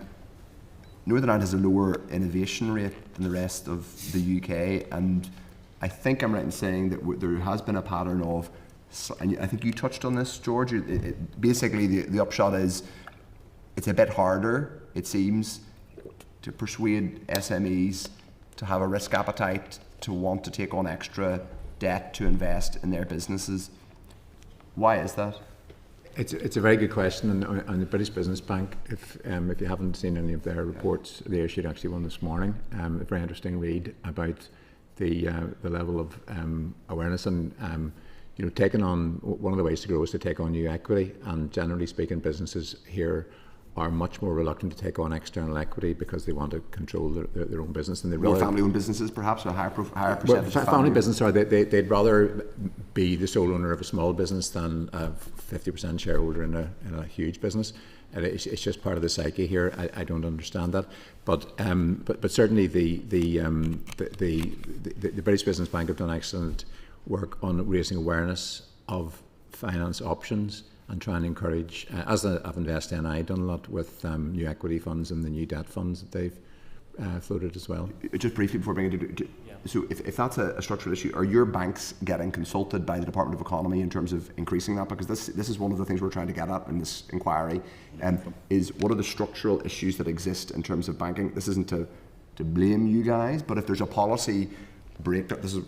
Northern Ireland has a lower innovation rate than the rest of the UK, and I think I'm right in saying that there has been a pattern of, and I think you touched on this, George, basically the upshot is it's a bit harder, it seems, to persuade SMEs to have a risk appetite, to want to take on extra debt to invest in their businesses. Why is that? It's a very good question, and on the British Business Bank, if you haven't seen any of their reports, they issued actually one this morning, a very interesting read about the level of awareness and taking on, one of the ways to grow is to take on new equity, and generally speaking businesses here are much more reluctant to take on external equity because they want to control their own business, and they rather family-owned businesses, perhaps a higher percentage. Well, family business, they'd rather be the sole owner of a small business than a 50% shareholder in a huge business. And it's just part of the psyche here. I don't understand that, but certainly the British Business Bank have done excellent work on raising awareness of finance options and try and encourage, as I've invested in, I've done a lot with new equity funds and the new debt funds that they've floated as well. Just briefly before bringing it, so if that's a structural issue, are your banks getting consulted by the Department of Economy in terms of increasing that? Because this is one of the things we're trying to get at in this inquiry, is what are the structural issues that exist in terms of banking? This isn't to blame you guys, but if there's a policy breakdown, this is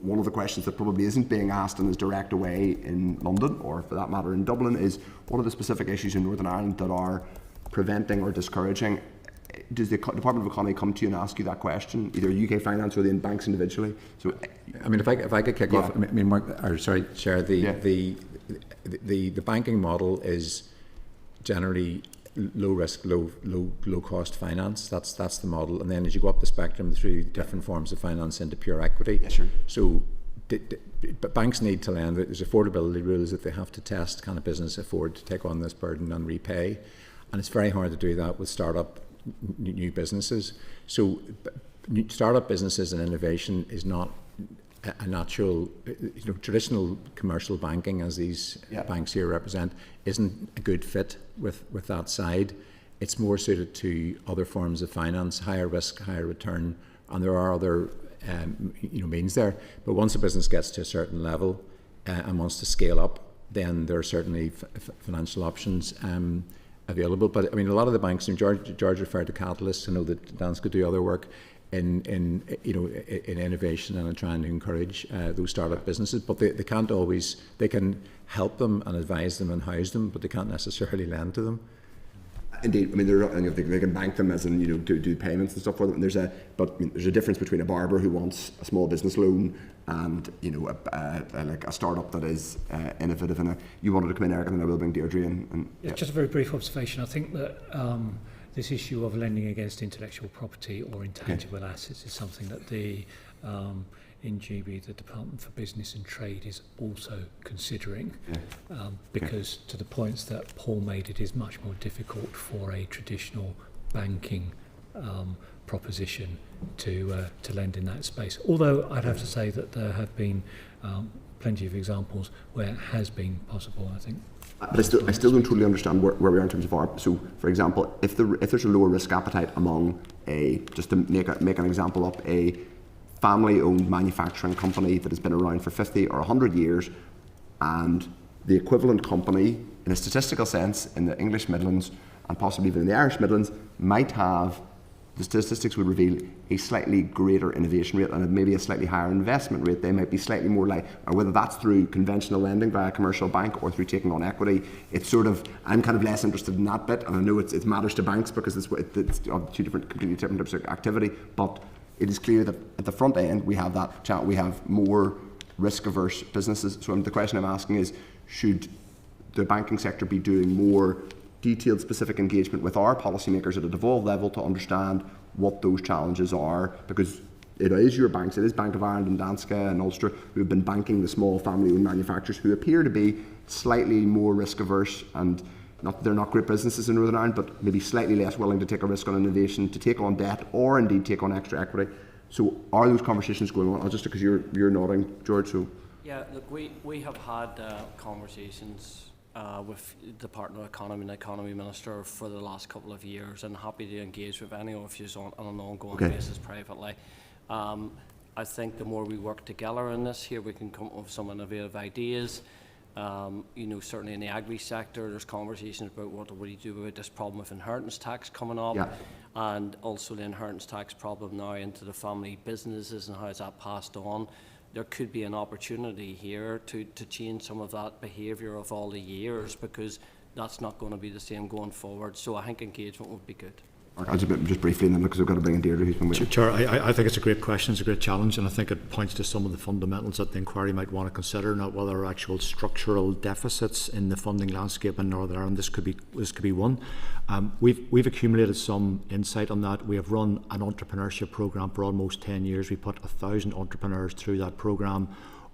one of the questions that probably isn't being asked in as direct a way in London, or for that matter in Dublin, is what are the specific issues in Northern Ireland that are preventing or discouraging does the Department of Economy come to you and ask you that question, either UK Finance or the banks individually? So, I mean, if I could kick off, I mean, Chair, the banking model is generally low risk, low cost finance. That's the model, and then as you go up the spectrum through different forms of finance into pure equity. Yes, sure. So, but banks need to lend. There's affordability rules that they have to test. Can a business afford to take on this burden and repay? And it's very hard to do that with startup new businesses. So startup businesses and innovation is not a natural, traditional commercial banking, as these banks here represent, isn't a good fit with that side. It's more suited to other forms of finance, higher risk, higher return, and there are other means there. But once a business gets to a certain level and wants to scale up, then there are certainly financial options available. But I mean, a lot of the banks, and George referred to Catalyst. I know that Danske do other work in innovation and in trying to encourage those startup businesses. But they can't always. They can help them and advise them and house them, but they can't necessarily lend to them. Indeed, I mean, they can bank them as in do payments and stuff for them. And there's a difference between a barber who wants a small business loan and like a startup that is innovative. And you wanted to come in, Eric, and then I will bring Deirdre in. Just a very brief observation. I think that this issue of lending against intellectual property or intangible assets is something that in GB, the Department for Business and Trade is also considering, because to the points that Paul made, it is much more difficult for a traditional banking proposition to lend in that space. Although I'd have to say that there have been plenty of examples where it has been possible, I think. But I still don't totally understand where we are in terms of our. So, for example, if there's a lower risk appetite among just to make an example up, a family-owned manufacturing company that has been around for 50 or 100 years, and the equivalent company, in a statistical sense, in the English Midlands and possibly even in the Irish Midlands, might have, the statistics would reveal, a slightly greater innovation rate and maybe a slightly higher investment rate. They might be slightly more like, or whether that's through conventional lending via a commercial bank or through taking on equity. It's sort of, I'm kind of less interested in that bit, and I know it matters to banks because it's two completely different types of activity, but it is clear that at the front end we have that chat, we have more risk-averse businesses. So the question I'm asking is, should the banking sector be doing more detailed, specific engagement with our policymakers at a devolved level to understand what those challenges are? Because it is your banks, it is Bank of Ireland and Danske and Ulster who have been banking the small family-owned manufacturers who appear to be slightly more risk-averse, and they're not great businesses in Northern Ireland, but maybe slightly less willing to take a risk on innovation, to take on debt, or indeed take on extra equity. So are those conversations going on? Just because you're nodding, George. So yeah, look, we have had conversations with the Department of Economy and the Economy Minister for the last couple of years, and happy to engage with any of you on an ongoing basis privately. I think the more we work together in this here, we can come up with some innovative ideas. Certainly in the agri sector, there's conversations about what do we do about this problem of inheritance tax coming up, and also the inheritance tax problem now into the family businesses and how is that passed on. There could be an opportunity here to change some of that behaviour of all the years, because that's not going to be the same going forward. So I think engagement would be good. I'll just briefly, then, because we've got to bring in Deirdre, who's been waiting. Chair, I think it's a great question, it's a great challenge, and I think it points to some of the fundamentals that the inquiry might want to consider, not whether there are actual structural deficits in the funding landscape in Northern Ireland. This could be one. We've accumulated some insight on that. We have run an entrepreneurship programme for almost 10 years. We put 1,000 entrepreneurs through that programme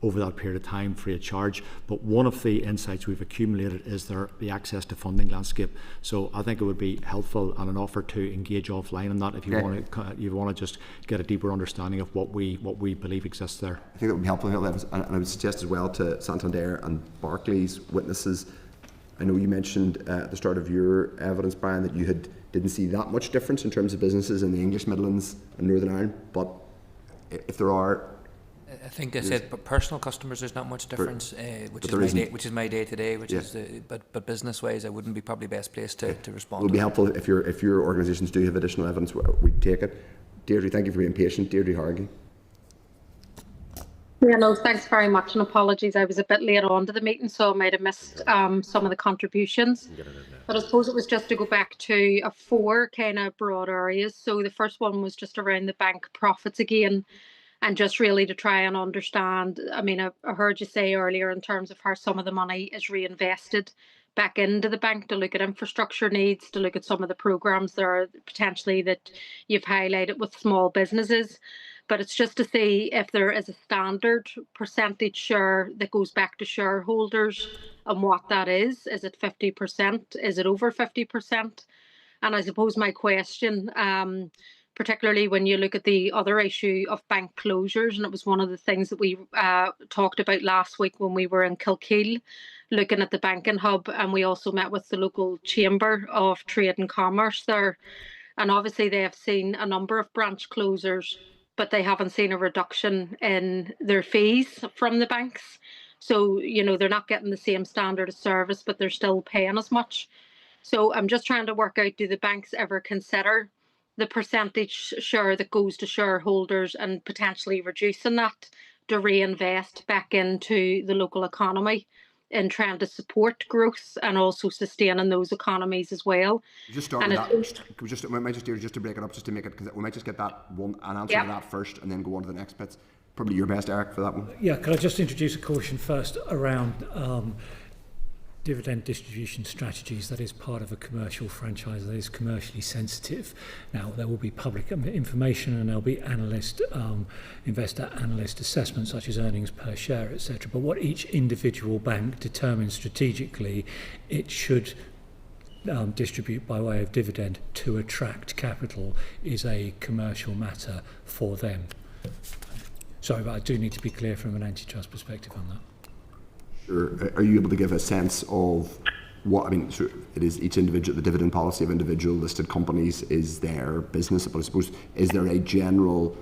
over that period of time free of charge. But one of the insights we've accumulated is the access to funding landscape. So I think it would be helpful and an offer to engage offline on that if you want to just get a deeper understanding of what we believe exists there. I think that would be helpful, and I would suggest as well to Santander and Barclays witnesses. I know you mentioned at the start of your evidence, Brian, that you didn't see that much difference in terms of businesses in the English Midlands and Northern Ireland, but if there are, I think I said, but personal customers, there's not much difference, which is my day to day, but business wise, I wouldn't be probably best placed to respond. It would be helpful if your organisations do have additional evidence. We'd take it. Deirdre, thank you for being patient. Deirdre Hargey. Yeah, no, thanks very much, and apologies, I was a bit late on to the meeting, so I might have missed some of the contributions. But I suppose it was just to go back to 4 kind of broad areas. So the first one was just around the bank profits again, and just really to try and understand. I mean, I heard you say earlier in terms of how some of the money is reinvested back into the bank, to look at infrastructure needs, to look at some of the programs there potentially that you've highlighted with small businesses. But it's just to see if there is a standard percentage share that goes back to shareholders and what that is. Is it 50%? Is it over 50%? And I suppose my question, particularly when you look at the other issue of bank closures, and it was one of the things that we talked about last week when we were in Kilkeel, looking at the banking hub, and we also met with the local Chamber of Trade and Commerce there. And obviously they have seen a number of branch closures, but they haven't seen a reduction in their fees from the banks. So, you know, they're not getting the same standard of service, but they're still paying as much. So I'm just trying to work out, do the banks ever consider the percentage share that goes to shareholders and potentially reducing that to reinvest back into the local economy in trying to support growth and also sustaining those economies as well? Just start with that. We might just to break it up, just to make it, because we might just get that one, an answer to that first, and then go on to the next bits. Probably your best, Eric, for that one. Yeah, could I just introduce a caution first around dividend distribution strategies? That is part of a commercial franchise that is commercially sensitive. Now, there will be public information, and there'll be investor analyst assessments such as earnings per share, etc. But what each individual bank determines strategically it should distribute by way of dividend to attract capital is a commercial matter for them. Sorry, but I do need to be clear from an antitrust perspective on that. Sure. Are you able to give a sense of what, I mean, so it is each individual, the dividend policy of individual listed companies is their business, but I suppose, is there a general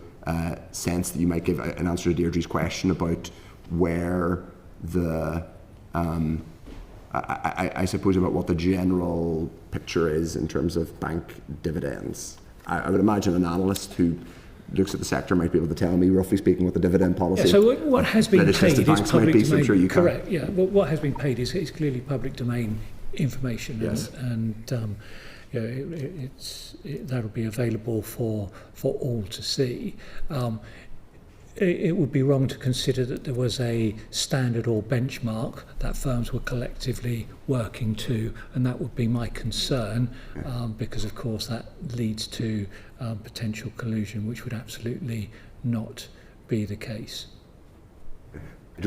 sense that you might give an answer to Deirdre's question about where the, I suppose about what the general picture is in terms of bank dividends? I would imagine an analyst who looks at the sector might be able to tell me, roughly speaking, what the dividend policy. Yeah, so what has been paid is public domain. Sure, correct. Yeah. Well, what has been paid is clearly public domain information, yes. and you know, that'll be available for all to see. It would be wrong to consider that there was a standard or benchmark that firms were collectively working to, and that would be my concern, because of course that leads to potential collusion, which would absolutely not be the case.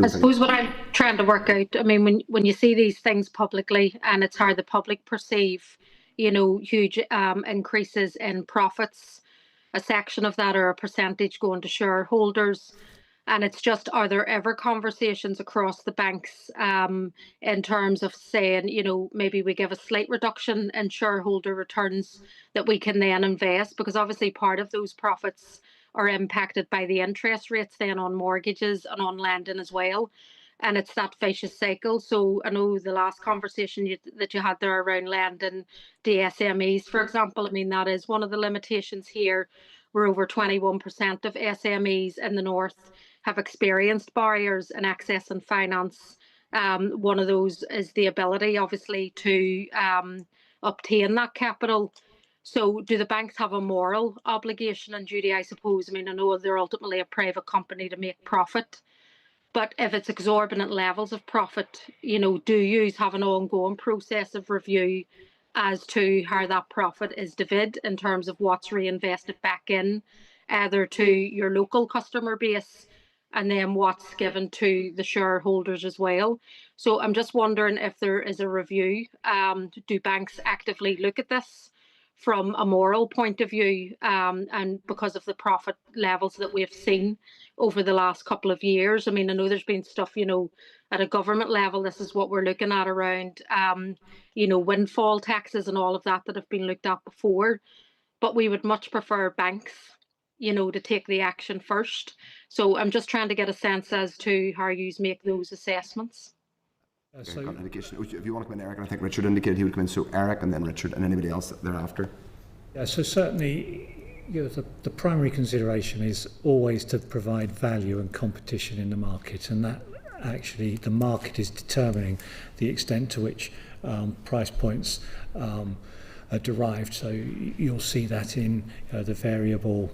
I suppose what I'm trying to work out, I mean, when you see these things publicly, and it's how the public perceive, you know, huge increases in profits, a section of that or a percentage going to shareholders. And it's just, are there ever conversations across the banks in terms of saying, you know, maybe we give a slight reduction in shareholder returns that we can then invest? Because obviously part of those profits are impacted by the interest rates then on mortgages and on lending as well. And it's that vicious cycle. So I know the last conversation that you had there around lending to SMEs, for example, I mean, that is one of the limitations here, where over 21% of SMEs in the north have experienced barriers in accessing finance. One of those is the ability, obviously, to obtain that capital. So do the banks have a moral obligation and duty, I suppose? I mean, I know they're ultimately a private company to make profit, but if it's exorbitant levels of profit, you know, do you have an ongoing process of review as to how that profit is divided in terms of what's reinvested back in, either to your local customer base and then what's given to the shareholders as well? So I'm just wondering if there is a review. Do banks actively look at this from a moral point of view, and because of the profit levels that we've seen over the last couple of years? I mean, I know there's been stuff, you know, at a government level, this is what we're looking at around, you know, windfall taxes and all of that that have been looked at before. But we would much prefer banks, you know, to take the action first. So I'm just trying to get a sense as to how you make those assessments. If you want to come in, Eric, and I think Richard indicated he would come in, so Eric and then Richard and anybody else thereafter. Yeah, so certainly the primary consideration is always to provide value and competition in the market, and that actually the market is determining the extent to which price points are derived. So you'll see that in the variable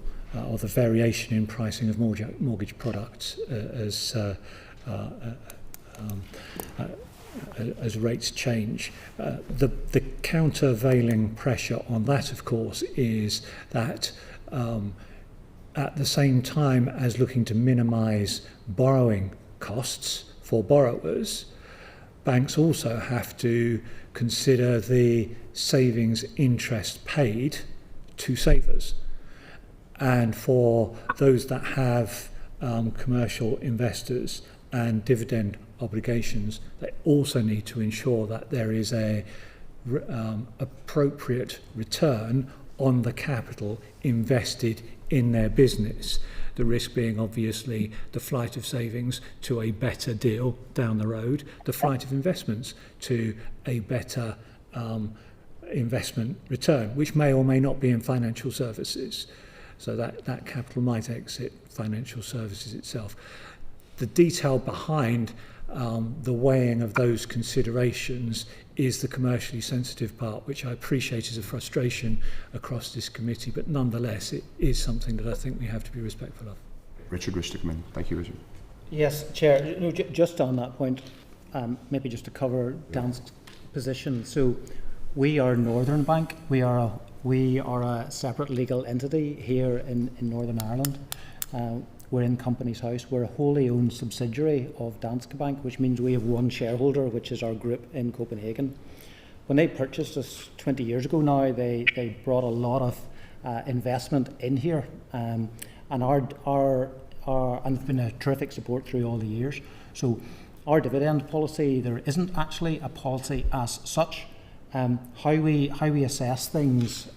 or the variation in pricing of mortgage products as rates change. The countervailing pressure on that, of course, is that at the same time as looking to minimise borrowing costs for borrowers, banks also have to consider the savings interest paid to savers. And for those that have commercial investors and dividend obligations, they also need to ensure that there is a appropriate return on the capital invested in their business. The risk being obviously the flight of savings to a better deal down the road, the flight of investments to a better investment return, which may or may not be in financial services. So that capital might exit financial services itself. The detail behind the weighing of those considerations is the commercially sensitive part, which I appreciate is a frustration across this committee, but nonetheless it is something that I think we have to be respectful of. Richard wished to come in. Thank you, Richard. Yes, Chair. No, just on that point, maybe just to cover Dan's position. So we are Northern Bank. We are a separate legal entity here in Northern Ireland. We're in Companies House. We're a wholly owned subsidiary of Danske Bank, which means we have one shareholder, which is our group in Copenhagen. When they purchased us 20 years ago now, they brought a lot of investment in here, and it's been a terrific support through all the years. So our dividend policy, there isn't actually a policy as such. How we assess things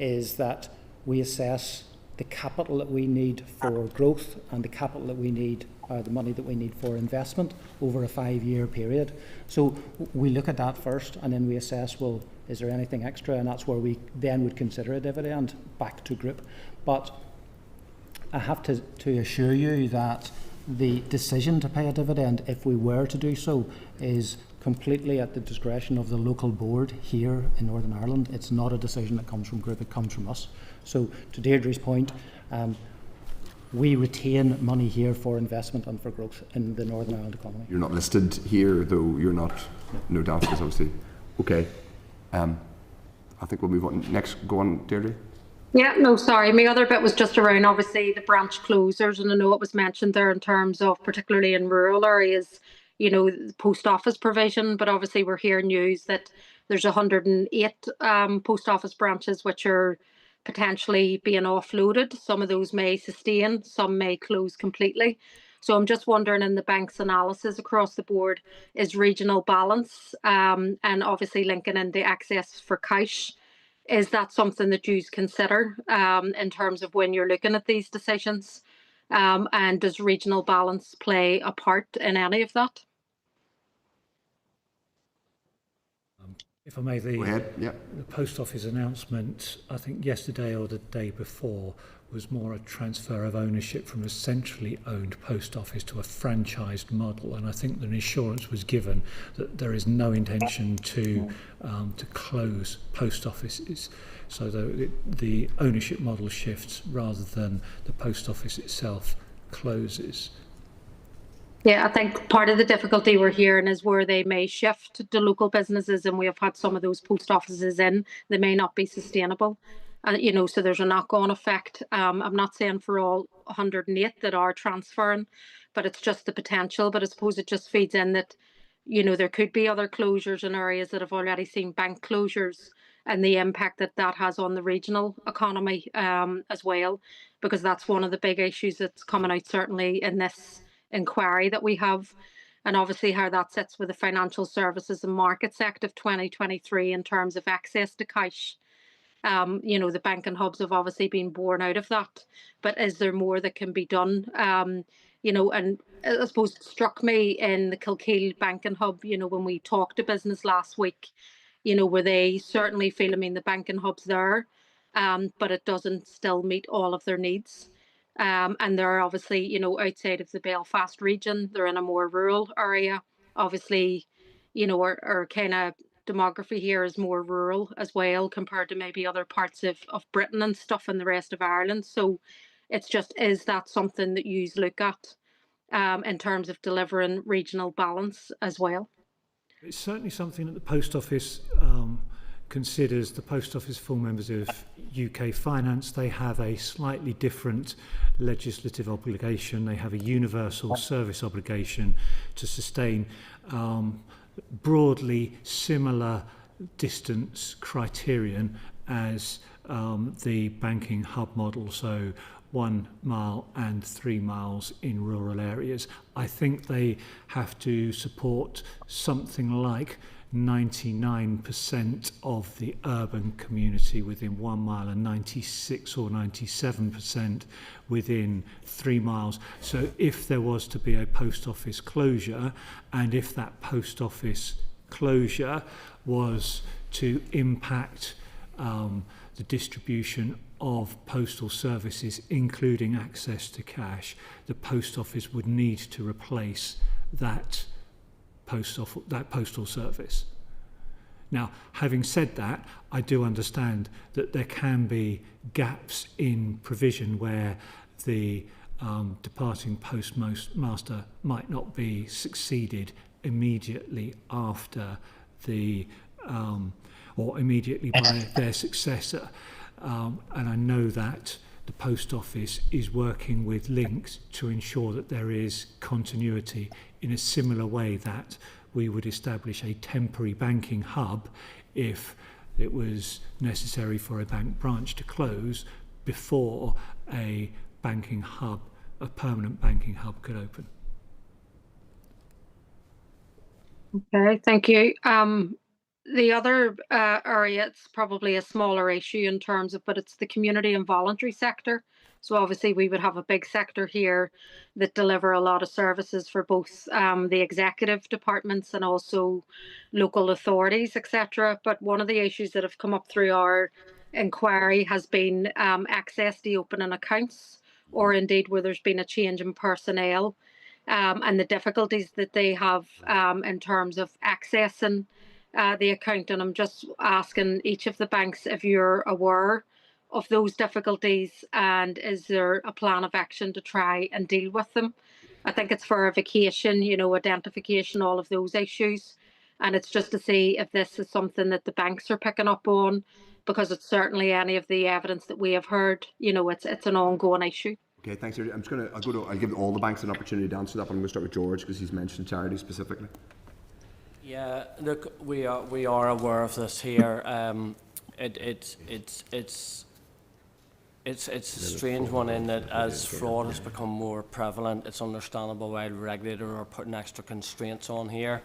is that we assess the capital that we need for growth and the capital that we need, the money that we need for investment over a 5-year period. So we look at that first, and then we assess, well, is there anything extra? And that's where we then would consider a dividend back to group. But I have to assure you that the decision to pay a dividend, if we were to do so, is completely at the discretion of the local board here in Northern Ireland. It's not a decision that comes from group, it comes from us. So to Deirdre's point, we retain money here for investment and for growth in the Northern Ireland economy. You're not listed here, though. You're not. No, Danske is obviously. Okay. I think we'll move on. Next, go on, Deirdre. Yeah, no, sorry. My other bit was just around, obviously, the branch closures, and I know it was mentioned there in terms of, particularly in rural areas, you know, the post office provision, but obviously we're hearing news that there's 108 post office branches which are potentially being offloaded. Some of those may sustain, some may close completely. So I'm just wondering, in the bank's analysis across the board, is regional balance and obviously linking in the access for cash, is that something that you consider in terms of when you're looking at these decisions? And does regional balance play a part in any of that? If I may, Go ahead. Yeah. the post office announcement, I think yesterday or the day before, was more a transfer of ownership from a centrally owned post office to a franchised model, and I think an assurance was given that there is no intention to close post offices, so the ownership model shifts rather than the post office itself closes. Yeah, I think part of the difficulty we're hearing is where they may shift to local businesses, and we have had some of those post offices in, they may not be sustainable. You know, so there's a knock-on effect. I'm not saying for all 108 that are transferring, but it's just the potential. But I suppose it just feeds in that, you know, there could be other closures in areas that have already seen bank closures, and the impact that that has on the regional economy as well, because that's one of the big issues that's coming out certainly in this inquiry that we have, and obviously how that sits with the Financial Services and Markets Act of 2023 in terms of access to cash. You know, the banking hubs have obviously been born out of that, but is there more that can be done? You know, and I suppose it struck me in the Kilkeel banking hub, you know, when we talked to business last week, you know, were they certainly feel, I mean, the banking hubs there but it doesn't still meet all of their needs. And they're obviously, you know, outside of the Belfast region, they're in a more rural area. Obviously, you know, our kind of demography here is more rural as well compared to maybe other parts of Britain and stuff and the rest of Ireland. So it's just, is that something that you look at in terms of delivering regional balance as well? It's certainly something that the Post Office considers. The Post Office full members of UK Finance. They have a slightly different legislative obligation. They have a universal service obligation to sustain broadly similar distance criterion as the banking hub model, so 1 mile and 3 miles in rural areas. I think they have to support something like 99% of the urban community within 1 mile and 96 or 97% within 3 miles. So if there was to be a post office closure, and if that post office closure was to impact the distribution of postal services, including access to cash, the post office would need to replace that postal service. Now, having said that, I do understand that there can be gaps in provision where the departing postmaster might not be succeeded immediately after the or immediately by their successor. And I know that the Post Office is working with links to ensure that there is continuity in a similar way that we would establish a temporary banking hub if it was necessary for a bank branch to close before a banking hub, a permanent banking hub, could open. Okay, thank you. The other area, it's probably a smaller issue in terms of, but it's the community and voluntary sector. So obviously we would have a big sector here that deliver a lot of services for both the executive departments and also local authorities, etc. But one of the issues that have come up through our inquiry has been access to opening accounts, or indeed where there's been a change in personnel and the difficulties that they have in terms of accessing the account. And I'm just asking each of the banks if you're aware of those difficulties, and is there a plan of action to try and deal with them? I think it's verification, you know, identification, all of those issues. And it's just to see if this is something that the banks are picking up on, because it's certainly any of the evidence that we have heard, you know, it's an ongoing issue. Okay, thanks. I'm just going to, I'll give all the banks an opportunity to answer that, but I'm going to start with George because he's mentioned charity specifically. Yeah, look, we are aware of this here. It's a strange one in that as fraud has become more prevalent, it's understandable why the regulator are putting extra constraints on here.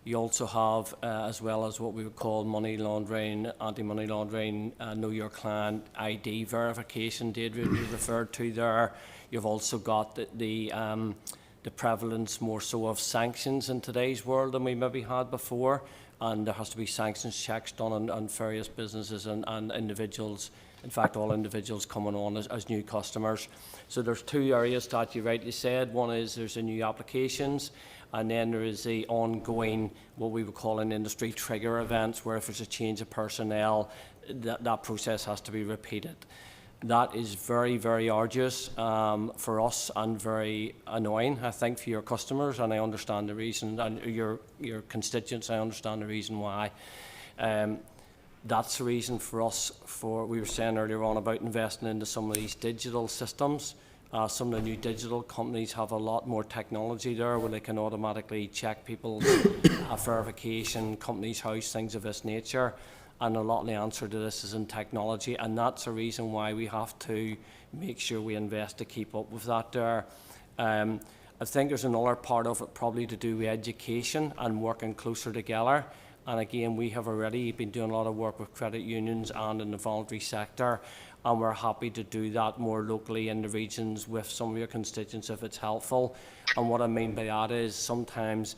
You also have, as well as what we would call money laundering, anti-money laundering, know your client ID verification, Deirdre, you referred to there. You've also got the prevalence more so of sanctions in today's world than we maybe had before, and there has to be sanctions checks done on various businesses and individuals. In fact, all individuals coming on as new customers. So there's two areas that you rightly said. One is there's the new applications, and then there is the ongoing, what we would call in industry, trigger events, where if there's a change of personnel, that process has to be repeated. That is very, very arduous for us and very annoying, I think, for your customers, and I understand the reason, and your constituents, I understand the reason why. That's the reason for us, we were saying earlier on about investing into some of these digital systems. Some of the new digital companies have a lot more technology there where they can automatically check people's verification, company's house, things of this nature. And a lot of the answer to this is in technology, and that's the reason why we have to make sure we invest to keep up with that there. I think there's another part of it probably to do with education and working closer together. And again, we have already been doing a lot of work with credit unions and in the voluntary sector, and we're happy to do that more locally in the regions with some of your constituents if it's helpful. And what I mean by that is sometimes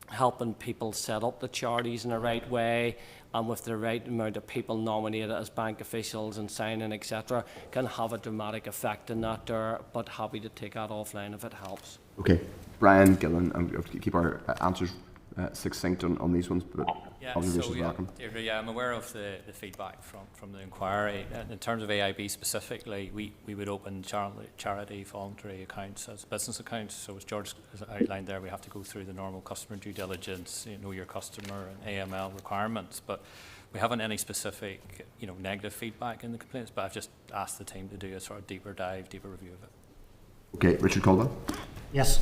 helping people set up the charities in the right way and with the right amount of people nominated as bank officials and signing, etc., can have a dramatic effect in that there, but happy to take that offline if it helps. Okay. Brian, Gillen, and we have to keep our answers succinct on these ones, but observations welcome. Deirdre, I'm aware of the feedback from the inquiry. In terms of AIB specifically, we would open charity voluntary accounts as business accounts. So as George has outlined there, we have to go through the normal customer due diligence, know your customer and AML requirements. But we haven't any specific negative feedback in the complaints, but I've just asked the team to do a sort of deeper review of it. Okay, Richard Caldwell. Yes.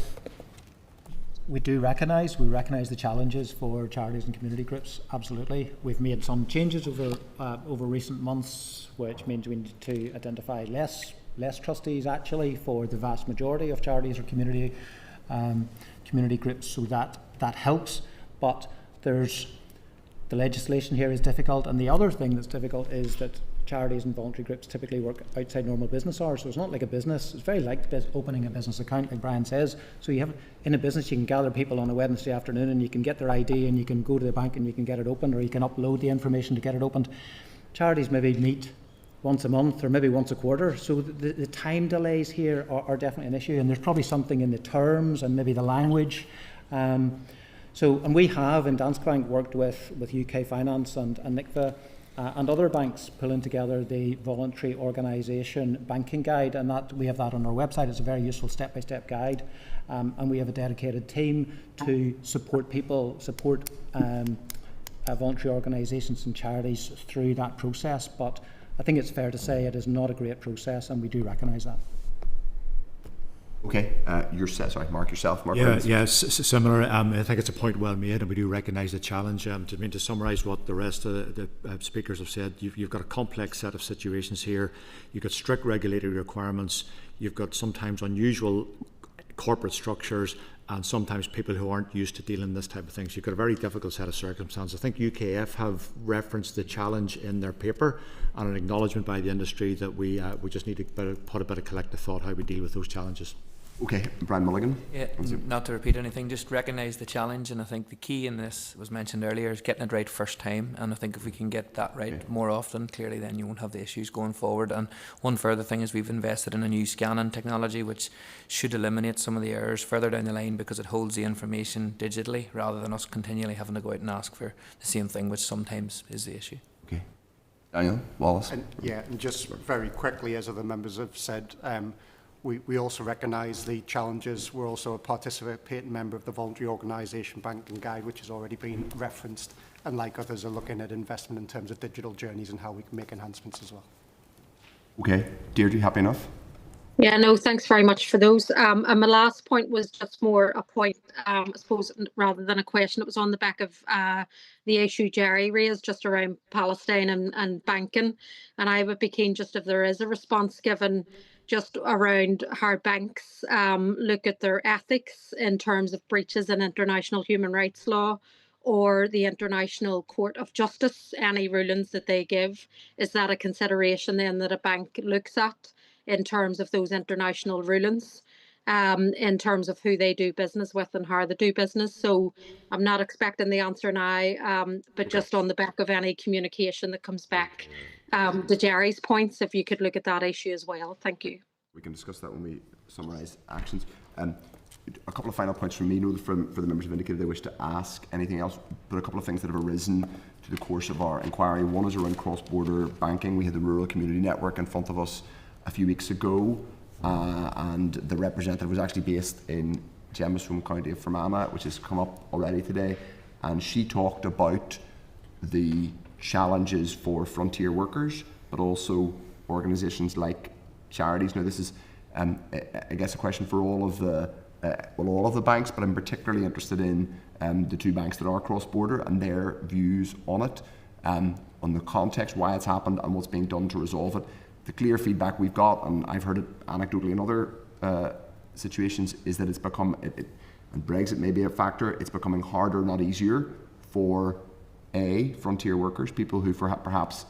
We recognise the challenges for charities and community groups, absolutely. We've made some changes over recent months, which means we need to identify less trustees actually for the vast majority of charities or community groups, so that helps. But the legislation here is difficult, and the other thing that's difficult is that charities and voluntary groups typically work outside normal business hours, so it's not like a business. It's very like opening a business account, like Brian says. So in a business, you can gather people on a Wednesday afternoon and you can get their ID and you can go to the bank and you can get it opened, or you can upload the information to get it opened. Charities maybe meet once a month or maybe once a quarter, so the time delays here are definitely an issue, and there's probably something in the terms and maybe the language. And we have in Danske Bank worked with UK Finance and NICVA and other banks pulling together the voluntary organisation banking guide, and that we have that on our website. It's a very useful step-by-step guide, and we have a dedicated team to support voluntary organisations and charities through that process. But I think it's fair to say it is not a great process, and we do recognise that. Okay, Mark, yourself. Mark. Similar. I think it's a point well made, and we do recognise the challenge. To summarise what the rest of the speakers have said, you've got a complex set of situations here. You've got strict regulatory requirements. You've got sometimes unusual corporate structures, and sometimes people who aren't used to dealing with this type of things. You've got a very difficult set of circumstances. I think UKF have referenced the challenge in their paper, and an acknowledgement by the industry that we just need to put a bit of collective thought how we deal with those challenges. Okay, Brian Mulligan. Yeah, not to repeat anything, just recognise the challenge, and I think the key in this was mentioned earlier is getting it right first time, and I think if we can get that right more often, clearly then you won't have the issues going forward. And one further thing is we've invested in a new scanning technology which should eliminate some of the errors further down the line, because it holds the information digitally rather than us continually having to go out and ask for the same thing, which sometimes is the issue. Okay. Daniel Wallace. And just very quickly, as other members have said, we also recognise the challenges. We're also a participating member of the Voluntary Organisation Banking Guide, which has already been referenced, and like others are looking at investment in terms of digital journeys and how we can make enhancements as well. Okay, Deirdre, happy enough? Yeah, no, thanks very much for those. And my last point was just more a point, I suppose, rather than a question. It was on the back of the issue Jerry raised just around Palestine and banking. And I would be keen just if there is a response given just around how banks look at their ethics in terms of breaches in international human rights law or the International Court of Justice, any rulings that they give. Is that a consideration then that a bank looks at in terms of those international rulings, in terms of who they do business with and how they do business? So I'm not expecting the answer now, but just on the back of any communication that comes back to Jerry's points, if you could look at that issue as well. Thank you. We can discuss that when we summarise actions. A couple of final points from me. I know that for the members have indicated they wish to ask anything else, but a couple of things that have arisen to the course of our inquiry. One is around cross-border banking. We had the Rural Community Network in front of us a few weeks ago, and the representative was actually based in Gemma's home county of Fermanagh, which has come up already today, and she talked about the challenges for frontier workers, but also organisations like charities. Now, this is, I guess, a question for all of the banks, but I'm particularly interested in the two banks that are cross-border and their views on it, on the context, why it's happened, and what's being done to resolve it. The clear feedback we've got, and I've heard it anecdotally in other situations, is that it's become, and Brexit may be a factor, it's becoming harder, not easier, for frontier workers, people who perhaps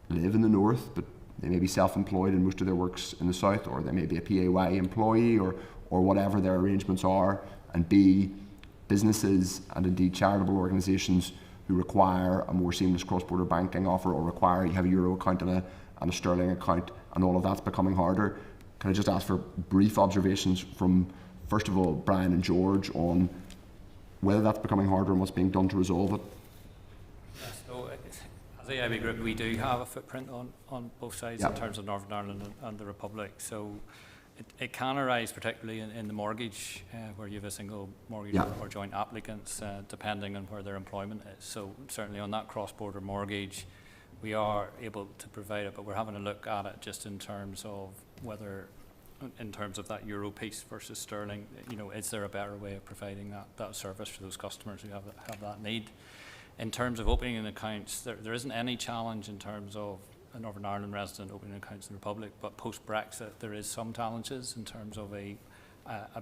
live in the north, but they may be self-employed and most of their work's in the south, or they may be a PAYE employee, or whatever their arrangements are, and B, businesses and indeed charitable organisations who require a more seamless cross-border banking offer, or require you have a euro account and a sterling account, and all of that's becoming harder. Can I just ask for brief observations from, first of all, Brian and George on whether that's becoming harder and what's being done to resolve it? So, as the IB Group, we do have a footprint on both sides in terms of Northern Ireland and the Republic. So it can arise particularly in the mortgage, where you have a single mortgage or joint applicants, depending on where their employment is. So certainly on that cross-border mortgage, we are able to provide it, but we're having a look at it just in terms of whether, in terms of that euro piece versus sterling, is there a better way of providing that service for those customers who have that need? In terms of opening accounts, there isn't any challenge in terms of a Northern Ireland resident opening accounts in the Republic, but post-Brexit there is some challenges in terms of a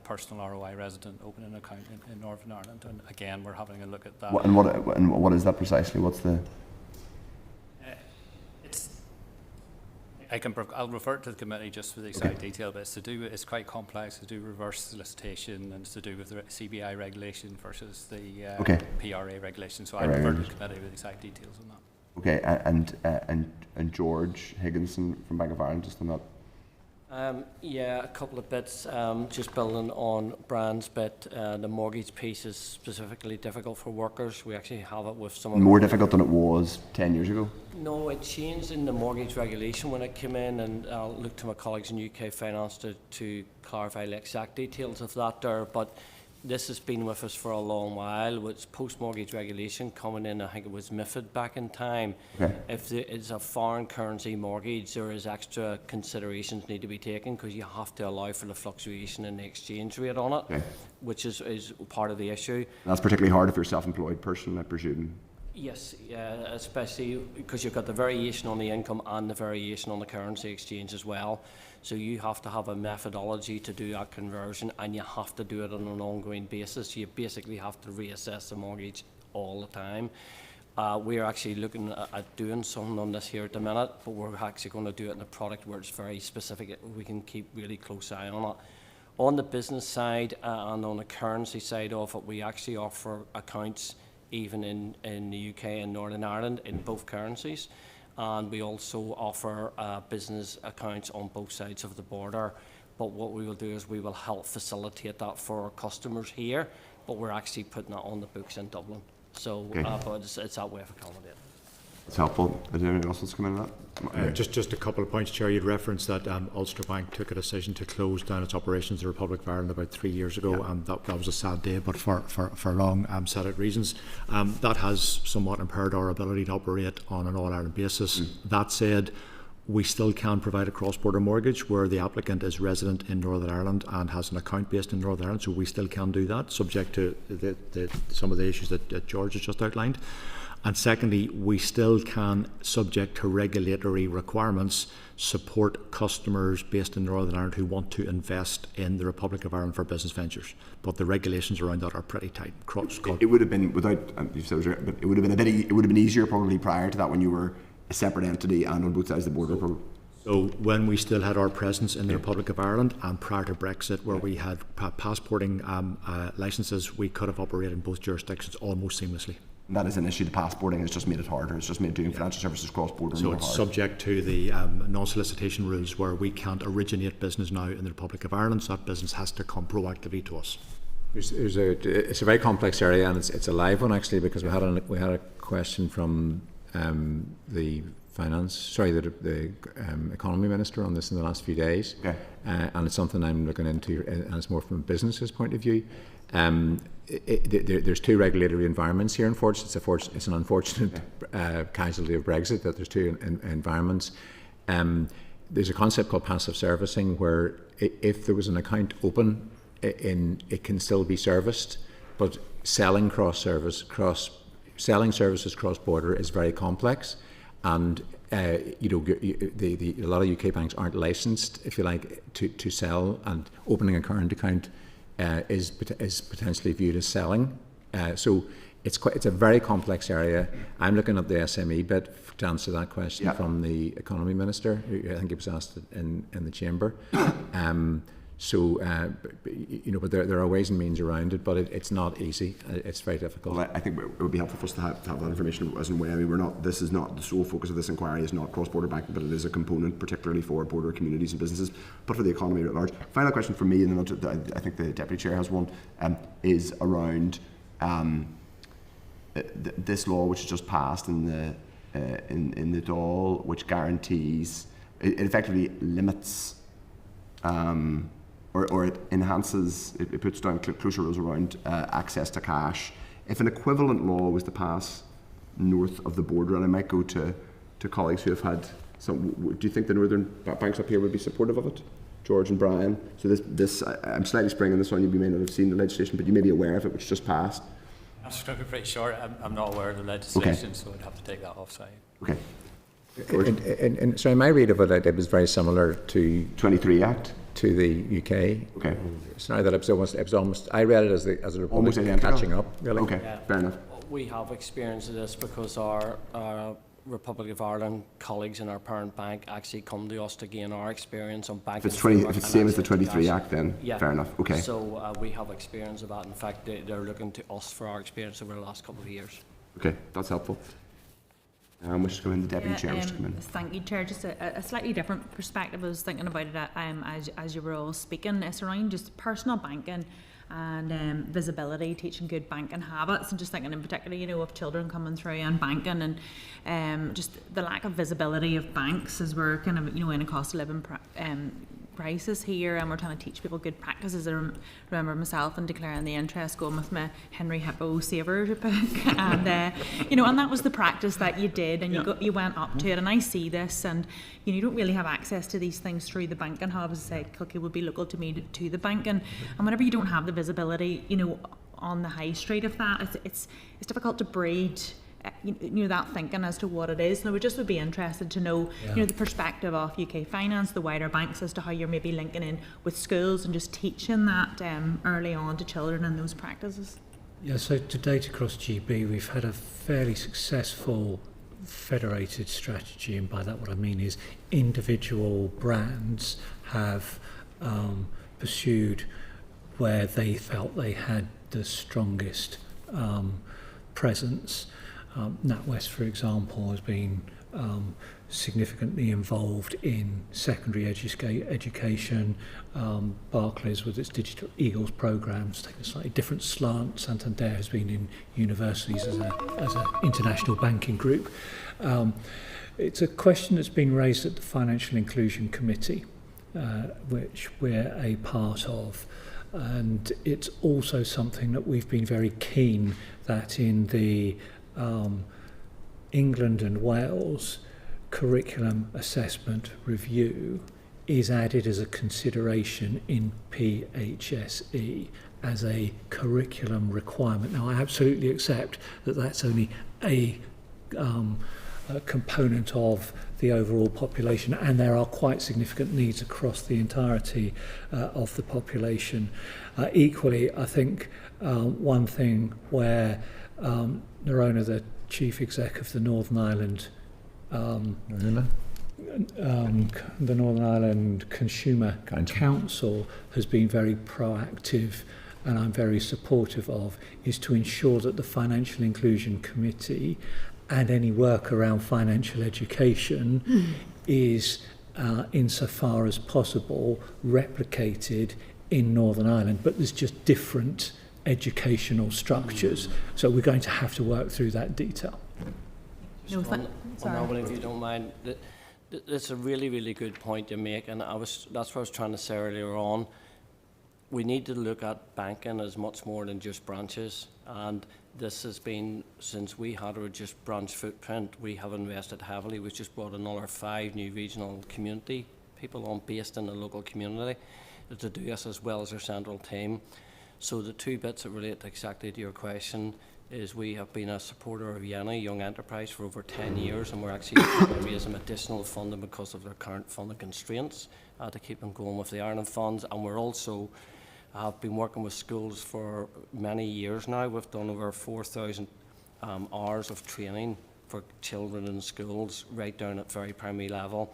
personal ROI resident opening an account in Northern Ireland, and again we're having a look at that. And what is that precisely? What's the? I'll refer to the committee just for the exact detail, but it's quite complex. To do reverse solicitation, and it's to do with the CBI regulation versus the PRA regulation. So I'll refer to the committee with exact details on that. Okay, and George Higginson from Bank of Ireland, just on that. Yeah, a couple of bits. Just building on Brian's bit, the mortgage piece is specifically difficult for workers. We actually have it with some of more difficult than it was 10 years ago? No, it changed in the mortgage regulation when it came in, and I'll look to my colleagues in UK Finance to clarify the exact details of that there, but this has been with us for a long while, with post-mortgage regulation coming in. I think it was MiFID back in time. If it's a foreign currency mortgage, there is extra considerations need to be taken, because you have to allow for the fluctuation in the exchange rate on it, which is part of the issue. And that's particularly hard if you're a self-employed person, I presume. Yes, yeah, especially because you've got the variation on the income and the variation on the currency exchange as well. So you have to have a methodology to do that conversion, and you have to do it on an ongoing basis. You basically have to reassess the mortgage all the time. We're actually looking at doing something on this here at the minute, but we're actually going to do it in a product where it's very specific. We can keep really close eye on it. On the business side and on the currency side of it, we actually offer accounts even in the UK and Northern Ireland in both currencies. And we also offer business accounts on both sides of the border. But what we will do is we will help facilitate that for our customers here, but we're actually putting that on the books in Dublin. So but it's that way of accommodating. It's helpful. Is there anything else that's come in on that? Just a couple of points, Chair. You'd referenced that Ulster Bank took a decision to close down its operations in the Republic of Ireland about 3 years ago, and that was a sad day, but for a long set of reasons. That has somewhat impaired our ability to operate on an all-Ireland basis. That said, we still can provide a cross-border mortgage where the applicant is resident in Northern Ireland and has an account based in Northern Ireland, so we still can do that, subject to some of the issues that George has just outlined. And secondly, we still can, subject to regulatory requirements, support customers based in Northern Ireland who want to invest in the Republic of Ireland for business ventures. But the regulations around that are pretty tight. It would have been it would have been easier probably prior to that, when you were a separate entity and on both sides of the border. So when we still had our presence in the Republic of Ireland, and prior to Brexit, where we had passporting licences, we could have operated in both jurisdictions almost seamlessly. And that is an issue. The passporting has just made it harder. It's just made doing financial services cross-border so more it's hard. Subject to the non-solicitation rules, where we can't originate business now in the Republic of Ireland, so that business has to come proactively to us. It's a very complex area, and it's a live one actually, because we had a question from the economy minister on this in the last few days, and it's something I'm looking into, and it's more from a business's point of view. There's two regulatory environments here. Unfortunately, it's an unfortunate casualty of Brexit that there's two environments. There's a concept called passive servicing, where if there was an account open, it can still be serviced, but selling services cross-border is very complex, and a lot of UK banks aren't licensed, if you like, to sell, and opening a current account is potentially viewed as selling. So it's a very complex area. I'm looking at the SME bit to answer that question from the economy minister, who I think it was asked in the chamber. So, but there are ways and means around it, but it's not easy. It's very difficult. Well, I think it would be helpful for us to have that information as and when. I mean, this is not the sole focus of this inquiry is not cross-border banking, but it is a component, particularly for border communities and businesses, but for the economy at large. Final question for me, and then I think the Deputy Chair has one, is around this law which has just passed in the Dáil, which guarantees, it effectively limits. Or it enhances, it puts down closer rules around access to cash. If an equivalent law was to pass north of the border, and I might go to colleagues who have had some, do you think the northern banks up here would be supportive of it? George and Brian. So this I'm slightly springing this on you. You may not have seen the legislation, but you may be aware of it, which just passed. I'm just going to be pretty short. I'm not aware of the legislation, so I'd have to take that offside. Okay. And so my read of it was very similar to 23 Act. To the UK. Okay. So now that it was almost, I read it as a Republic catching up. Really. Okay. Fair enough. We have experience of this because our Republic of Ireland colleagues in our parent bank actually come to us to gain our experience on banking. If it's the same as the 23 Act, then fair enough. Okay. So we have experience of that. In fact, they're looking to us for our experience over the last couple of years. Okay, that's helpful. We'll just go in, the Deputy Chair to come in. Thank you, Chair. Just a slightly different perspective. I was thinking about it as you were all speaking. It's around just personal banking and visibility, teaching good banking habits, and just thinking in particular, of children coming through and banking, and just the lack of visibility of banks as we're kind of, in a cost of living crisis here, and we're trying to teach people good practices. I remember myself and declaring the interest, going with my Henry Hippo Saver book, and and that was the practice that you did, and you went up to it. And I see this, and you don't really have access to these things through the banking hub. As I say, Kilkie would be local to me to the bank, and whenever you don't have the visibility, on the high street of that, it's difficult to breed. That thinking as to what it is. And I would be interested to know, the perspective of UK Finance, the wider banks, as to how you're maybe linking in with schools and just teaching that early on to children and those practices. Yeah, so to date across GB, we've had a fairly successful federated strategy, and by that what I mean is individual brands have pursued where they felt they had the strongest presence. NatWest, for example, has been significantly involved in secondary education. Barclays, with its Digital Eagles programs, taking a slightly different slant. Santander has been in universities as an international banking group. It's a question that's been raised at the Financial Inclusion Committee, which we're a part of. And it's also something that we've been very keen that in the England and Wales curriculum assessment review is added as a consideration in PHSE as a curriculum requirement. Now, I absolutely accept that that's only a component of the overall population, and there are quite significant needs across the entirety of the population. Equally, I think one thing where Nerona, the Chief Exec of the Northern Ireland the Northern Ireland Consumer Council has been very proactive, and I'm very supportive of, is to ensure that the Financial Inclusion Committee and any work around financial education is, insofar as possible, replicated in Northern Ireland, but there's just different educational structures, so we're going to have to work through that detail. Sorry. If you don't mind, it's a really, really good point you make, and that's what I was trying to say earlier on. We need to look at banking as much more than just branches, and this has been, since we had a reduced branch footprint, we have invested heavily. We've just brought another 5 new regional community people on based in the local community to do this, as well as our central team. So the 2 bits that relate exactly to your question is we have been a supporter of YENA, Young Enterprise, for over 10 years, and we're actually raising additional funding because of their current funding constraints to keep them going with the Ireland funds. And we're also have been working with schools for many years now. We've done over 4,000 hours of training for children in schools, right down at very primary level.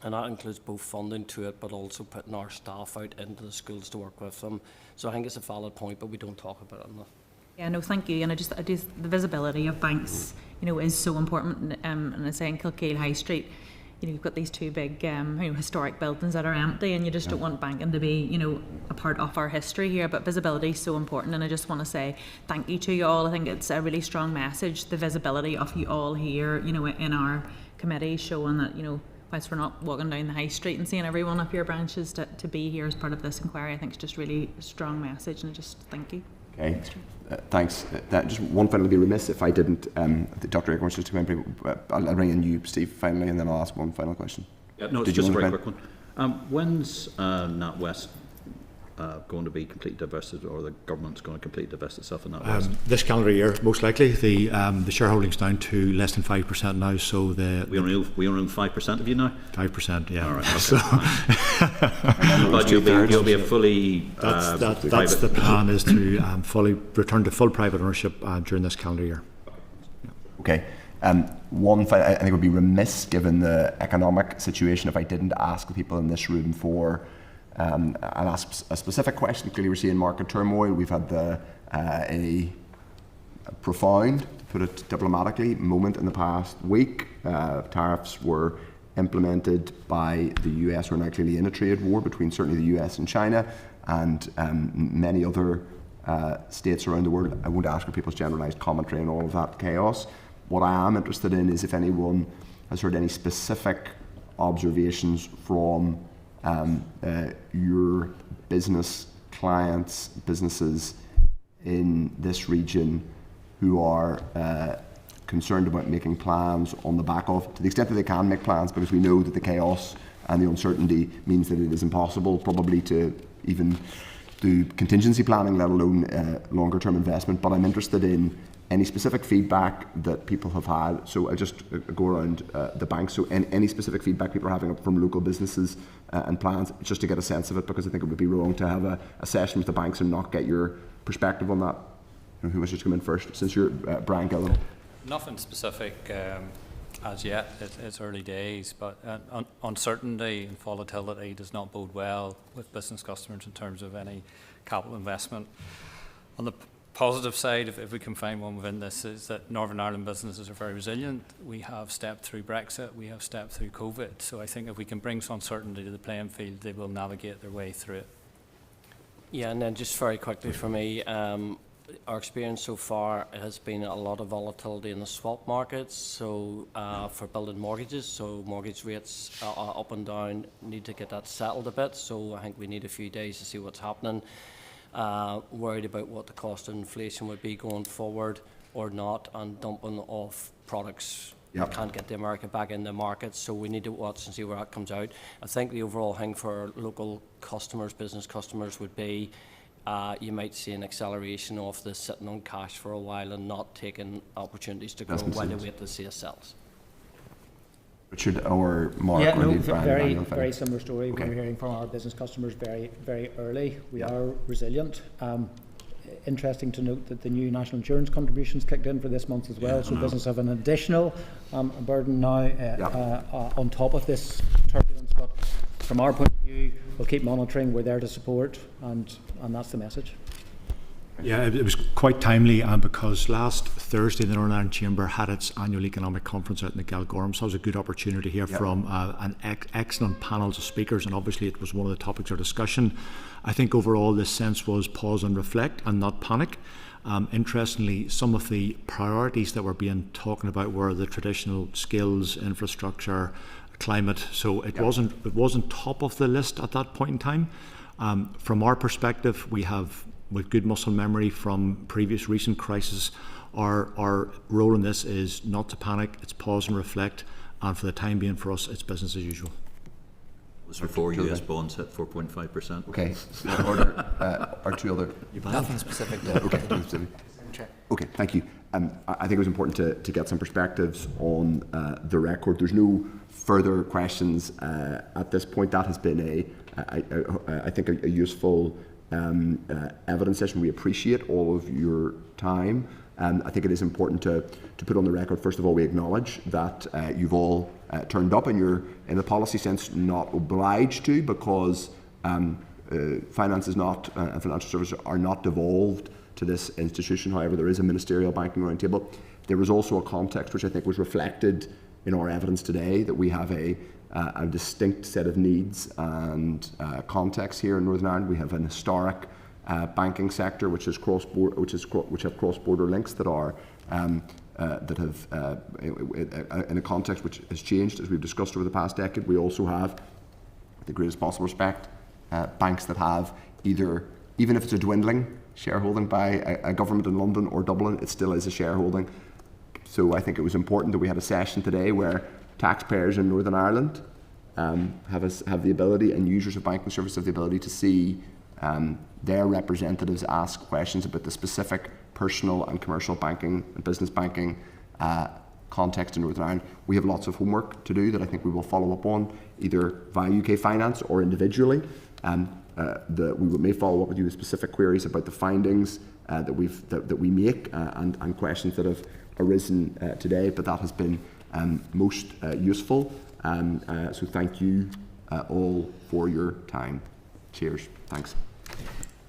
And that includes both funding to it, but also putting our staff out into the schools to work with them. So I think it's a valid point, but we don't talk about it enough. Yeah, no, thank you. And I just the visibility of banks, is so important. And I say in Kilkeel High Street, you've got these two big, historic buildings that are empty, and you just don't want banking to be, a part of our history here. But visibility is so important, and I just want to say thank you to you all. I think it's a really strong message, the visibility of you all here, in our committee, showing that, whilst we're not walking down the high street and seeing every one of your branches, to be here as part of this inquiry, I think it's just really a strong message, and I just thank you. Okay, thanks. Just one final, be remiss if I didn't. Dr. Acorn, just to remember, I'll bring in you, Steve, finally, and then I'll ask one final question. Yeah, no, it's just a very quick one. When's NatWest going to be completely divested, or the government's going to completely divest itself in NatWest? This calendar year, most likely. The shareholding's down to less than 5% now, so we only own 5% of you now. 5%, yeah. All right. Okay. So, but you'll be a fully. That's the plan, is to return to full private ownership during this calendar year. Okay. I think it would be remiss, given the economic situation, if I didn't ask the people in this room for. And ask a specific question. Clearly, we're seeing market turmoil. We've had a profound, to put it diplomatically, moment in the past week. Tariffs were implemented by the US. We're now clearly in a trade war between certainly the US and China, and many other states around the world. I won't ask for people's generalised commentary on all of that chaos. What I am interested in is if anyone has heard any specific observations from your business clients, businesses in this region who are concerned about making plans on the back of, to the extent that they can make plans, because we know that the chaos and the uncertainty means that it is impossible probably to even do contingency planning, let alone longer term investment. But I'm interested in any specific feedback that people have had. So I'll just go around the bank. So any specific feedback people are having from local businesses and plans, just to get a sense of it, because I think it would be wrong to have a session with the banks and not get your perspective on that. Who wishes to come in first? Since you're Brian Gillen. Nothing specific as yet. It's early days, but uncertainty and volatility does not bode well with business customers in terms of any capital investment. On the positive side, if we can find one within this, is that Northern Ireland businesses are very resilient. We have stepped through Brexit, we have stepped through COVID, so I think if we can bring some certainty to the playing field, they will navigate their way through it. Yeah, and then just very quickly for me, our experience so far has been a lot of volatility in the swap markets, so for building mortgages, so mortgage rates are up and down, need to get that settled a bit, so I think we need a few days to see what's happening. Worried about what the cost of inflation would be going forward or not, and dumping off products. Yep. Can't get the America back in the market, so we need to watch and see where that comes out. I think the overall thing for local customers, business customers, would be you might see an acceleration of the sitting on cash for a while and not taking opportunities to grow while they wait to see us sells. Richard or Mark? Yeah, or no, Brian, very similar story. Okay. We're hearing from our business customers very early. We are resilient. Interesting to note that the new national insurance contributions kicked in for this month as well, so business have an additional burden now on top of this turbulence. But from our point of view, we'll keep monitoring. We're there to support, and that's the message. Yeah, it was quite timely, because last Thursday the Northern Ireland Chamber had its annual economic conference out in the Galgorm, so it was a good opportunity to hear from an excellent panel of speakers, and obviously it was one of the topics of discussion. I think overall this sense was pause and reflect and not panic. Interestingly, some of the priorities that were being talked about were the traditional skills, infrastructure, climate, so it wasn't top of the list at that point in time. From our perspective, with good muscle memory from previous recent crises, our role in this is not to panic, it's pause and reflect, and for the time being for us, it's business as usual. It was before US bonds hit 4.5%. Okay, or two other... Nothing specific. Okay, thank you. I think it was important to get some perspectives on the record. There's no further questions at this point. That has been I think a useful evidence session. We appreciate all of your time I think it is important to put on the record, first of all, we acknowledge that you've all turned up and you're, in a policy sense, not obliged to, because finance is not, and financial services are not devolved to this institution. However, there is a ministerial banking roundtable. There was also a context which I think was reflected in our evidence today, that we have a distinct set of needs and context here in Northern Ireland. We have an historic banking sector which have cross-border links that are that have in a context which has changed as we've discussed over the past decade. We also have, with the greatest possible respect, banks that have either, even if it's a dwindling shareholding by a government in London or Dublin, it still is a shareholding. So I think it was important that we had a session today where taxpayers in Northern Ireland have the ability, and users of banking services have the ability to see their representatives ask questions about the specific personal and commercial banking and business banking context in Northern Ireland. We have lots of homework to do that I think we will follow up on, either via UK Finance or individually. We may follow up with you with specific queries about the findings that we make and questions that have arisen today, but that has been most useful. So thank you all for your time. Cheers. Thanks.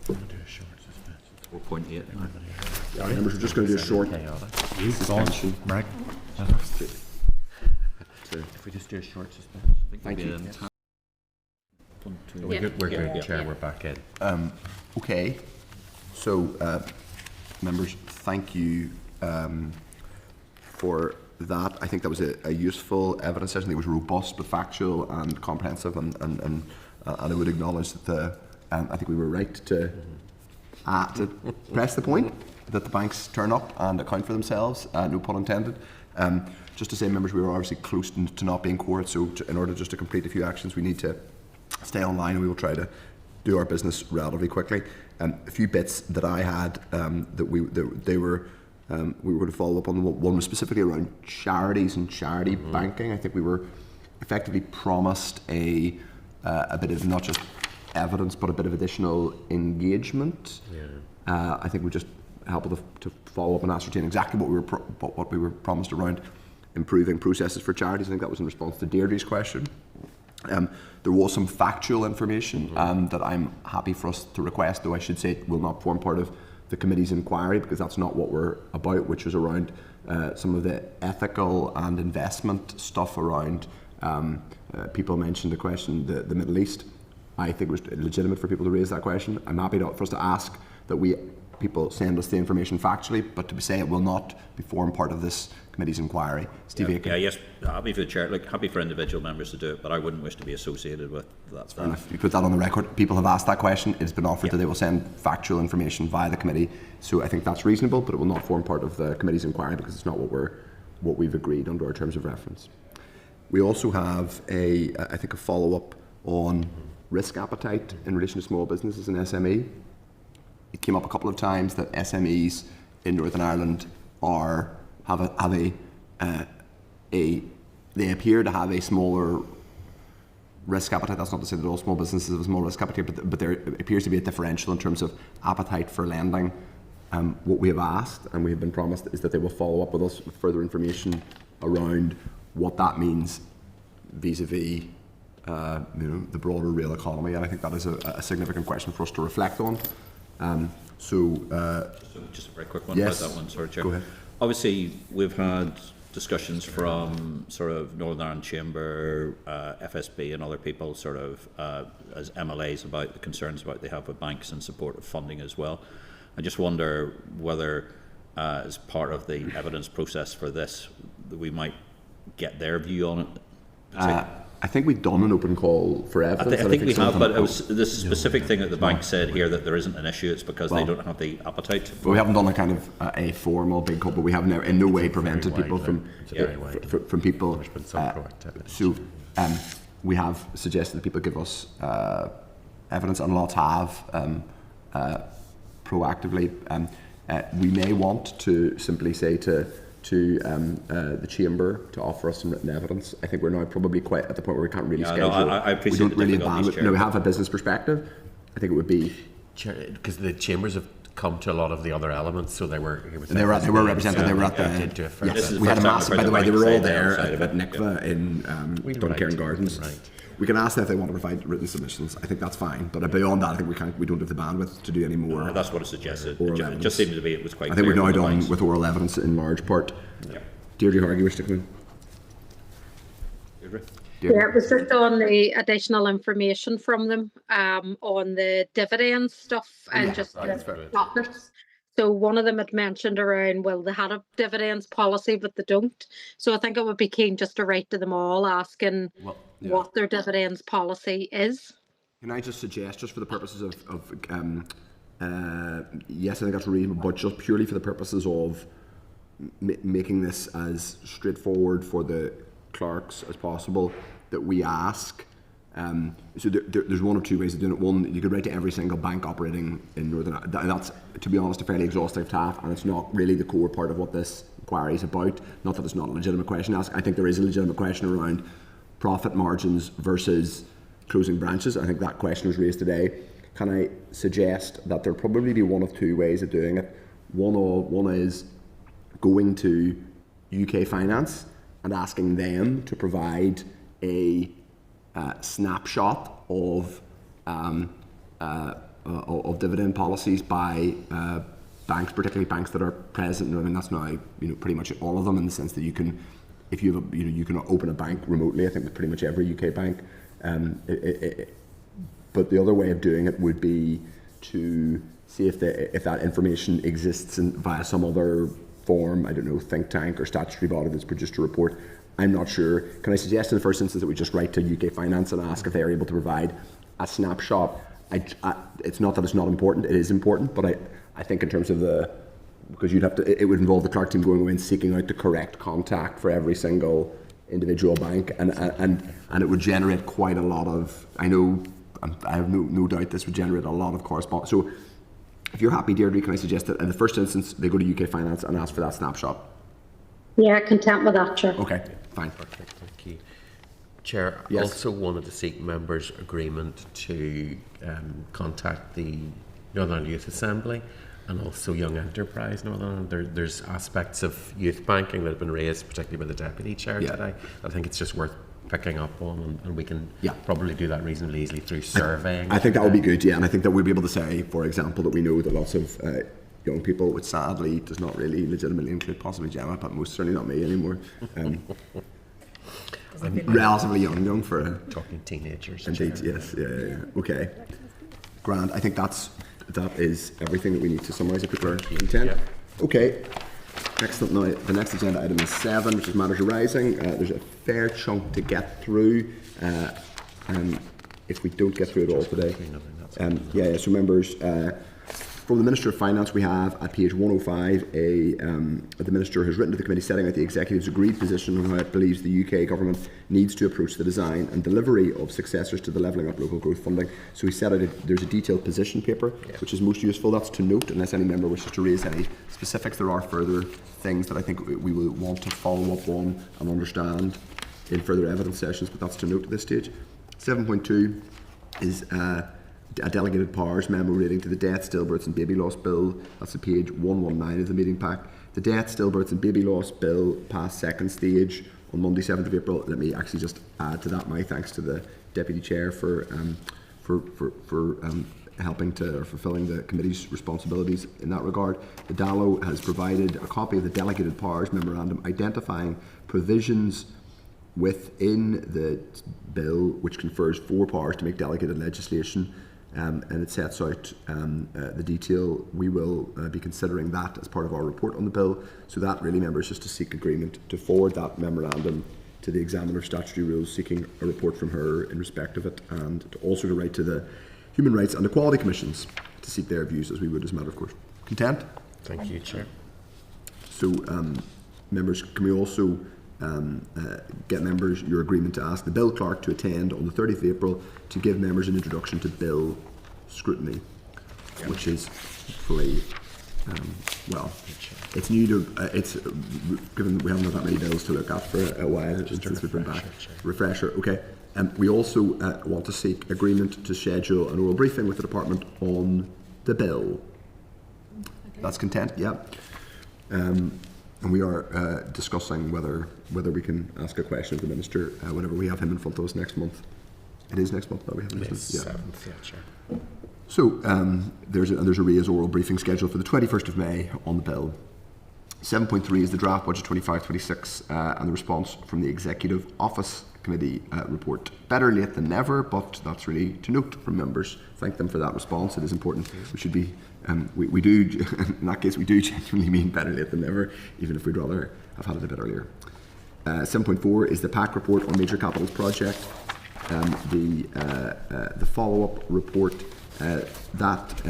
4.8. Members, we're just going to do a short suspension. If we just do a short suspension. Thank you. We're good, Chair. We're back in. Okay. So, members, thank you for that. I think that was a useful evidence session. It was robust, but factual and comprehensive, and I would acknowledge that I think we were right to press the point that the banks turn up and account for themselves, no pun intended. Just to say, members, we were obviously close to not being quoted, so in order just to complete a few actions, we need to stay online, and we will try to do our business relatively quickly. A few bits that I had that we were going to follow up on. One was specifically around charities and charity banking. I think we were effectively promised a bit of not just evidence, but a bit of additional engagement. I think we just helpful to follow up and ascertain exactly what we were promised around improving processes for charities. I think that was in response to Deirdre's question. There was some factual information that I'm happy for us to request, though I should say it will not form part of the committee's inquiry, because that's not what we're about, which is around some of the ethical and investment stuff around, people mentioned the question, the Middle East. I think it was legitimate for people to raise that question. I'm happy for us to ask that people send us the information factually, but to say it will not form part of this committee's inquiry. Steve Aiken. Yeah, yes, happy for the chair, happy for individual members to do it, but I wouldn't wish to be associated with that. And if you put that on the record, people have asked that question, it's been offered that they will send factual information via the committee, so I think that's reasonable, but it will not form part of the committee's inquiry because it's not what we've agreed under our terms of reference. We also have I think a follow-up on risk appetite in relation to small businesses and SME. It came up a couple of times that SMEs in Northern Ireland they appear to have a smaller risk appetite. That's not to say that all small businesses have a small risk appetite, but there appears to be a differential in terms of appetite for lending. What we have asked and we have been promised is that they will follow up with us with further information around what that means vis-a-vis the broader real economy, and I think that is a significant question for us to reflect on. Just a very quick one about that one, sorry, Chair. Go ahead. Obviously, we've had discussions from sort of Northern Ireland Chamber, FSB, and other people sort of as MLAs about the concerns they have with banks and support of funding as well. I just wonder whether, as part of the evidence process for this, that we might get their view on it. I think we've done an open call for evidence. I think we have, but it was this specific thing that the bank said here that there isn't an issue. It's because they don't have the appetite. Well, we haven't done a kind of a formal big call, but we have in no way prevented people from people. There's been some proactivity. So we have suggested that people give us evidence, and lots have proactively. We may want to simply say to the Chamber to offer us some written evidence. I think we're now probably quite at the point where we can't really schedule. I appreciate we don't really advance. No, we have a business perspective. I think it would be because the Chambers have come to a lot of the other elements, so they were represented. They were at the. Yes, we had a massive. By the way, they were all there at NICVA in Duncairn Gardens. Right. We can ask them if they want to provide written submissions. I think that's fine. But beyond that, I think we don't have the bandwidth to do any more. That's what it suggested. It just seemed to be it was quite. I think we're now done with oral evidence in large part. Yeah. Deirdre Hargy, wish to come in. Deirdre. Yeah, it was just on the additional information from them on the dividend stuff and just the profits. So one of them had mentioned around, well, they had a dividends policy, but they don't. So I think it would be keen just to write to them all asking what their dividends policy is. Can I just suggest, just for the purposes of yes, I think that's reasonable, but just purely for the purposes of making this as straightforward for the clerks as possible, that we ask. So there's one or two ways of doing it. One, you could write to every single bank operating in Northern Ireland. That's, to be honest, a fairly exhaustive task, and it's not really the core part of what this inquiry is about. Not that it's not a legitimate question to ask. I think there is a legitimate question around profit margins versus closing branches. I think that question was raised today. Can I suggest that there probably be one of two ways of doing it? One is going to UK Finance and asking them to provide a snapshot of dividend policies by banks, particularly banks that are present. I mean, that's now pretty much all of them, in the sense that you can, if you have you can open a bank remotely. I think with pretty much every UK bank. But the other way of doing it would be to see if that information exists via some other form. I don't know, think tank or statutory body that's produced a report. I'm not sure. Can I suggest in the first instance that we just write to UK Finance and ask if they're able to provide a snapshot? It's not that it's not important, it is important, but I think in terms of because it would involve the clerk team going away and seeking out the correct contact for every single individual bank, and it would generate quite a lot of, I have no doubt this would generate a lot of correspondence. So if you're happy, Deirdre, can I suggest that in the first instance they go to UK Finance and ask for that snapshot? Yeah, content with that, Chair. Okay, fine. Perfect, thank you. Chair, I also wanted to seek members' agreement to contact the Northern Ireland Youth Assembly and also Young Enterprise Northern Ireland. There's aspects of youth banking that have been raised, particularly by the Deputy Chair today. I think it's just worth picking up on, and we can probably do that reasonably easily through surveying. I think that would be good, and I think that we'll be able to say, for example, that we know that lots of young people, which sadly does not really legitimately include possibly Gemma, but most certainly not me anymore. I'm relatively young for talking teenagers. Indeed, yes, yeah. Okay, grand. I think that is everything that we need to summarise. If people are content. Okay. Next up now, the next agenda item is 7, which is matters arising. There's a fair chunk to get through, and if we don't get through it all today, so members. From the Minister of Finance, we have at page 105 the Minister has written to the committee setting out the Executive's agreed position on how it believes the UK Government needs to approach the design and delivery of successors to the Levelling Up Local Growth Funding. So he set out there's a detailed position paper, which is most useful. That's to note, unless any member wishes to raise any specifics. There are further things that I think we will want to follow up on and understand in further evidence sessions, but that's to note at this stage. 7.2 is a delegated powers memo relating to the Death, Stillbirths and Baby Loss Bill. That's at page 119 of the meeting pack. The Death, Stillbirths and Baby Loss Bill passed second stage on Monday 7th of April. Let me actually just add to that my thanks to the Deputy Chair for helping to or fulfilling the committee's responsibilities in that regard. The DALO has provided a copy of the delegated powers memorandum identifying provisions within the bill which confers 4 powers to make delegated legislation. And it sets out the detail. We will be considering that as part of our report on the bill. So that really, members, just to seek agreement to forward that memorandum to the Examiner of Statutory Rules, seeking a report from her in respect of it, and also to write to the Human Rights and Equality Commissions to seek their views, as we would as a matter of course. Content? Thank you, Chair. So, members, can we also get members your agreement to ask the Bill Clerk to attend on the 30th of April to give members an introduction to Bill scrutiny, which is hopefully, it's new to, it's given that we haven't had that many bills to look at for a while, since we've been back. Refresher, okay. We also want to seek agreement to schedule an oral briefing with the Department on the bill. That's content, yeah. And we are discussing whether we can ask a question of the Minister whenever we have him in front of us next month. It is next month that we have him. Yes, 7th, yeah, sure. So there's a raise oral briefing scheduled for the 21st of May on the bill. 7.3 is the draft budget 25-26 and the response from the Executive Office Committee report. Better late than never, but that's really to note from members. Thank them for that response. It is important. We should be, we do, in that case, we do genuinely mean better late than never, even if we'd rather have had it a bit earlier. 7.4 is the PAC report on major capitals project. The follow-up report that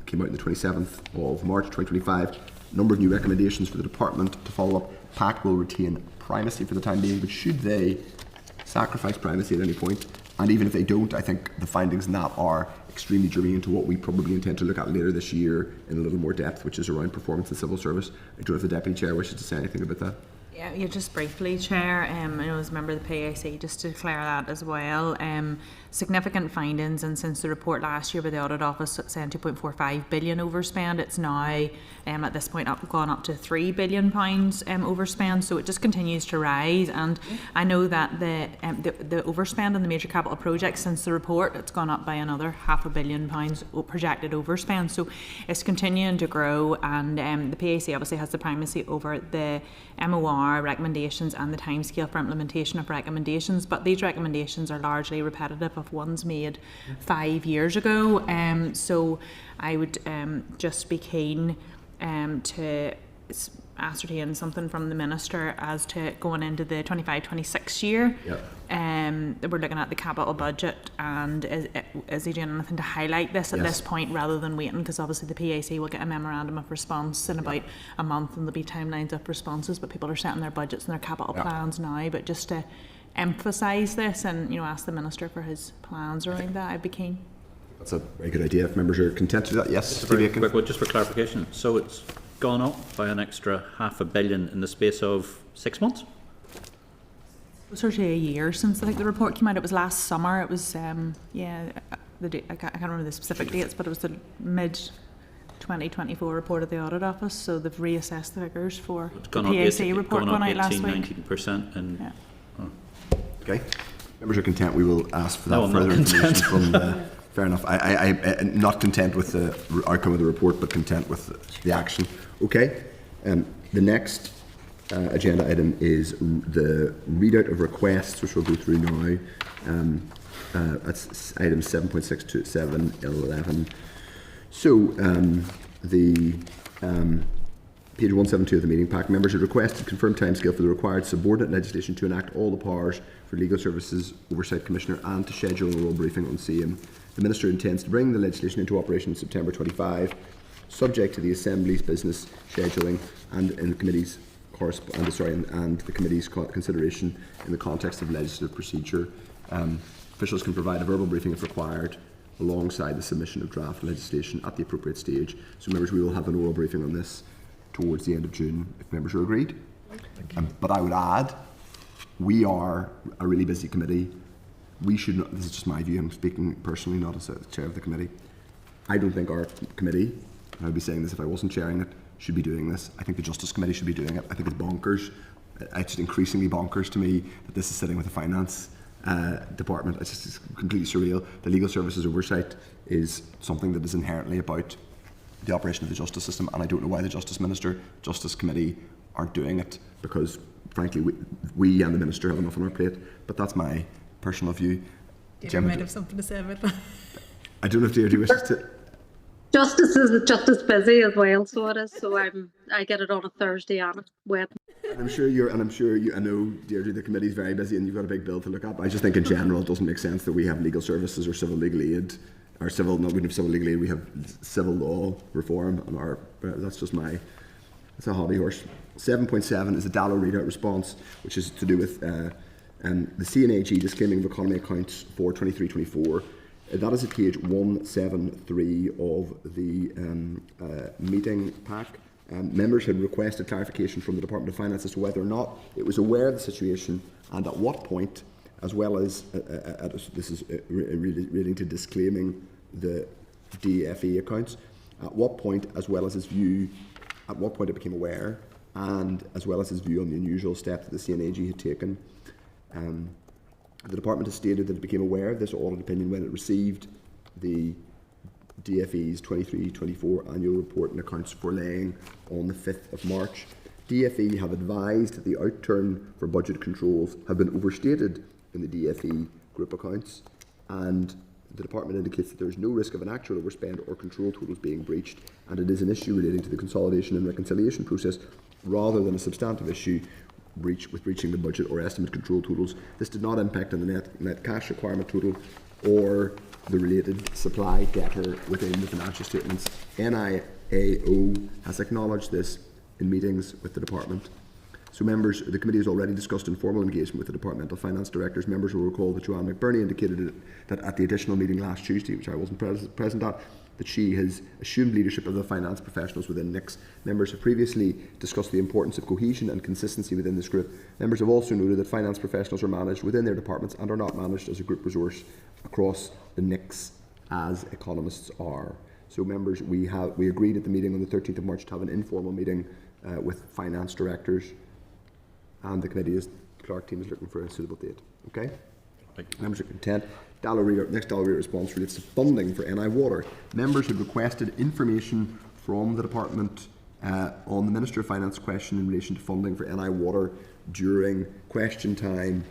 came out on the 27th of March 2025. Number of new recommendations for the department to follow up. PAC will retain primacy for the time being, but should they sacrifice primacy at any point? And even if they don't, I think the findings in that are extremely germane to what we probably intend to look at later this year in a little more depth, which is around performance in civil service. I don't know if the Deputy Chair wishes to say anything about that. Yeah, just briefly, Chair, I know as a member of the PAC, just to declare that as well. Significant findings, and since the report last year by the Audit Office saying 2.45 billion overspend, it's now at this point gone up to £3 billion overspend, so it just continues to rise. And I know that the overspend on the major capital projects since the report, it's gone up by another £500 million projected overspend, so it's continuing to grow. And the PAC obviously has the primacy over the MOR recommendations and the timescale for implementation of recommendations, but these recommendations are largely repetitive of ones made 5 years ago. So I would just be keen to ascertain something from the Minister as to going into the 25-26 year. We're looking at the capital budget, and is he doing anything to highlight this at this point rather than waiting, because obviously the PAC will get a memorandum of response in about a month and there'll be timelines of responses, but people are setting their budgets and their capital plans now. But just to emphasise this and ask the Minister for his plans around that, I'd be keen. That's a very good idea if members are content to do that. Yes, just very quick, just for clarification, so it's gone up by an extra £500 million in the space of 6 months? Closer to a year since I think the report came out. It was last summer. It was I can't remember the specific dates, but it was the mid-2024 report of the Audit Office, so they've reassessed the figures for the PAC report going out last week. 19%. And okay, members are content. We will ask for that further information from fair enough. I'm not content with the outcome of the report, but content with the action. Okay, the next agenda item is the readout of requests, which we'll go through now. That's items 7.6 to 7, 11. So the page 172 of the meeting pack, members are requested to confirm timescale for the required subordinate legislation to enact all the powers for Legal Services Oversight Commissioner and to schedule an oral briefing on same. The Minister intends to bring the legislation into operation in September 25, subject to the Assembly's business scheduling and in the committee's and the committee's consideration in the context of legislative procedure. Officials can provide a verbal briefing if required, alongside the submission of draft legislation at the appropriate stage. So, members, we will have an oral briefing on this towards the end of June, if members are agreed. But I would add, we are a really busy committee. We should not, this is just my view, I'm speaking personally, not as a chair of the committee. I don't think our committee, and I'd be saying this if I wasn't chairing it, should be doing this. I think the Justice Committee should be doing it. I think it's bonkers. It's just increasingly bonkers to me that this is sitting with the Finance Department. It's just completely surreal. The Legal Services Oversight is something that is inherently about the operation of the justice system, and I don't know why the Justice Minister, Justice Committee aren't doing it, because frankly we and the Minister have enough on our plate, but that's my personal view. Deirdre might have something to say about that. I don't know if Deirdre wishes to. Justice is just as busy as well, so it is. So I get it on a Thursday and a Wednesday. And I'm sure you. I know, Deirdre, the committee's very busy, and you've got a big bill to look at. But I just think, in general, it doesn't make sense that we have legal services or civil legal aid, or civil. No, we don't have civil legal aid. We have civil law reform, and that's just it's a hobby horse. 7.7 is a DALO readout response, which is to do with the CNAG disclaiming of economy accounts for 23-24. That is at page 173 of the meeting pack. Members had requested clarification from the Department of Finance as to whether or not it was aware of the situation and at what point, as well as this is relating to disclaiming the DFE accounts, at what point, as well as his view, at what point it became aware, and as well as his view on the unusual steps that the CNAG had taken. The department has stated that it became aware of this audit opinion when it received the DFE's 23-24 annual report and accounts for laying on the 5th of March. DFE have advised that the outturn for budget controls have been overstated in the DFE group accounts, and the department indicates that there is no risk of an actual overspend or control totals being breached, and it is an issue relating to the consolidation and reconciliation process rather than a substantive issue with breaching the budget or estimate control totals. This did not impact on the net cash requirement total or the related supply debtor within the financial statements. NIAO has acknowledged this in meetings with the department. So members, the committee has already discussed informal engagement with the departmental finance directors. Members will recall that Joanne McBurney indicated that at the additional meeting last Tuesday, which I wasn't present at, that she has assumed leadership of the finance professionals within NICS. Members have previously discussed the importance of cohesion and consistency within this group. Members have also noted that finance professionals are managed within their departments and are not managed as a group resource across the NICS as economists are. So members, we agreed at the meeting on the 13th of March to have an informal meeting with finance directors, and the committee's clerk team is looking for a suitable date. Okay? Members are content. Next Dallery response relates to funding for NI Water. Members had requested information from the department on the Minister of Finance question in relation to funding for NI Water during question time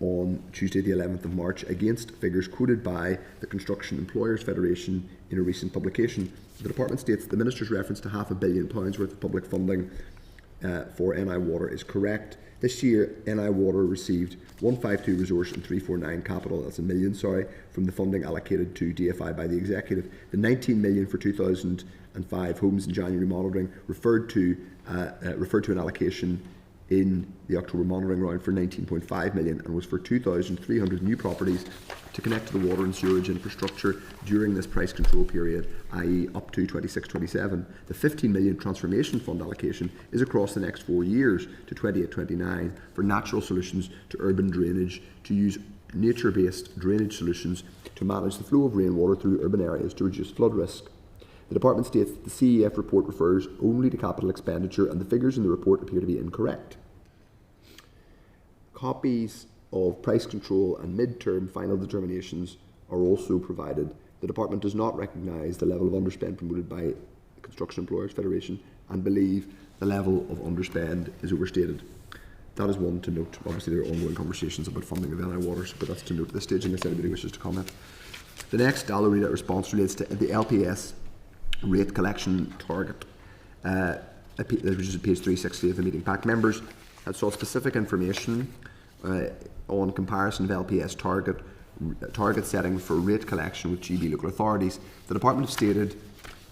on Tuesday the 11th of March against figures quoted by the Construction Employers Federation in a recent publication. The department states the Minister's reference to £500 million worth of public funding for NI Water is correct. This year, NI Water received 152 resource and 349 capital, that's a million, sorry, from the funding allocated to DFI by the Executive. The 19 million for 2005 homes and January monitoring referred to an allocation in the October monitoring round for 19.5 million and was for 2,300 new properties to connect to the water and sewerage infrastructure during this price control period, i.e. up to 26-27. The 15 million transformation fund allocation is across the next 4 years to 28-29 for natural solutions to urban drainage, to use nature-based drainage solutions to manage the flow of rainwater through urban areas to reduce flood risk. The department states that the CEF report refers only to capital expenditure and the figures in the report appear to be incorrect. Copies of price control and mid-term final determinations are also provided. The department does not recognise the level of underspend promoted by the Construction Employers Federation and believe the level of underspend is overstated. That is one to note. Obviously there are ongoing conversations about funding of NI Waters, but that's to note at this stage unless anybody wishes to comment. The next Dallery response relates to the LPS rate collection target, which is at page 360 of the meeting pack. Members have sought specific information on comparison of LPS target setting for rate collection with GB local authorities. The department has stated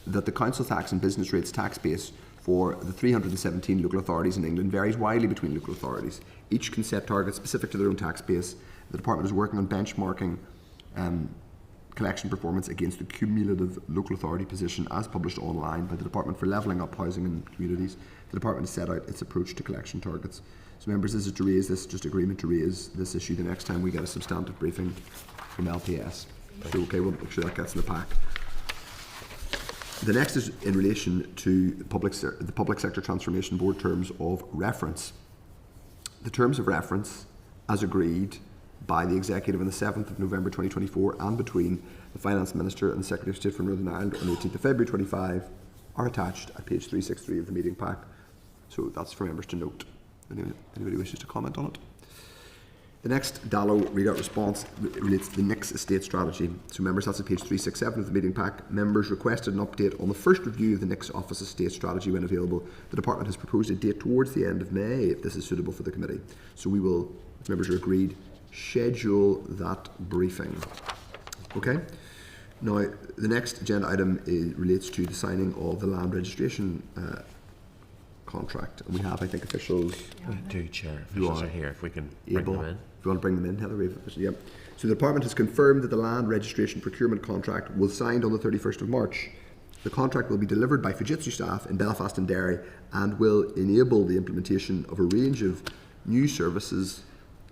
that the council tax and business rates tax base for the 317 local authorities in England varies widely between local authorities. Each can set targets specific to their own tax base. The department is working on benchmarking collection performance against the cumulative local authority position as published online by the Department for Levelling Up Housing and Communities. The department has set out its approach to collection targets. So members, this is to raise this, just agreement to raise this issue the next time we get a substantive briefing from LPS. So okay, we'll make sure that gets in the pack. The next is in relation to the Public Sector Transformation Board terms of reference. The terms of reference, as agreed by the Executive on the 7th of November 2024 and between the Finance Minister and the Secretary of State for Northern Ireland on the 18th of February 25 are attached at page 363 of the meeting pack. So that's for members to note. Anybody wishes to comment on it? The next DALO readout response relates to the NICS estate strategy. So members, that's at page 367 of the meeting pack. Members requested an update on the first review of the NICS office estate strategy when available. The department has proposed a date towards the end of May if this is suitable for the committee. So we will, if members are agreed, schedule that briefing. Okay? Now, the next agenda item relates to the signing of the land registration contract. And we have, I think, officials. We do, Chair. Officials are here. If we can bring them in. If you want to bring them in, Heather, we have officials. Yep. So the department has confirmed that the land registration procurement contract was signed on the 31st of March. The contract will be delivered by Fujitsu staff in Belfast and Derry and will enable the implementation of a range of new services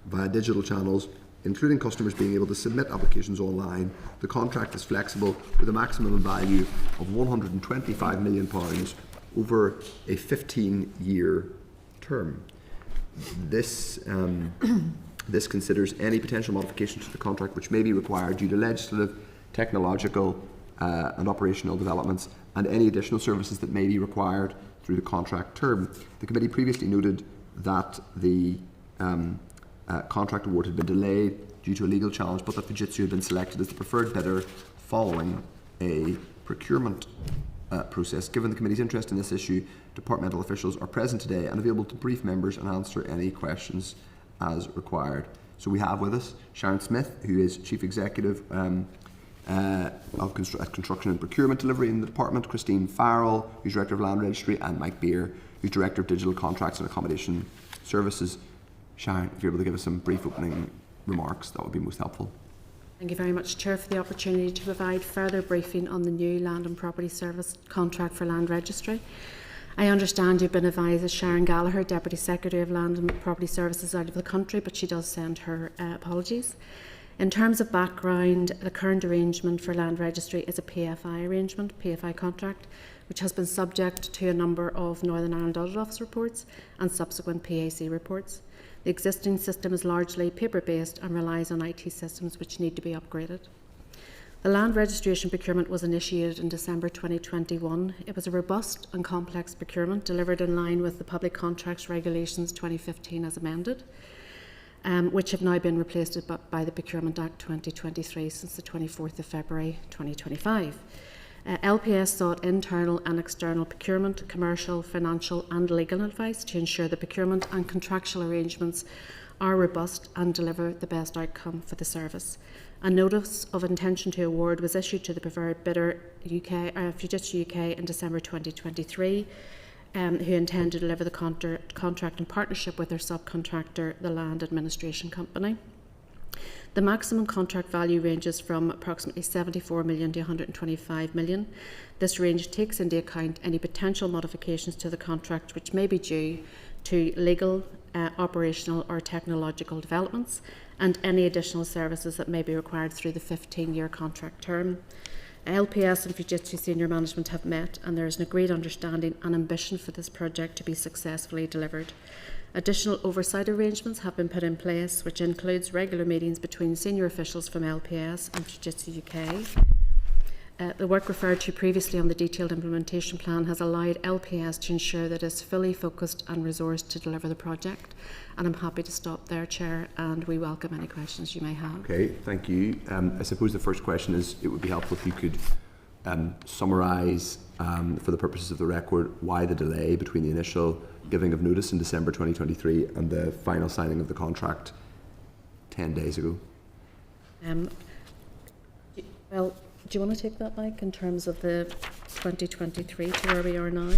via digital channels including customers being able to submit applications online. The contract is flexible with a maximum value of £125 million over a 15-year term. This considers any potential modifications to the contract which may be required due to legislative, technological and operational developments, and any additional services that may be required through the contract term. The committee previously noted that the contract award had been delayed due to a legal challenge, but that Fujitsu had been selected as the preferred bidder following a procurement process. Given the committee's interest in this issue, departmental officials are present today and available to brief members and answer any questions as required. So we have with us Sharon Smith, who is Chief Executive of Construction and Procurement Delivery in the department, Christine Farrell, who's Director of Land Registry, and Mike Beer, who's Director of Digital Contracts and Accommodation Services. Sharon, if you're able to give us some brief opening remarks, that would be most helpful. Thank you very much, Chair, for the opportunity to provide further briefing on the new Land and Property Service contract for Land Registry. I understand you've been advised that Sharon Gallagher, Deputy Secretary of Land and Property Services, is out of the country, but she does send her apologies. In terms of background, the current arrangement for Land Registry is a PFI arrangement, PFI contract, which has been subject to a number of Northern Ireland Audit Office reports and subsequent PAC reports. The existing system is largely paper-based and relies on IT systems which need to be upgraded. The land registration procurement was initiated in December 2021. It was a robust and complex procurement delivered in line with the Public Contracts Regulations 2015 as amended, which have now been replaced by the Procurement Act 2023 since the 24th of February 2025. LPS sought internal and external procurement, commercial, financial and legal advice to ensure the procurement and contractual arrangements are robust and deliver the best outcome for the service. A notice of intention to award was issued to the preferred bidder, Fujitsu UK, in December 2023, who intend to deliver the contract in partnership with their subcontractor, the Land Administration Company. The maximum contract value ranges from approximately 74 million to 125 million. This range takes into account any potential modifications to the contract which may be due to legal, operational or technological developments, and any additional services that may be required through the 15-year contract term. LPS and Fujitsu senior management have met, and there is an agreed understanding and ambition for this project to be successfully delivered. Additional oversight arrangements have been put in place, which includes regular meetings between senior officials from LPS and Fujitsu UK. The work referred to previously on the detailed implementation plan has allowed LPS to ensure that it is fully focused and resourced to deliver the project. And I'm happy to stop there, Chair, and we welcome any questions you may have. Okay, thank you. I suppose the first question is, it would be helpful if you could summarise, for the purposes of the record, why the delay between the initial giving of notice in December 2023 and the final signing of the contract 10 days ago. Well, do you want to take that, Mike, in terms of the 2023 to where we are now?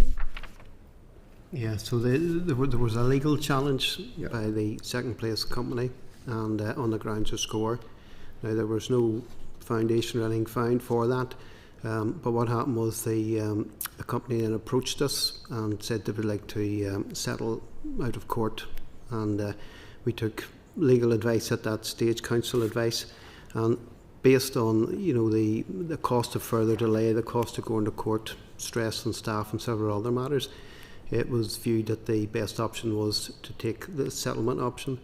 Yeah, so there was a legal challenge by the second place company, and on the grounds of score. Now, there was no foundation or anything found for that, but what happened was the company then approached us and said they would like to settle out of court, and we took legal advice at that stage, counsel advice, and based on the cost of further delay, the cost of going to court, stress on staff and several other matters, it was viewed that the best option was to take the settlement option.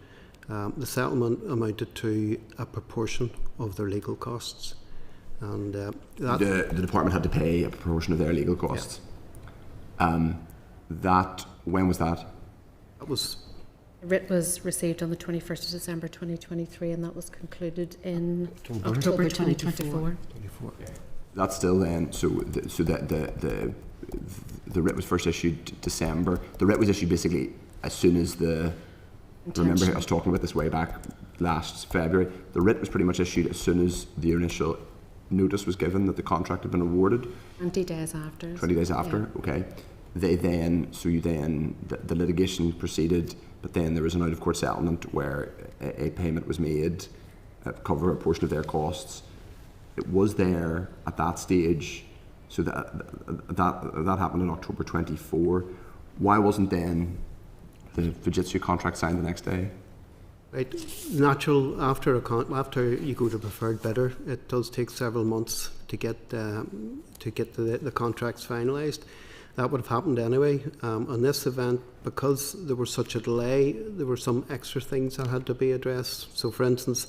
The settlement amounted to a proportion of their legal costs, and the department had to pay a proportion of their legal costs. Yeah. When was that? That was. The writ was received on the 21st of December 2023, and that was concluded in October 2024. That's still then. So the writ was first issued December. The writ was issued basically as soon as the. Remember, I was talking about this way back last February. The writ was pretty much issued as soon as the initial notice was given that the contract had been awarded. 20 days after. 20 days after. Yeah. Okay. The litigation proceeded, but then there was an out-of-court settlement where a payment was made to cover a portion of their costs. It was there at that stage, so that happened in October 24. Why wasn't then the Fujitsu contract signed the next day? Right. Natural, after you go to preferred bidder, it does take several months to get the contracts finalised. That would have happened anyway. On this event, because there was such a delay, there were some extra things that had to be addressed. So, for instance,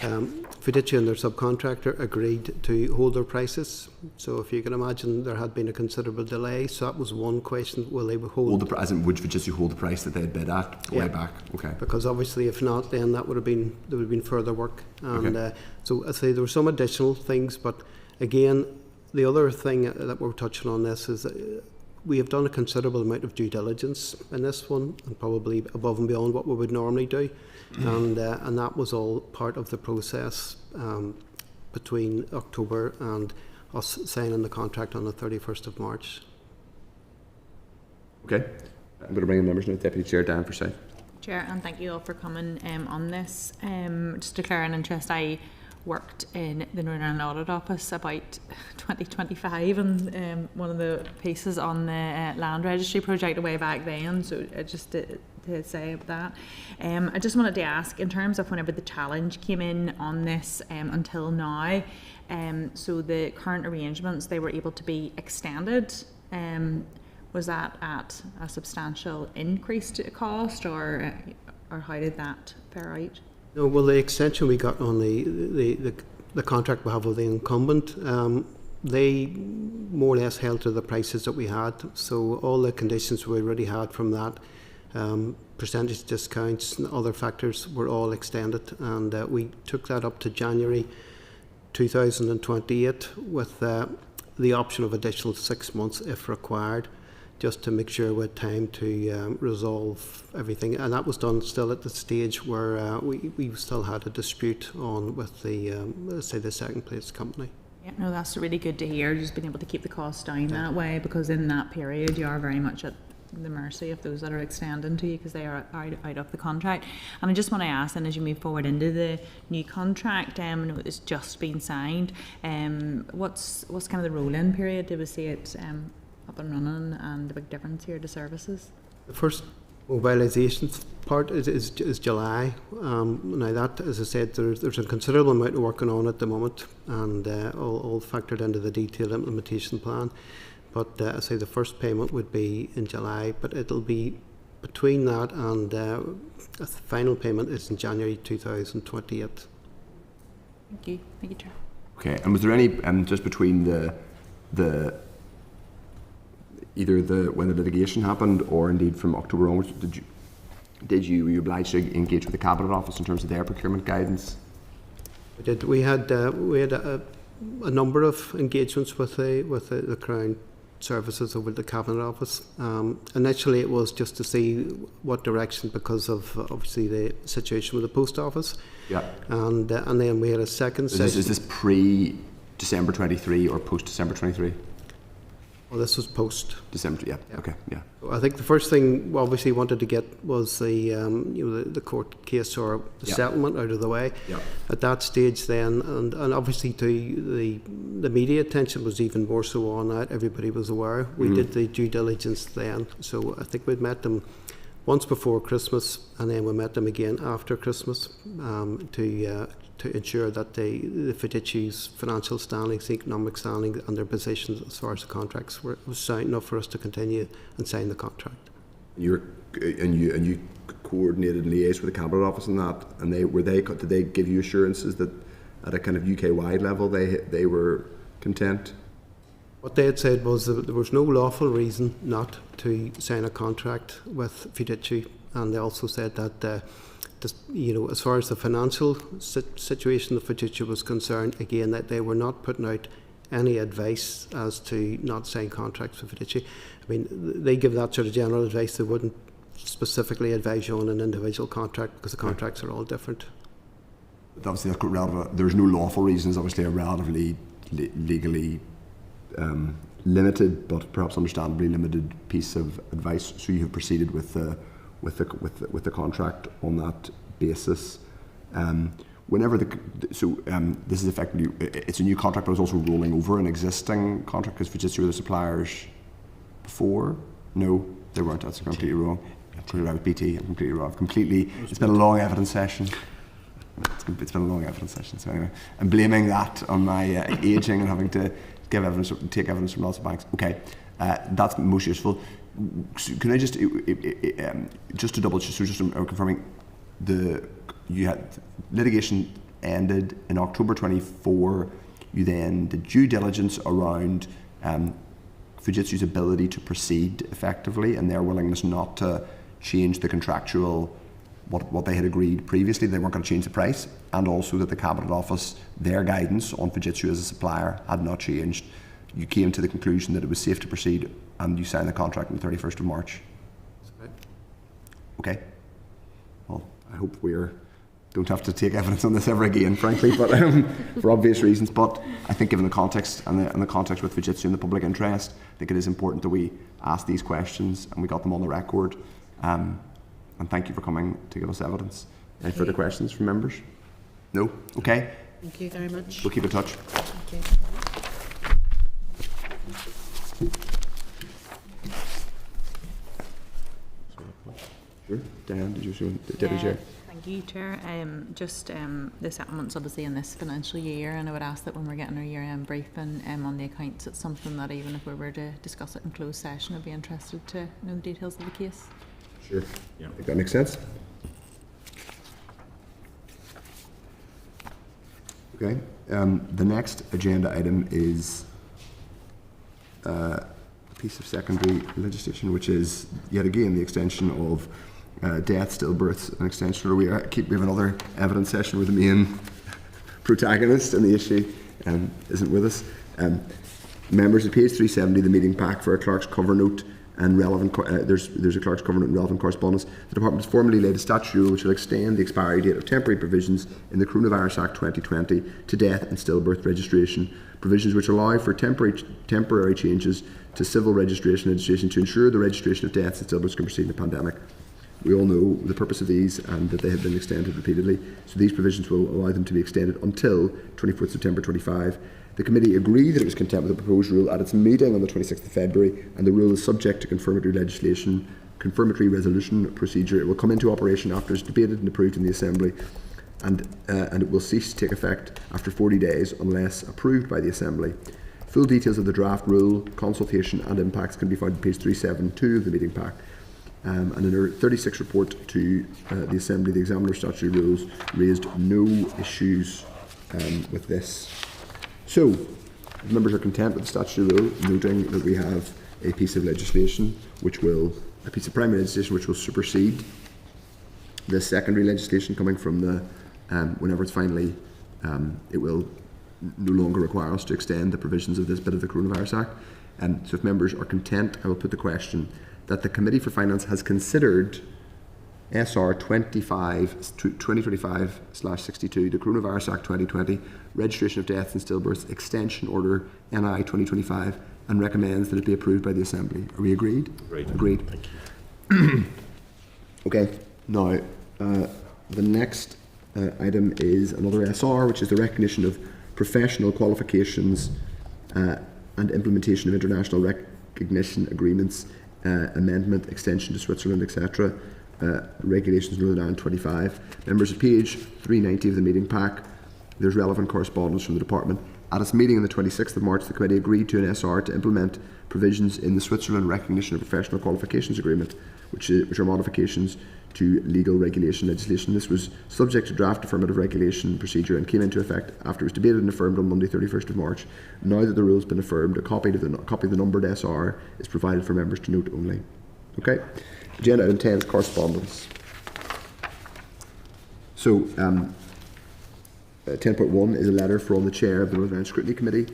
Fiducia and their subcontractor agreed to hold their prices. So if you can imagine, there had been a considerable delay. So that was one question: will they hold the as in would Fiducia hold the price that they had bid at way back? Okay. Because obviously, if not, then there would have been further work. And so I say there were some additional things, but again, the other thing that we're touching on this is we have done a considerable amount of due diligence in this one, and probably above and beyond what we would normally do. And that was all part of the process between October and us signing the contract on the 31st of March. Okay. I'm going to bring in members now. Deputy Chair Dan Forsyth. Chair, and thank you all for coming on this. Just to declare an interest, I worked in the Northern Ireland Audit Office about 2025 and one of the pieces on the land registry project way back then, so just to say that. I just wanted to ask, in terms of whenever the challenge came in on this until now, so the current arrangements, they were able to be extended. Was that at a substantial increase to cost, or how did that fare out? No, well, the extension we got on the contract we have with the incumbent, they more or less held to the prices that we had. So all the conditions we already had from that, percentage discounts and other factors, were all extended, and we took that up to January 2028 with the option of additional 6 months if required, just to make sure we had time to resolve everything. And that was done still at the stage where we still had a dispute on with the second place company. Yeah, no, that's really good to hear, just being able to keep the costs down that way, because in that period you are very much at the mercy of those that are extending to you because they are out of the contract. And I just want to ask, and as you move forward into the new contract, it's just been signed, what's kind of the roll-in period? Do we see it up and running, and the big difference here to services? The first mobilisation part is July. Now that, as I said, there's a considerable amount of working on at the moment, and all factored into the detailed implementation plan. But I say the first payment would be in July, but it'll be between that and the final payment is in January 2028. Thank you, Chair. Okay, and was there any just between either when the litigation happened or indeed from October onwards, were you obliged to engage with the Cabinet Office in terms of their procurement guidance? We did. We had a number of engagements with the Crown Services over the Cabinet Office. Initially, it was just to see what direction, because of obviously the situation with the Post Office. Yeah. And then we had a second session. Is this pre-December 23 or post-December 23? Well, this was post December. Yeah. Okay. Yeah. I think the first thing we obviously wanted to get was the court case or the settlement out of the way. Yeah. At that stage, then, and obviously to the media attention was even more so on that. Everybody was aware. We did the due diligence then. So I think we'd met them once before Christmas, and then we met them again after Christmas to ensure that the Fiducia's financial standings, economic standing, and their positions as far as the contracts was sound enough for us to continue and sign the contract. You coordinated and liaised with the Cabinet Office on that, and did they give you assurances that at a kind of UK-wide level they were content? What they had said was that there was no lawful reason not to sign a contract with Fiducia, and they also said that as far as the financial situation of Fiducia was concerned, again, that they were not putting out any advice as to not sign contracts with Fiducia. I mean, they give that sort of general advice. They wouldn't specifically advise you on an individual contract because the contracts are all different. But obviously, that's quite relevant. There's no lawful reasons. Obviously, a relatively legally limited, but perhaps understandably limited piece of advice. So you have proceeded with the contract on that basis. This is effectively, it's a new contract, but it's also rolling over an existing contract because Fiducia were the suppliers before. No, they weren't. That's completely wrong. completely right with BT. I'm completely wrong. It's been a long evidence session. It's been a long evidence session. So anyway, I'm blaming that on my ageing and having to take evidence from lots of banks. Okay, that's most useful. So can I just to double check? So just confirming, you had litigation ended in October 24. You then did due diligence around Fujitsu's ability to proceed effectively and their willingness not to change the contractual, what they had agreed previously. They weren't going to change the price, and also that the Cabinet Office, their guidance on Fujitsu as a supplier had not changed. You came to the conclusion that it was safe to proceed, and you signed the contract on the 31st of March. Okay. Well, I hope don't have to take evidence on this ever again, frankly, but for obvious reasons. But I think given the context and the context with Fujitsu and the public interest, I think it is important that we ask these questions and we got them on the record. And thank you for coming to give us evidence. Any further questions from members? No? Okay. Thank you very much. We'll keep in touch. Thank you. Sure. Diane, did you see Deputy Chair? Thank you, Chair. The settlements obviously in this financial year, and I would ask that when we're getting our year-end briefing on the accounts, it's something that even if we were to discuss it in closed session, I'd be interested to know the details of the case. Sure. Yeah. I think that makes sense. Okay. The next agenda item is a piece of secondary legislation, which is yet again the extension of death, stillbirths, an extension. We have another evidence session where the main protagonist in the issue isn't with us. Members of page 370, the meeting pack for a clerk's cover note and relevant. There's a clerk's cover note and relevant correspondence. The department has formally laid a statute rule which will extend the expiry date of temporary provisions in the Coronavirus Act 2020 to death and stillbirth registration. Provisions which allow for temporary changes to civil registration legislation to ensure the registration of deaths and stillbirths can proceed in the pandemic. We all know the purpose of these and that they have been extended repeatedly. So these provisions will allow them to be extended until 24th September 25. The committee agreed that it was content with the proposed rule at its meeting on the 26th of February, and the rule is subject to confirmatory resolution procedure. It will come into operation after it's debated and approved in the Assembly, and it will cease to take effect after 40 days unless approved by the Assembly. Full details of the draft rule, consultation and impacts can be found on page 372 of the meeting pack. And in her 36 report to the Assembly, the examiner of statutory rules raised no issues with this. So, if members are content with the statutory rule, noting that we have a piece of legislation a piece of primary legislation which will supersede the secondary legislation coming from the, whenever it's finally, it will no longer require us to extend the provisions of this bit of the Coronavirus Act. So if members are content, I will put the question that the Committee for Finance has considered SR 2025/62, the Coronavirus Act 2020, Registration of Deaths and Stillbirths, Extension Order NI 2025, and recommends that it be approved by the Assembly. Are we agreed? Agreed. Thank you. Okay, now the next item is another SR, which is the recognition of professional qualifications and implementation of international recognition agreements, amendment, extension to Switzerland, etc. Regulations Northern Ireland 25. Members of page 390 of the meeting pack, there's relevant correspondence from the department. At its meeting on the 26th of March, the committee agreed to an SR to implement provisions in the Switzerland Recognition of Professional Qualifications Agreement, which are modifications to legal regulation legislation. This was subject to draft affirmative regulation procedure and came into effect after it was debated and affirmed on Monday 31st of March. Now that the rule has been affirmed, a copy of the numbered SR is provided for members to note only. Okay. Agenda item 10 is correspondence. So 10.1 is a letter from the chair of the Northern Ireland Scrutiny Committee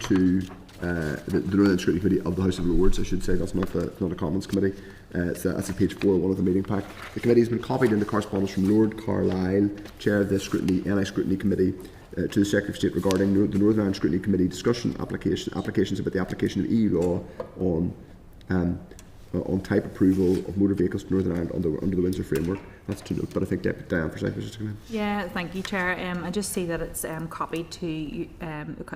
to the Northern Ireland Scrutiny Committee of the House of Lords, I should say. That's not a Commons Committee. That's at page 401 of the meeting pack. The committee has been copied into correspondence from Lord Carlisle, chair of the NI Scrutiny Committee, to the Secretary of State regarding the Northern Ireland Scrutiny Committee discussion applications about the application of EU law on type approval of motor vehicles to Northern Ireland under the Windsor Framework. That's to note, but I think Diane Forsyth was just to come in. Yeah, thank you, Chair. I just see that it's copied to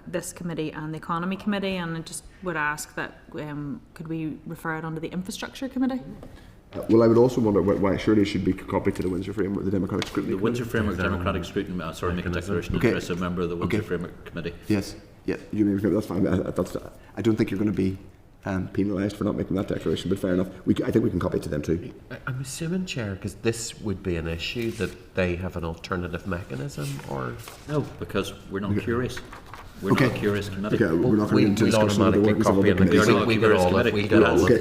this committee and the Economy Committee, and I just would ask that could we refer it under the Infrastructure Committee? Well, I would also wonder why surely it should be copied to the Windsor Framework, the Democratic Scrutiny. The Windsor Framework Democratic Scrutiny. Sorry, make a declaration as a member of the Windsor Framework Committee. Yes, yeah, that's fine. I don't think you're going to be penalised for not making that declaration, but fair enough. I think we can copy it to them too. I'm assuming, Chair, because this would be an issue that they have an alternative mechanism, or no, because we're not curious. We're not a curious committee. Okay, we're not going into discussion of the workings of other committees. We get all of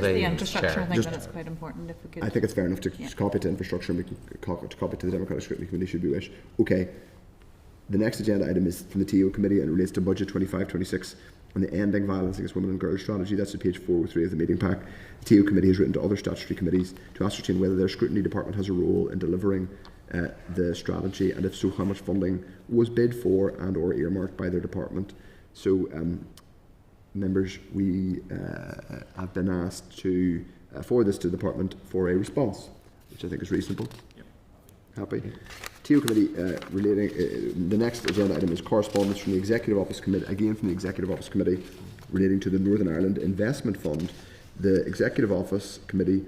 the infrastructure. I think that it's quite important if we could. I think it's fair enough to copy it to infrastructure, and we can copy it to the Democratic Scrutiny Committee should we wish. Okay. The next agenda item is from the TO Committee and it relates to Budget 25-26 and the Ending Violence Against Women and Girls strategy. That's at page 403 of the meeting pack. The TO Committee has written to other statutory committees to ascertain whether their scrutiny department has a role in delivering the strategy, and if so, how much funding was bid for and or earmarked by their department. So, members, we have been asked to forward this to the department for a response, which I think is reasonable. Yep. Happy? TO Committee relating, the next agenda item is correspondence from the Executive Office Committee, again from the Executive Office Committee, relating to the Northern Ireland Investment Fund. The Executive Office Committee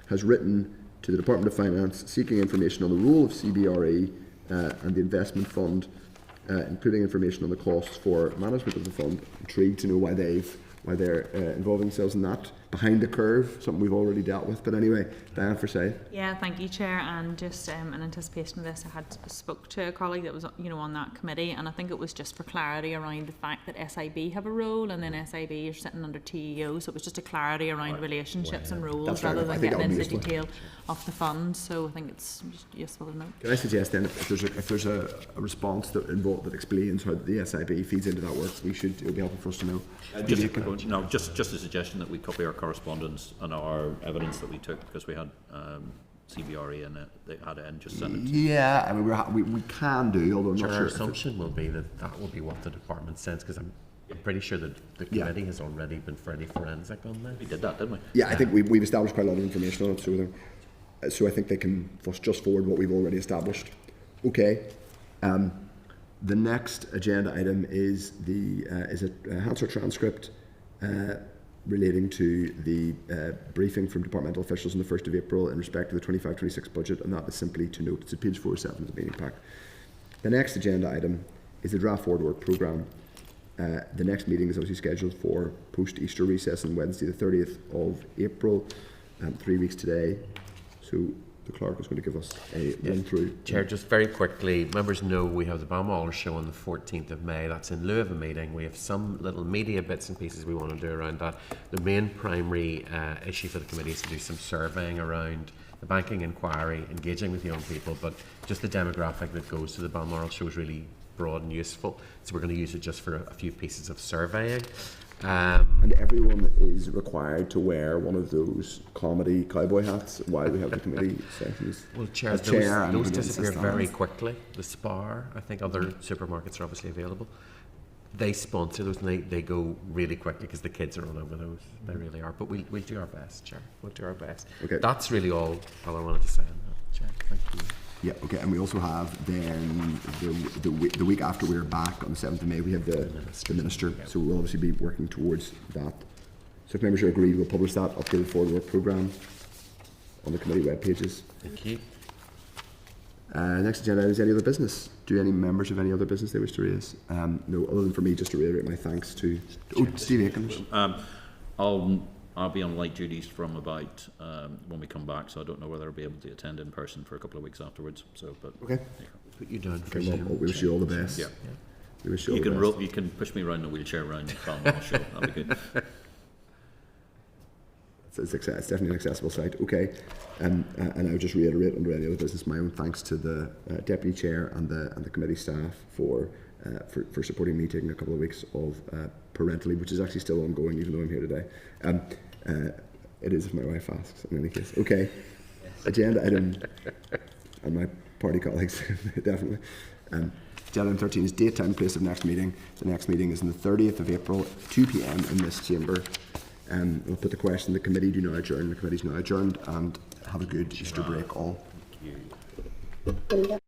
has written to the Department of Finance seeking information on the role of CBRE and the investment fund, including information on the costs for management of the fund. Intrigued to know why they're involving themselves in that. Behind the curve, something we've already dealt with. But anyway, Diane Forsyth. Yeah, thank you, Chair. And just in anticipation of this, I had spoke to a colleague that was on that committee, and I think it was just for clarity around the fact that SIB have a role, and then SIB are sitting under TEO, so it was just a clarity around relationships and roles rather than getting into the detail of the fund. So I think it's just useful to know. Can I suggest then, if there's a response that explains how the SIB feeds into that work, it would be helpful for us to know. Just a suggestion that we copy our correspondence and our evidence that we took, because we had CBRE in it, they had it in, just send it to Yeah, I mean, we can do, although I'm not sure. Our assumption will be that will be what the department sends, because I'm pretty sure that the committee has already been fairly forensic on that. We did that, didn't we? Yeah, I think we've established quite a lot of information on it, so I think they can just forward what we've already established. Okay. The next agenda item is a Hansard transcript relating to the briefing from departmental officials on the 1st of April in respect to the 25-26 budget, and that is simply to note. It's at page 47 of the meeting pack. The next agenda item is the draft forward work programme. The next meeting is obviously scheduled for post-Easter recess on Wednesday the 30th of April, 3 weeks today. So the clerk is going to give us a run through. Chair, just very quickly, members know we have the Balmoral show on the 14th of May. That's in lieu of a meeting. We have some little media bits and pieces we want to do around that. The main primary issue for the committee is to do some surveying around the banking inquiry, engaging with young people, but just the demographic that goes to the Balmoral show is really broad and useful. So we're going to use it just for a few pieces of surveying. And everyone is required to wear one of those comedy cowboy hats while we have the committee sessions. Well, Chair, those disappear very quickly. The Spar, I think other supermarkets are obviously available. They sponsor those and they go really quickly because the kids are all over those. They really are. But we'll do our best, Chair. We'll do our best. Okay. That's really all I wanted to say on that, Chair. Thank you. Yeah, okay, and we also have then the week after we're back on the 7th of May, we have the Minister, so we'll obviously be working towards that. So if members are agreed, we'll publish that updated forward work programme on the committee web pages. Thank you. Next agenda is any other business. Do any members have any other business they wish to raise? No, other than for me, just to reiterate my thanks to Steve Aikens. I'll be on light duties from about when we come back, so I don't know whether I'll be able to attend in person for a couple of weeks afterwards. So, but okay, put you down. Okay, well, we wish you all the best. Yeah, we wish you all the best. You can push me around in a wheelchair around the Balmoral show. That'll be good. It's definitely an accessible site. Okay, and I would just reiterate under any other business my own thanks to the deputy chair and the committee staff for supporting me taking a couple of weeks of parental leave, which is actually still ongoing even though I'm here today. It is if my wife asks, in any case. Okay, agenda item, and my party colleagues, definitely. Agenda item 13 is date, time, place of next meeting. The next meeting is on the 30th of April, 2 p.m. in this chamber. We'll put the question, the committee do now adjourn, the committee's now adjourned, and have a good Easter break all. Thank you.